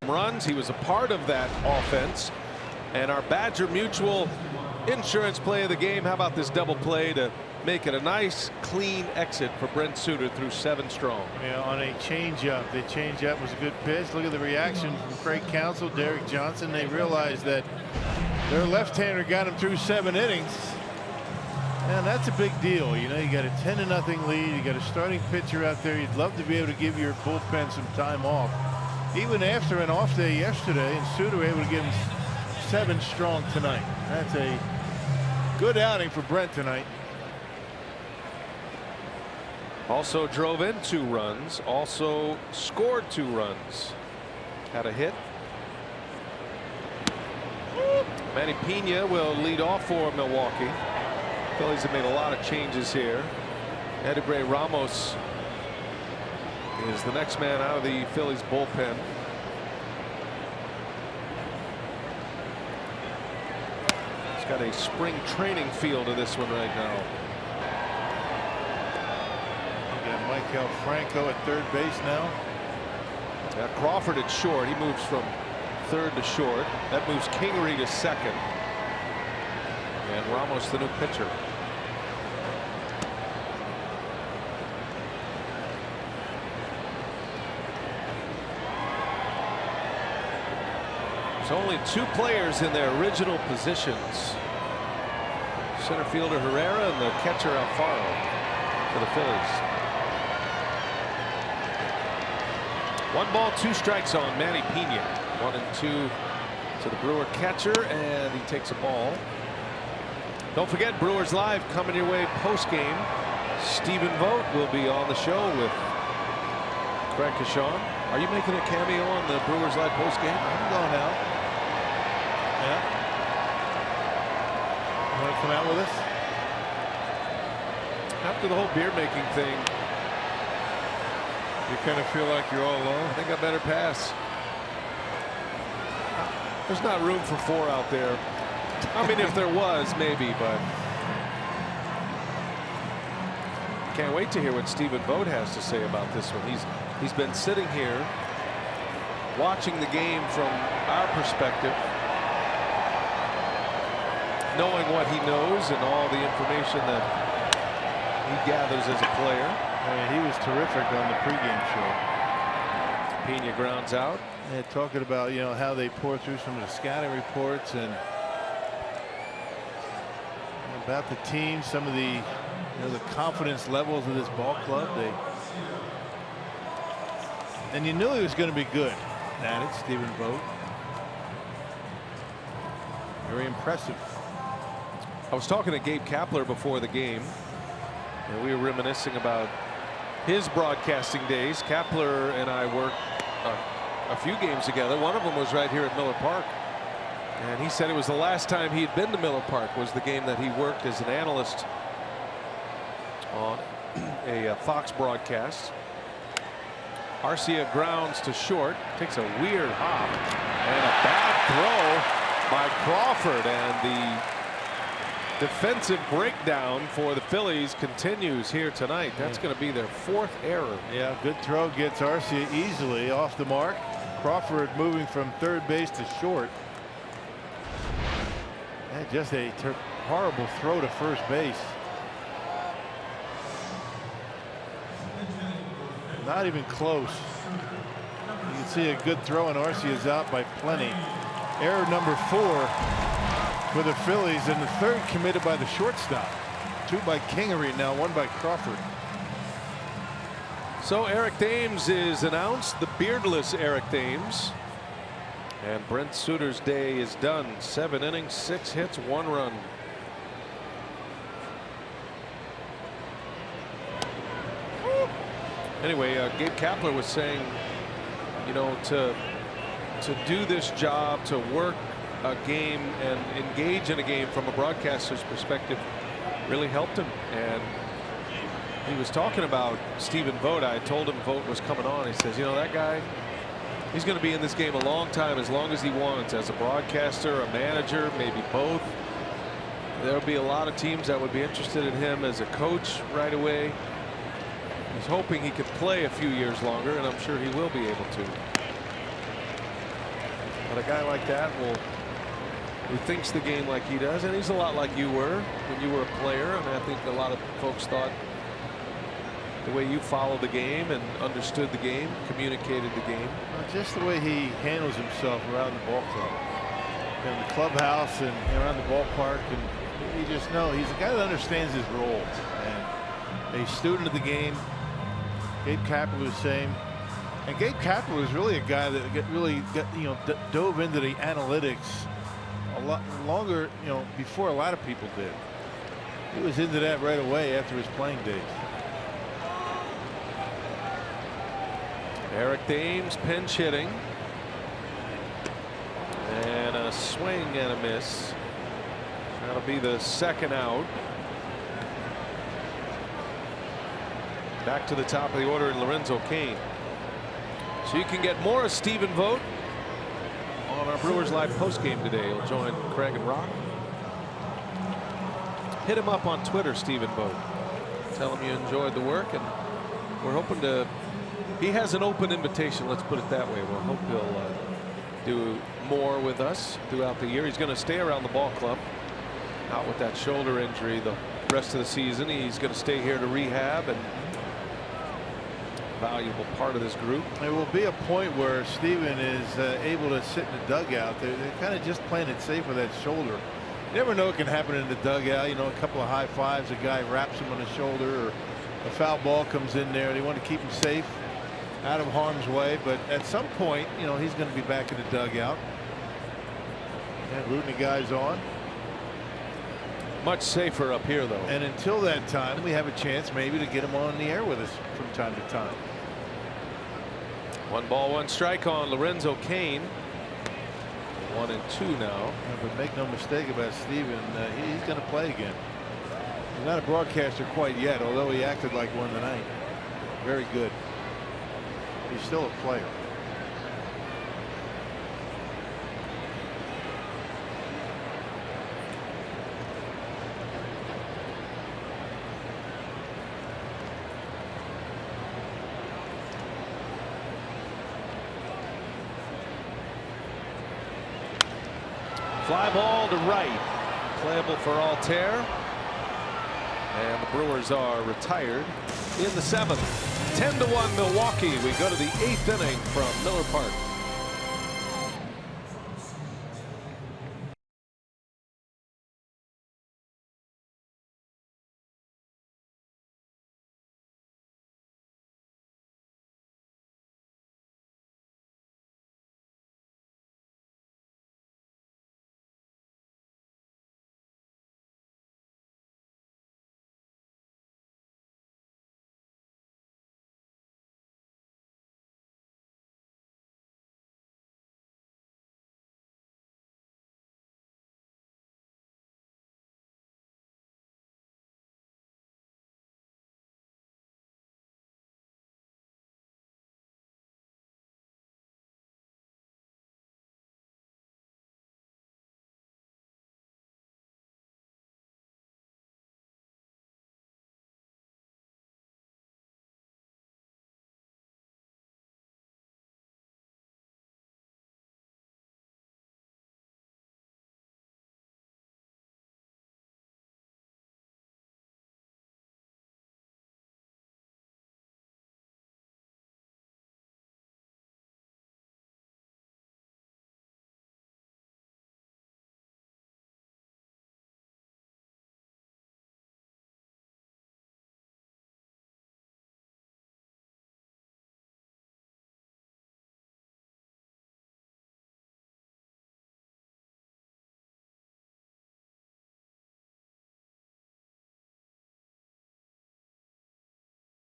Speaker 1: runs. He was a part of that offense. And our Badger Mutual insurance play of the game. How about this double play to make it a nice clean exit for Brent Souter through 7 strong.
Speaker 2: Yeah, on a changeup. The changeup was a good pitch. Look at the reaction from Craig Counsell, Derek Johnson. They realized that their left-hander got him through 7 innings. And that's a big deal. You know, you got a 10-0 lead. You got a starting pitcher out there. You'd love to be able to give your bullpen some time off. Even after an off day yesterday, and Souter able to give him 7 strong tonight. That's a good outing for Brent tonight.
Speaker 1: Also drove in 2 runs, also scored 2 runs. Had a hit. Manny Pena will lead off for Milwaukee. Phillies have made a lot of changes here. Edibre Ramos is the next man out of the Phillies bullpen. He's got a spring training feel to this one right now.
Speaker 2: Michael Franco at third base now.
Speaker 1: Crawford at short. He moves from third to short. That moves Kingery to second. And Ramos the new pitcher. There's only 2 players in their original positions. Center fielder Herrera and the catcher Alfaro for the Phillies. 1 ball, 2 strikes on Manny Pena. 1 and 2 to the Brewer catcher, and he takes a ball. Don't forget, Brewers Live coming your way post game. Stephen Vogt will be on the show with Craig Kashawn. Are you making a cameo on the Brewers Live post game?
Speaker 2: I'm going out. Yeah. You want to come out with us?
Speaker 1: After the whole beer making thing,
Speaker 2: you kind of feel like you're all alone.
Speaker 1: I think I better pass. There's not room for 4 out there. I mean, if there was, maybe, but can't wait to hear what Stephen Vogt has to say about this one. He's been sitting here watching the game from our perspective, knowing what he knows and all the information that he gathers as a player.
Speaker 2: I mean, he was terrific on the pregame show.
Speaker 1: Pena grounds out.
Speaker 2: And talking about, you know, how they pour through some of the scouting reports and about the team, some of the, you know, the confidence levels of this ball club. And you knew he was going to be good at it, Stephen Vogt. Very impressive.
Speaker 1: I was talking to Gabe Kapler before the game, and we were reminiscing about his broadcasting days. Kapler and I worked a few games together. One of them was right here at Miller Park, and he said it was the last time he had been to Miller Park was the game that he worked as an analyst on a Fox broadcast. Arcia grounds to short, takes a weird hop, and a bad throw by Crawford, and the defensive breakdown for the Phillies continues here tonight. That's going to be their 4th error.
Speaker 2: Yeah, good throw gets Arcia easily off the mark. Crawford moving from third base to short. And just a horrible throw to first base. Not even close. You can see a good throw, and Arcia's out by plenty. Error number 4 for the Phillies, and the 3rd committed by the shortstop. 2 by Kingery, now 1 by Crawford.
Speaker 1: So Eric Thames is announced, the beardless Eric Thames. And Brent Souter's day is done. 7 innings, 6 hits, 1 run. Anyway, Gabe Kapler was saying, you know, to do this job, to work a game and engage in a game from a broadcaster's perspective really helped him. And he was talking about Stephen Vogt. I told him Vogt was coming on. He says, you know, that guy, he's going to be in this game a long time, as long as he wants, as a broadcaster, a manager, maybe both. There'll be a lot of teams that would be interested in him as a coach right away. He's hoping he could play a few years longer, and I'm sure he will be able to.
Speaker 6: But a guy like that who thinks the game like he does, and he's a lot like you were when you were a player. I mean, I think a lot of folks thought the way you followed the game and understood the game, communicated the game.
Speaker 2: Just the way he handles himself around the ball club, in the clubhouse and around the ballpark, and you just know he's a guy that understands his role and a student of the game. Gabe Kapler was the same, and Gabe Kapler was really a guy that dove into the analytics a lot longer, before a lot of people did. He was into that right away after his playing days.
Speaker 6: Eric Dames pinch hitting, and a swing and a miss. That'll be the second out. Back to the top of the order in Lorenzo Cain. So you can get more of Stephen Vogt on our Brewers Live postgame today. He'll join Craig and Rock. Hit him up on Twitter, Stephen Vogt. Tell him you enjoyed the work, and we're hoping to. He has an open invitation, let's put it that way. We'll hope he'll do more with us throughout the year. He's going to stay around the ball club, out with that shoulder injury the rest of the season. He's going to stay here to rehab, and valuable part of this group.
Speaker 2: There will be a point where Steven is able to sit in the dugout. They're kind of just playing it safe with that shoulder. You never know what can happen in the dugout. A couple of high fives, a guy wraps him on the shoulder, or a foul ball comes in there. They want to keep him safe, out of harm's way. But at some point, he's going to be back in the dugout and rooting the guys on.
Speaker 6: Much safer up here, though.
Speaker 2: And until that time, we have a chance maybe to get him on the air with us from time to time.
Speaker 6: 1 ball, 1 strike on Lorenzo Cain. 1 and 2 now.
Speaker 2: Yeah, but make no mistake about Steven, he's going to play again. He's not a broadcaster quite yet, although he acted like one tonight. Very good. He's still a player.
Speaker 6: Fly ball to right, playable for Altair, and the Brewers are retired in the 7th. 10-1 Milwaukee. We go to the 8th inning from Miller Park.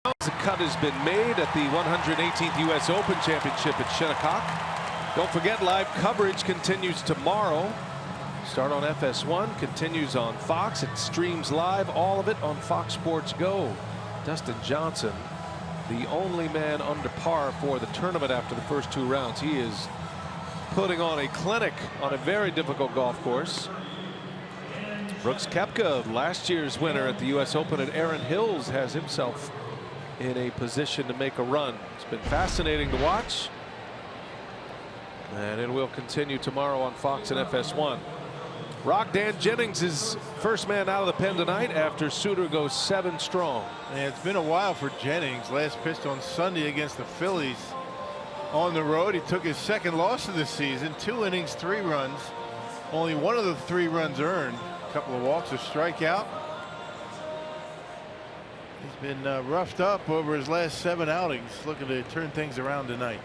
Speaker 6: The cut has been made at the 118th U.S. Open Championship at Shinnecock. Don't forget, live coverage continues tomorrow. Start on FS1, continues on Fox. It streams live, all of it on Fox Sports Go. Dustin Johnson, the only man under par for the tournament after the first 2 rounds. He is putting on a clinic on a very difficult golf course. Brooks Koepka, last year's winner at the U.S. Open at Erin Hills, has himself in a position to make a run. It's been fascinating to watch. And it will continue tomorrow on Fox and FS1. Rock Dan Jennings is first man out of the pen tonight after Souter goes 7 strong.
Speaker 2: And it's been a while for Jennings. Last pitched on Sunday against the Phillies on the road. He took his second loss of the season. 2 innings, 3 runs. Only one of the 3 runs earned. A couple of walks, a strikeout. He's been roughed up over his last 7 outings. Looking to turn things around tonight.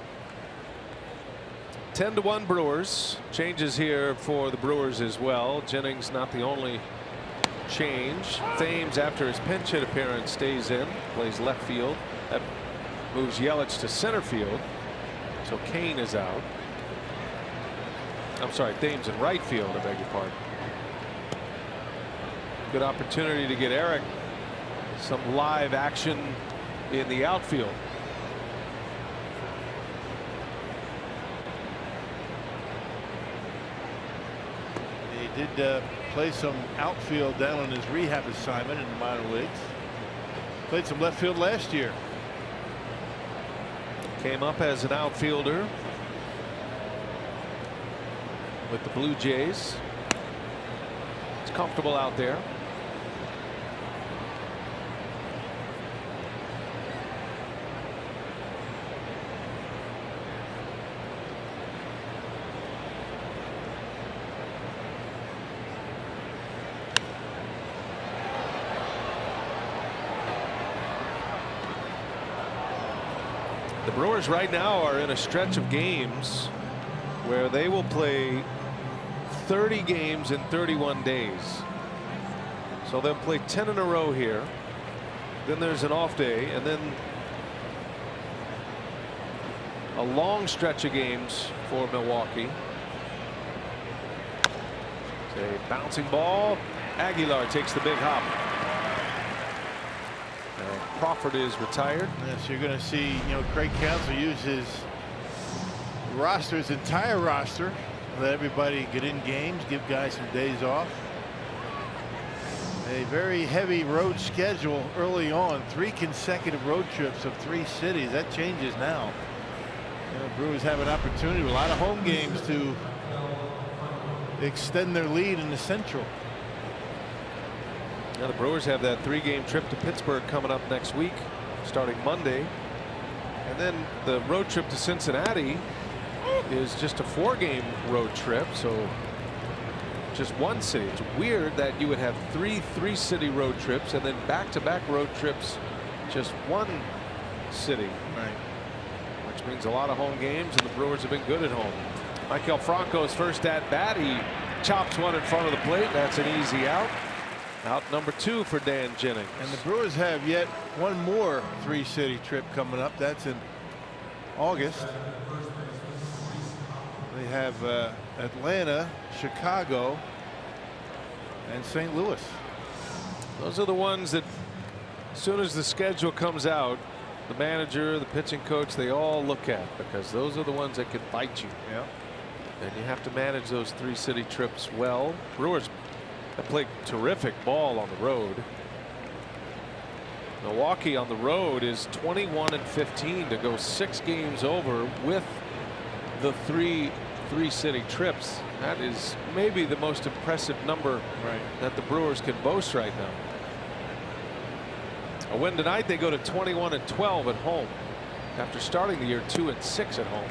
Speaker 6: 10-1 Brewers. Changes here for the Brewers as well. Jennings not the only change. Thames, after his pinch hit appearance, stays in, plays left field. That moves Yelich to center field. So Cain is out. I'm sorry, Thames in right field, I beg your pardon. Good opportunity to get Eric some live action in the outfield.
Speaker 2: He did play some outfield down on his rehab assignment in the minor leagues. Played some left field last year.
Speaker 6: Came up as an outfielder with the Blue Jays. It's comfortable out there. The Brewers right now are in a stretch of games where they will play 30 games in 31 days. So they'll play 10 in a row here. Then there's an off day, and then a long stretch of games for Milwaukee. It's a bouncing ball. Aguilar takes the big hop. Crawford is retired.
Speaker 2: Yes, you're going to see, Craig Counsell use his roster, his entire roster, let everybody get in games, give guys some days off. A very heavy road schedule early on, 3 consecutive road trips of 3 cities. That changes now. Brewers have an opportunity with a lot of home games to extend their lead in the Central.
Speaker 6: Now the Brewers have that 3-game trip to Pittsburgh coming up next week, starting Monday. And then the road trip to Cincinnati is just a 4-game road trip. So just 1 city. It's weird that you would have 3 3-city road trips and then back-to-back road trips, just 1 city.
Speaker 2: Right.
Speaker 6: Which means a lot of home games, and the Brewers have been good at home. Michael Franco's first at bat. He chops one in front of the plate. That's an easy out. Out number 2 for Dan Jennings.
Speaker 2: And the Brewers have yet one more 3-city trip coming up. That's in August. They have Atlanta, Chicago, and St. Louis.
Speaker 6: Those are the ones that, as soon as the schedule comes out, the manager, the pitching coach, they all look at, because those are the ones that can bite you.
Speaker 2: Yeah.
Speaker 6: And you have to manage those 3-city trips well. Brewers have played terrific ball on the road. Milwaukee on the road is 21-15 to go 6 games over with the 3-city trips. That is maybe the most impressive number that the Brewers can boast right now. A win tonight, they go to 21-12 at home after starting the year 2-6 at home.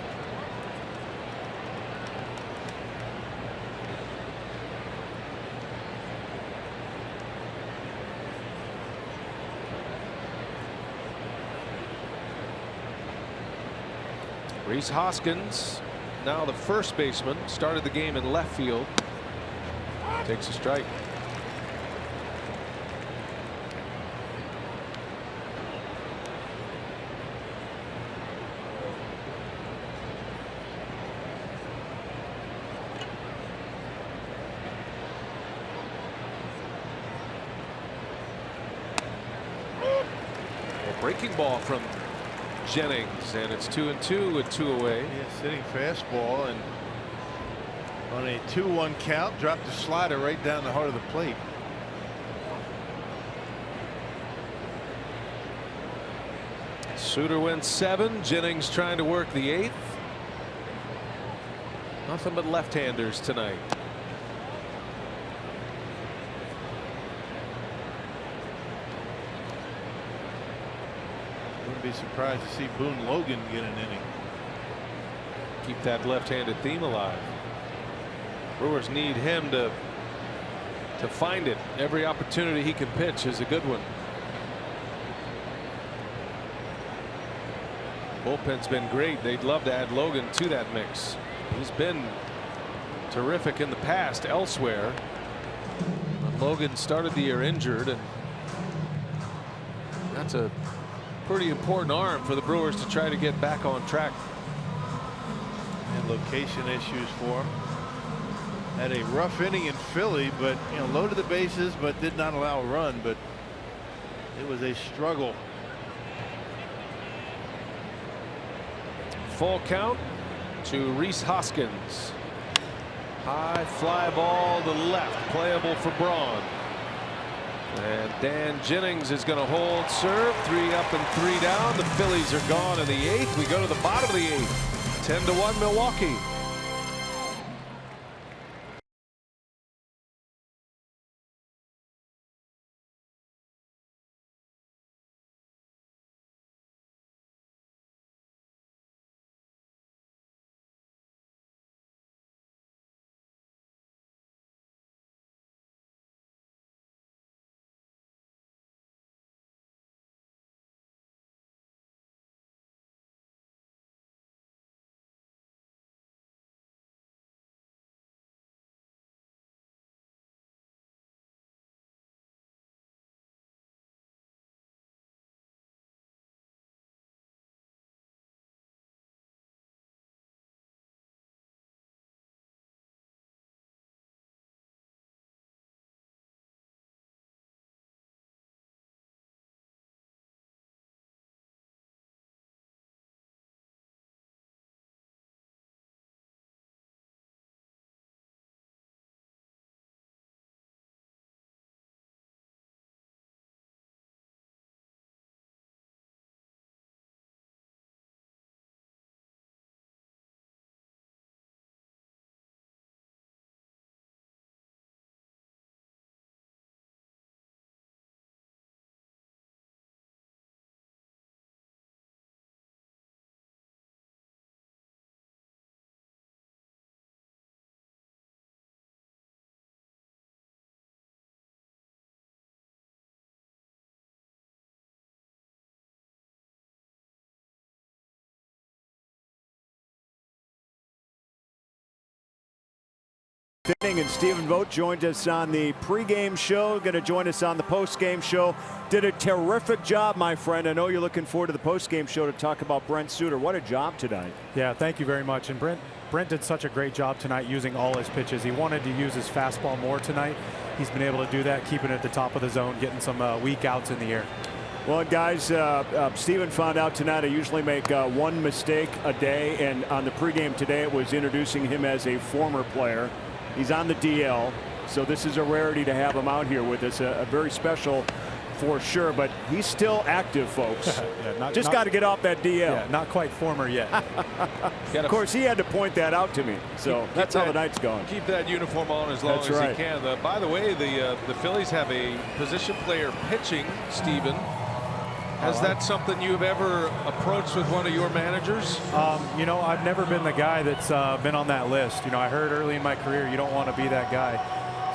Speaker 6: Rhys Hoskins, now the first baseman, started the game in left field. Takes a strike. A breaking ball from Jennings, and it's 2-2 with 2 away.
Speaker 2: Yeah, sitting fastball, and on a 2-1 count, dropped the slider right down the heart of the plate.
Speaker 6: Souter wins 7. Jennings trying to work the 8th. Nothing but left-handers tonight.
Speaker 2: Wouldn't be surprised to see Boone Logan get an inning.
Speaker 6: Keep that left-handed theme alive. Brewers need him to find it. Every opportunity he can pitch is a good one. Bullpen's been great. They'd love to add Logan to that mix. He's been terrific in the past elsewhere. But Logan started the year injured, and that's a pretty important arm for the Brewers to try to get back on track.
Speaker 2: And location issues for him. Had a rough inning in Philly, but loaded the bases, but did not allow a run. But it was a struggle.
Speaker 6: Full count to Rhys Hoskins. High fly ball to left, playable for Braun. And Dan Jennings is going to hold serve. 3 up and 3 down. The Phillies are gone in the 8th. We go to the bottom of the 8th. 10-1 Milwaukee.
Speaker 7: And Stephen Vogt joined us on the pregame show, going to join us on the postgame show. Did a terrific job, my friend. I know you're looking forward to the postgame show to talk about Brent Souter. What a job tonight.
Speaker 8: Yeah, thank you very much. And Brent did such a great job tonight using all his pitches. He wanted to use his fastball more tonight. He's been able to do that, keeping it at the top of the zone, getting some weak outs in the air.
Speaker 7: Well, guys, Stephen found out tonight I usually make one mistake a day, and on the pregame today it was introducing him as a former player. He's on the DL, so this is a rarity to have him out here with us. A very special for sure, but he's still active, folks.
Speaker 8: Yeah,
Speaker 7: just got to get off that DL.
Speaker 8: Yeah, not quite former yet.
Speaker 7: Of course, he had to point that out to me, so that's how the night's going.
Speaker 6: Keep that uniform on as long as he can. By the way, the Phillies have a position player pitching, Stephen. Has that something you've ever approached with one of your managers?
Speaker 8: I've never been the guy that's been on that list. I heard early in my career you don't want to be that guy.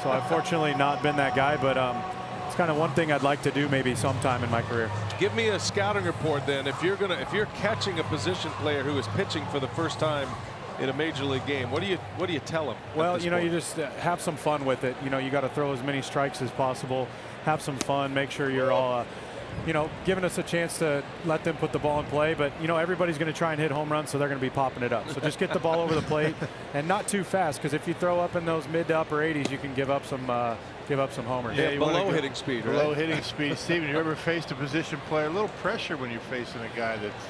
Speaker 8: So I've fortunately not been that guy, but it's kind of one thing I'd like to do maybe sometime in my career.
Speaker 6: Give me a scouting report then. If you're catching a position player who is pitching for the first time in a major league game, what do you tell him?
Speaker 8: Well, you just have some fun with it. You got to throw as many strikes as possible. Have some fun. Make sure you're all giving us a chance to let them put the ball in play, but everybody's going to try and hit home runs, so they're going to be popping it up. So just get the ball over the plate and not too fast, because if you throw up in those mid to upper 80s, you can give up some homers.
Speaker 6: Yeah, below hitting speed, right?
Speaker 2: Below hitting speed. Steven, you ever faced a position player? A little pressure when you're facing a guy that's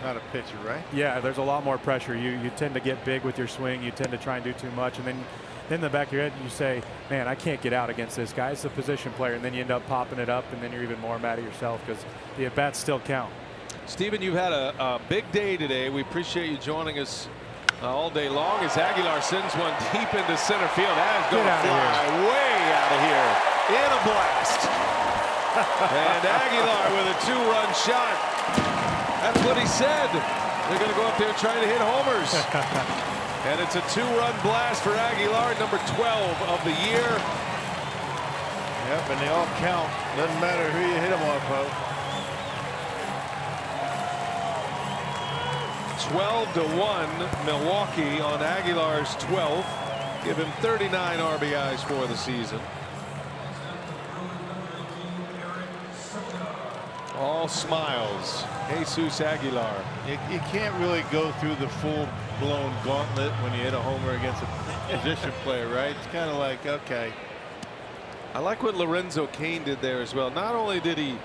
Speaker 2: not a pitcher, right?
Speaker 8: Yeah, there's a lot more pressure. You tend to get big with your swing. You tend to try and do too much, and then in the back of your head you say, man, I can't get out against this guy. It's a position player, and then you end up popping it up, and then you're even more mad at yourself because the at-bats still count.
Speaker 6: Stephen, you've had a big day today. We appreciate you joining us all day long as Aguilar sends one deep into center field. That is going to fly way out of here in a blast. And Aguilar with a 2-run shot. That's what he said. They're going to go up there trying to hit homers. And it's a 2-run blast for Aguilar, number 12 of the year.
Speaker 2: Yep, and they all count. Doesn't matter who you hit them off of.
Speaker 6: 12-1 Milwaukee on Aguilar's 12th. Give him 39 RBIs for the season. All smiles. Jesus Aguilar.
Speaker 2: You can't really go through the full-blown gauntlet when you hit a homer against a position player, right? It's kind of like, okay.
Speaker 6: I like what Lorenzo Cain did there as well. Not only did he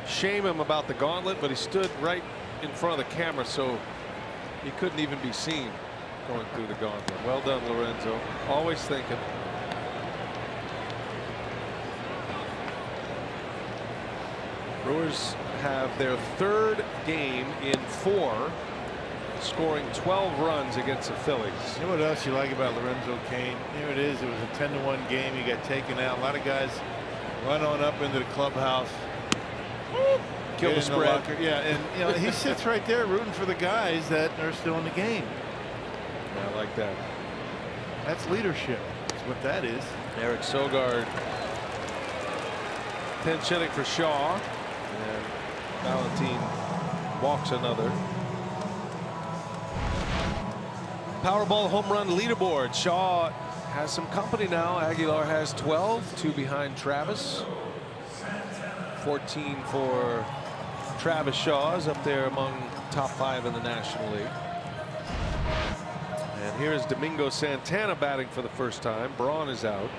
Speaker 6: shame him about the gauntlet, but he stood right in front of the camera so he couldn't even be seen going through the gauntlet. Well done, Lorenzo. Always thinking. Brewers have their 3rd game in 4, scoring 12 runs against the Phillies.
Speaker 2: You know what else you like about Lorenzo Cain? Here it is. It was a 10-1 game. He got taken out. A lot of guys run on up into the clubhouse.
Speaker 6: Kill the spread.
Speaker 2: Yeah, and you know he sits right there rooting for the guys that are still in the game.
Speaker 6: Yeah, I like that.
Speaker 2: That's leadership. That's what that is.
Speaker 6: Eric Sogard pinch hitting for Shaw, and Valentin walks another. Powerball home run leaderboard. Shaw has some company now. Aguilar has 12, 2 behind Travis. 14 for Travis Shaw, is up there among top 5 in the National League. And here's Domingo Santana batting for the first time. Braun is out.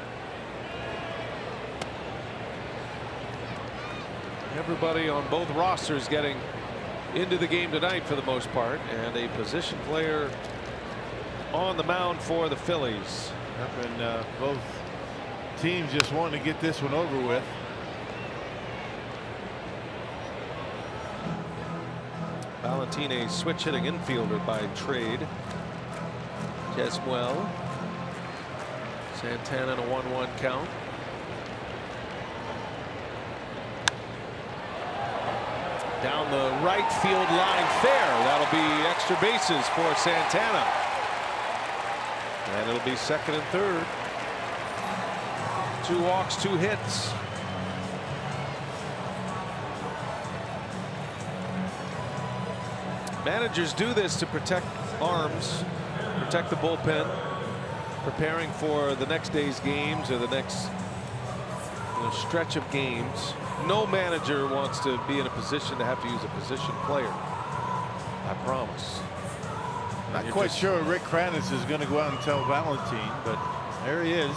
Speaker 6: Everybody on both rosters getting into the game tonight for the most part, and a position player on the mound for the Phillies.
Speaker 2: And both teams just wanting to get this one over with.
Speaker 6: Valentin, a switch hitting infielder by trade. Jesmuel. Santana in a 1-1 count. Down the right field line fair. That'll be extra bases for Santana. And it'll be 2nd and 3rd. 2 walks, 2 hits. Managers do this to protect arms, protect the bullpen, preparing for the next day's games or the next stretch of games. No manager wants to be in a position to have to use a position player. I promise.
Speaker 2: Not quite sure Rick Kranitz is going to go out and tell Valentin, but there he is.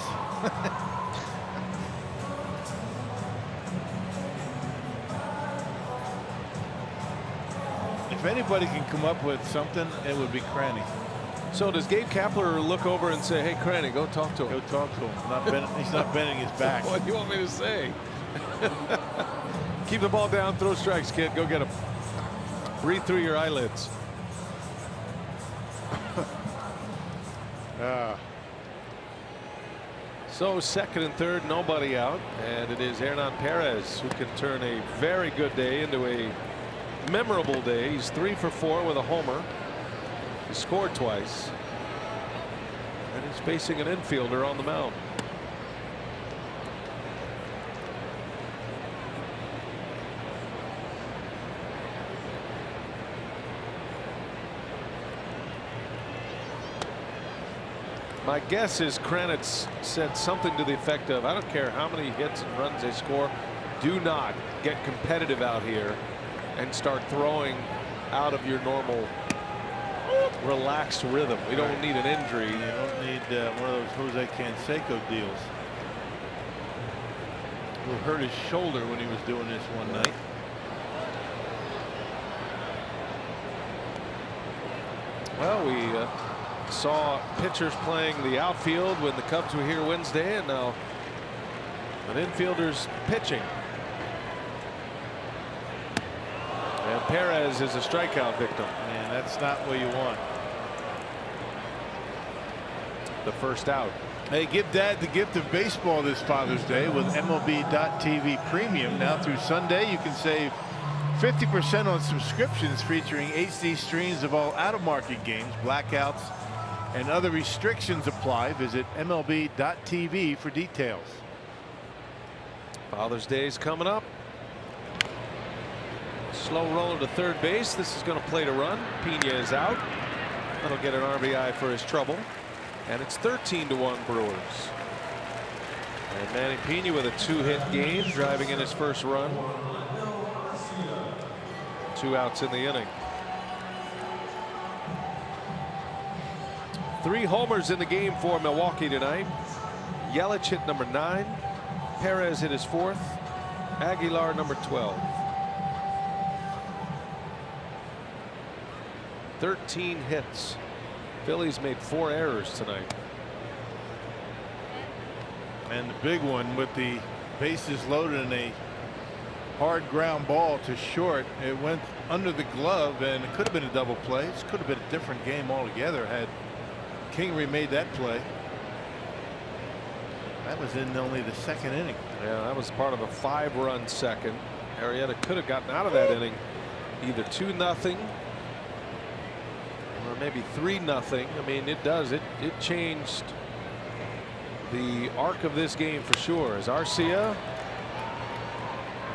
Speaker 2: If anybody can come up with something, it would be Cranny.
Speaker 6: So does Gabe Kapler look over and say, hey, Cranny, go talk to him?
Speaker 2: Go talk to him. He's not bending his back.
Speaker 6: What do you want me to say? Keep the ball down, throw strikes, kid. Go get him. Breathe through your eyelids. So 2nd and 3rd, nobody out, and it is Hernan Perez who can turn a very good day into a memorable day. He's 3 for 4 with a homer. He scored twice, and he's facing an infielder on the mound. My guess is Kranitz said something to the effect of, I don't care how many hits and runs they score, do not get competitive out here and start throwing out of your normal relaxed rhythm. We don't need an injury.
Speaker 2: You don't need one of those Jose Canseco deals. Who hurt his shoulder when he was doing this one night.
Speaker 6: Well, we saw pitchers playing the outfield when the Cubs were here Wednesday, and now an infielder's pitching. And Perez is a strikeout victim.
Speaker 2: And that's not what you want.
Speaker 6: the first out.
Speaker 2: Hey, give Dad the gift of baseball this Father's Day with MLB.TV Premium. Now through Sunday, you can save 50% on subscriptions featuring HD streams of all out-of-market games, blackouts, and other restrictions apply. Visit MLB.TV for details.
Speaker 6: Father's Day's coming up. Slow roller to third base. This is going to play to run. Pena is out. That'll get an RBI for his trouble. And it's 13-1 Brewers. And Manny Pena with a 2-hit game, driving in his first run. 2 outs in the inning. 3 homers in the game for Milwaukee tonight. Yelich hit number 9. Perez hit his 4th. Aguilar number 12. 13 hits. Phillies made 4 errors tonight.
Speaker 2: And the big one with the bases loaded and a hard ground ball to short. It went under the glove and it could have been a double play. This could have been a different game altogether had Kingery made that play. That was in only the 2nd inning.
Speaker 6: Yeah, that was part of a 5-run second. Arrieta could have gotten out of that inning either 2-0 or maybe 3-0. I mean, it changed the arc of this game for sure. As Arcia,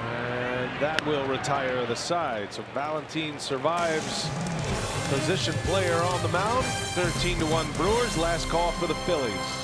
Speaker 6: and that will retire the side. So Valentin survives. Position player on the mound. 13-1 Brewers. Last call for the Phillies.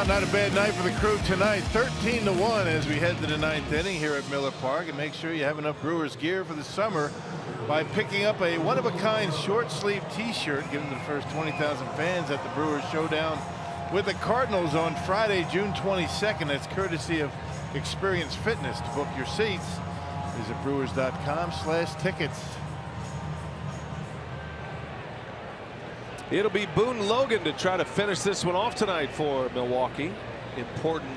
Speaker 2: Not a bad night for the crew tonight. 13-1 as we head to the 9th inning here at Miller Park. And make sure you have enough Brewers gear for the summer by picking up a one-of-a-kind short sleeve t-shirt given to the first 20,000 fans at the Brewers Showdown with the Cardinals on Friday, June 22nd. That's courtesy of Experience Fitness. To book your seats, visit brewers.com/tickets.
Speaker 6: It'll be Boone Logan to try to finish this one off tonight for Milwaukee. Important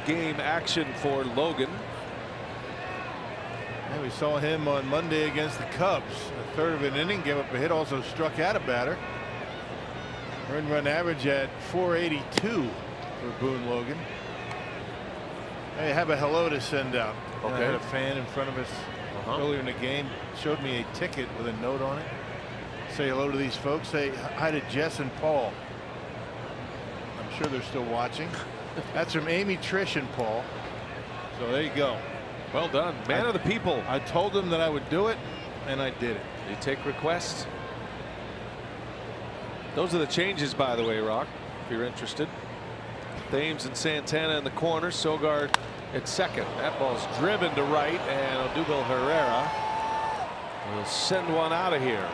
Speaker 6: game action for Logan.
Speaker 2: And we saw him on Monday against the Cubs. A third of an inning, gave up a hit, also struck out a batter. Earned run average at 482 for Boone Logan. Hey, have a hello to send out.
Speaker 6: Okay.
Speaker 2: I had a fan in front of us earlier in the game, showed me a ticket with a note on it. Say hello to these folks. Say hi to Jess and Paul. I'm sure they're still watching. That's from Amy, Trish, and Paul. So there you go.
Speaker 6: Well done. Man of the people.
Speaker 2: I told them that I would do it, and I did it.
Speaker 6: You take requests. Those are the changes, by the way, Rock, if you're interested. Thames and Santana in the corner. Sogard at second. That ball's driven to right, and Odubel Herrera will send one out of here.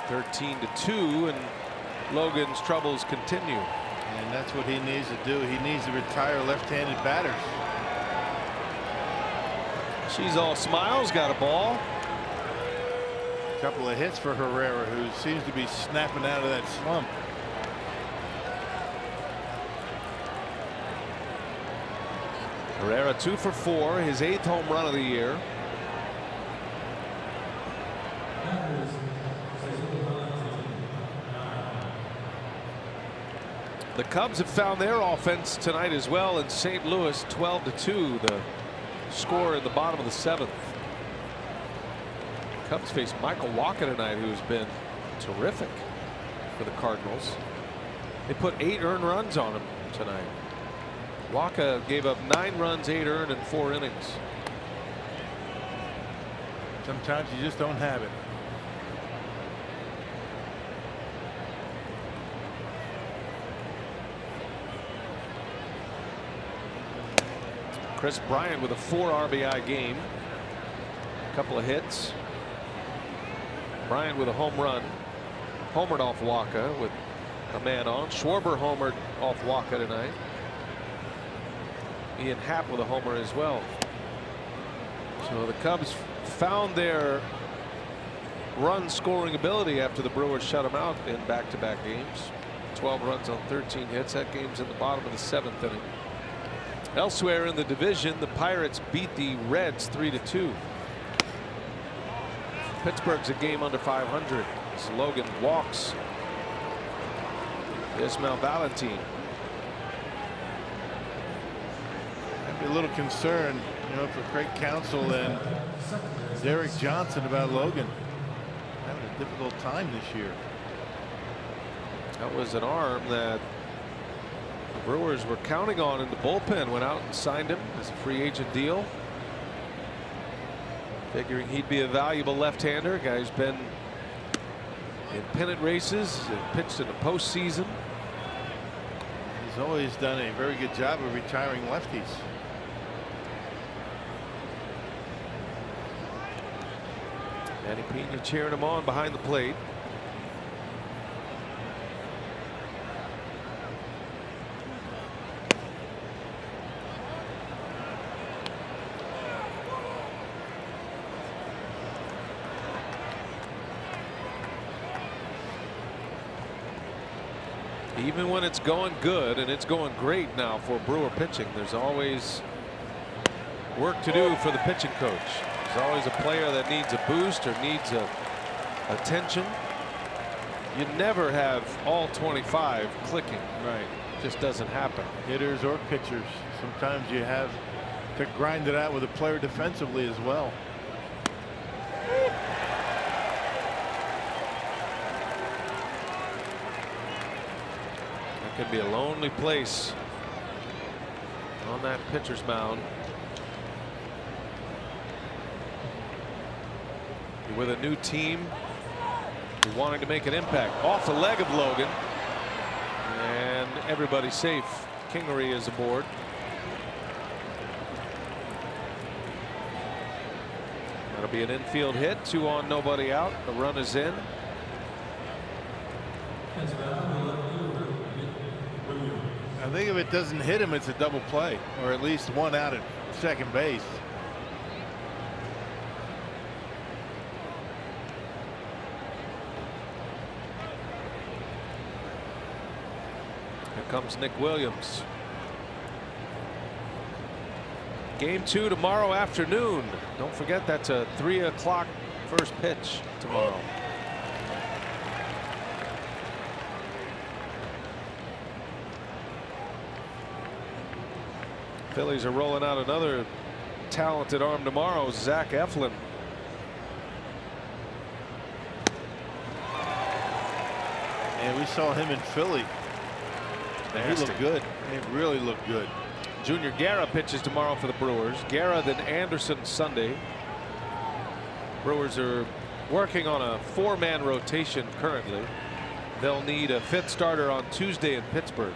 Speaker 6: 13-2, and Logan's troubles continue.
Speaker 2: And that's what he needs to do. He needs to retire left-handed batters.
Speaker 6: She's all smiles, got a ball.
Speaker 2: A couple of hits for Herrera, who seems to be snapping out of that slump.
Speaker 6: Herrera 2 for 4, his 8th home run of the year. The Cubs have found their offense tonight as well in St. Louis. 12-2, the score in the bottom of the 7th. Cubs face Michael Wacha tonight, who's been terrific for the Cardinals. They put 8 earned runs on him tonight. Wacha gave up 9 runs, 8 earned in 4 innings.
Speaker 2: Sometimes you just don't have it.
Speaker 6: Chris Bryant with a 4 RBI game. A couple of hits. Bryant with a home run. Homered off Wacha with a man on. Schwarber homered off Wacha tonight. Ian Happ with a homer as well. So the Cubs found their run scoring ability after the Brewers shut them out in back-to-back games. 12 runs on 13 hits. That game's in the bottom of the 7th inning. Elsewhere in the division, the Pirates beat the Reds 3-2. Pittsburgh's a game under 500. As Logan walks Ismael Valentin.
Speaker 2: I'd be a little concerned, you know, for Craig Counsell and Derek Johnson about Logan having a difficult time this year.
Speaker 6: That was an arm that the Brewers were counting on in the bullpen. Went out and signed him as a free agent deal, figuring he'd be a valuable left-hander. Guy who's been in pennant races and pitched in the postseason.
Speaker 2: He's always done a very good job of retiring lefties.
Speaker 6: Manny Pena cheering him on behind the plate. Even when it's going good, and it's going great now for Brewer pitching, there's always work to do for the pitching coach. There's always a player that needs a boost or needs attention. You never have all 25 clicking.
Speaker 2: Right.
Speaker 6: Just doesn't happen.
Speaker 2: Hitters or pitchers. Sometimes you have to grind it out with a player defensively as well.
Speaker 6: That could be a lonely place on that pitcher's mound. With a new team, wanting to make an impact. Off the leg of Logan, and everybody safe. Kingery is aboard. That'll be an infield hit. 2 on, nobody out. The run is in.
Speaker 2: I think if it doesn't hit him, it's a double play, or at least 1 out at second base.
Speaker 6: Comes Nick Williams. Game 2 tomorrow afternoon. Don't forget, that's a 3 o'clock first pitch tomorrow. Phillies are rolling out another talented arm tomorrow, Zach Eflin.
Speaker 2: And we saw him in Philly. He looked good. He really looked good.
Speaker 6: Junior Guerra pitches tomorrow for the Brewers. Guerra, then Anderson Sunday. Brewers are working on a 4-man rotation currently. They'll need a 5th starter on Tuesday in Pittsburgh.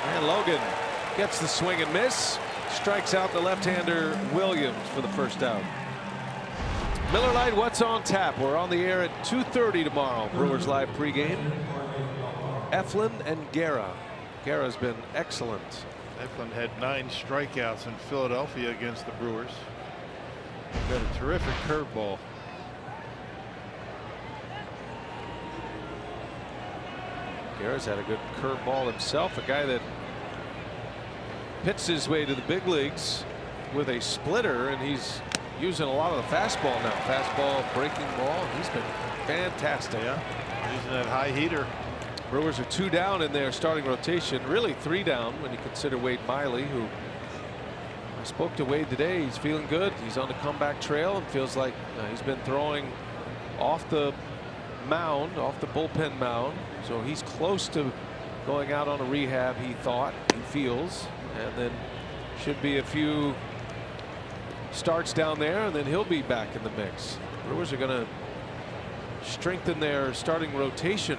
Speaker 6: And Logan Gets the swing and miss. Strikes out the left-hander Williams for the first out. Miller Lite, what's on tap? We're on the air at 2:30 tomorrow. Brewers Live pregame. Eflin and Guerra. Guerra's been excellent.
Speaker 2: Eflin had 9 strikeouts in Philadelphia against the Brewers. Got a terrific curveball.
Speaker 6: Guerra's had a good curveball himself. A guy that pitched his way to the big leagues with a splitter, and he's using a lot of the fastball now. Fastball, breaking ball. He's been fantastic.
Speaker 2: Yeah, using that high heater.
Speaker 6: Brewers are 2 down in their starting rotation. Really 3 down when you consider Wade Miley, who I spoke to Wade today. He's feeling good. He's on the comeback trail and feels like he's been throwing off the mound, off the bullpen mound. So he's close to going out on a rehab, he thought, he feels. And then should be a few starts down there, and then he'll be back in the mix. Brewers are going to strengthen their starting rotation.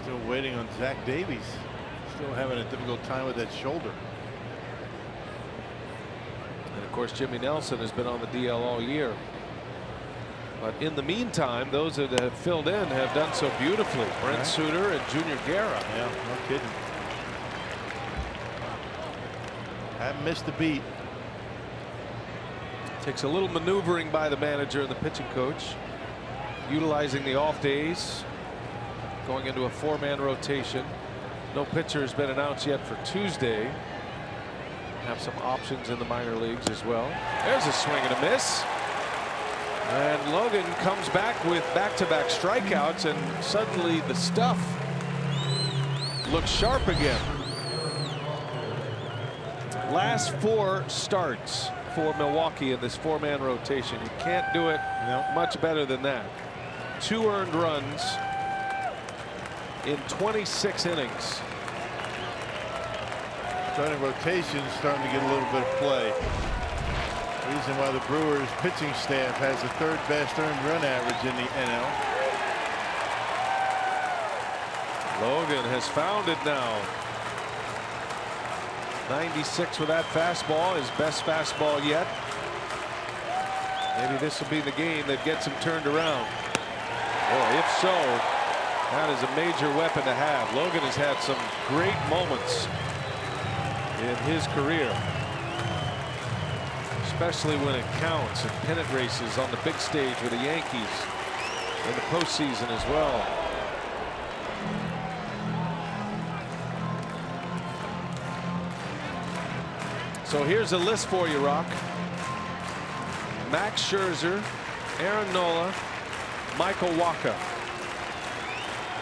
Speaker 2: Still waiting on Zach Davies. Still having a difficult time with that shoulder.
Speaker 6: And of course, Jimmy Nelson has been on the DL all year. But in the meantime, those that have filled in have done so beautifully. Brent Souter and Junior Guerra.
Speaker 2: Yeah, no kidding. Haven't missed a beat.
Speaker 6: Takes a little maneuvering by the manager and the pitching coach, utilizing the off days, going into a 4-man rotation. No pitcher has been announced yet for Tuesday. Have some options in the minor leagues as well. There's a swing and a miss. And Logan comes back with back-to-back strikeouts, and suddenly the stuff looks sharp again. Last 4 starts for Milwaukee in this 4-man rotation. You can't do it much better than that. 2 earned runs in 26 innings.
Speaker 2: Starting rotation starting to get a little bit of play. Reason why the Brewers pitching staff has the 3rd best earned run average in the NL.
Speaker 6: Logan has found it now. 96 with that fastball, his best fastball yet. Maybe this will be the game that gets him turned around. Boy, if so, that is a major weapon to have. Logan has had some great moments in his career, especially when it counts, and pennant races on the big stage with the Yankees in the postseason as well. So here's a list for you, Rock. Max Scherzer, Aaron Nola, Michael Wacha.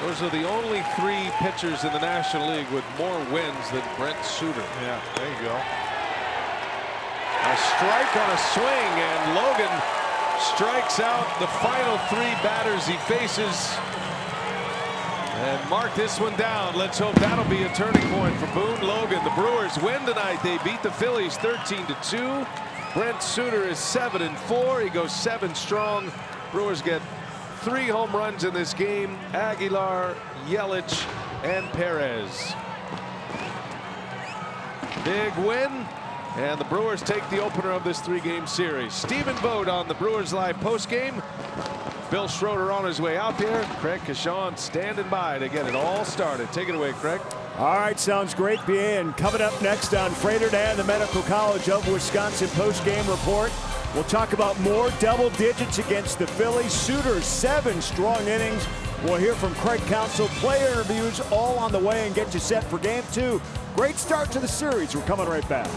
Speaker 6: Those are the only 3 pitchers in the National League with more wins than Brent Souter.
Speaker 2: Yeah, there you go.
Speaker 6: A strike on a swing, and Logan strikes out the final 3 batters he faces. And mark this one down. Let's hope that'll be a turning point for Boone Logan. The Brewers win tonight. They beat the Phillies 13-2. Brent Souter is 7-4. He goes 7 strong. Brewers get 3 home runs in this game. Aguilar, Yelich, and Perez. Big win. And the Brewers take the opener of this 3-game series. Stephen Vogt on the Brewers Live postgame. Bill Schroeder on his way out there. Craig Kashawn standing by to get it all started. Take it away, Craig.
Speaker 7: All right, sounds great, BA. And coming up next on Freighter and the Medical College of Wisconsin postgame report, we'll talk about more double digits against the Phillies. Souter's 7 strong innings. We'll hear from Craig Counsell, player interviews all on the way, and get you set for game 2. Great start to the series. We're coming right back.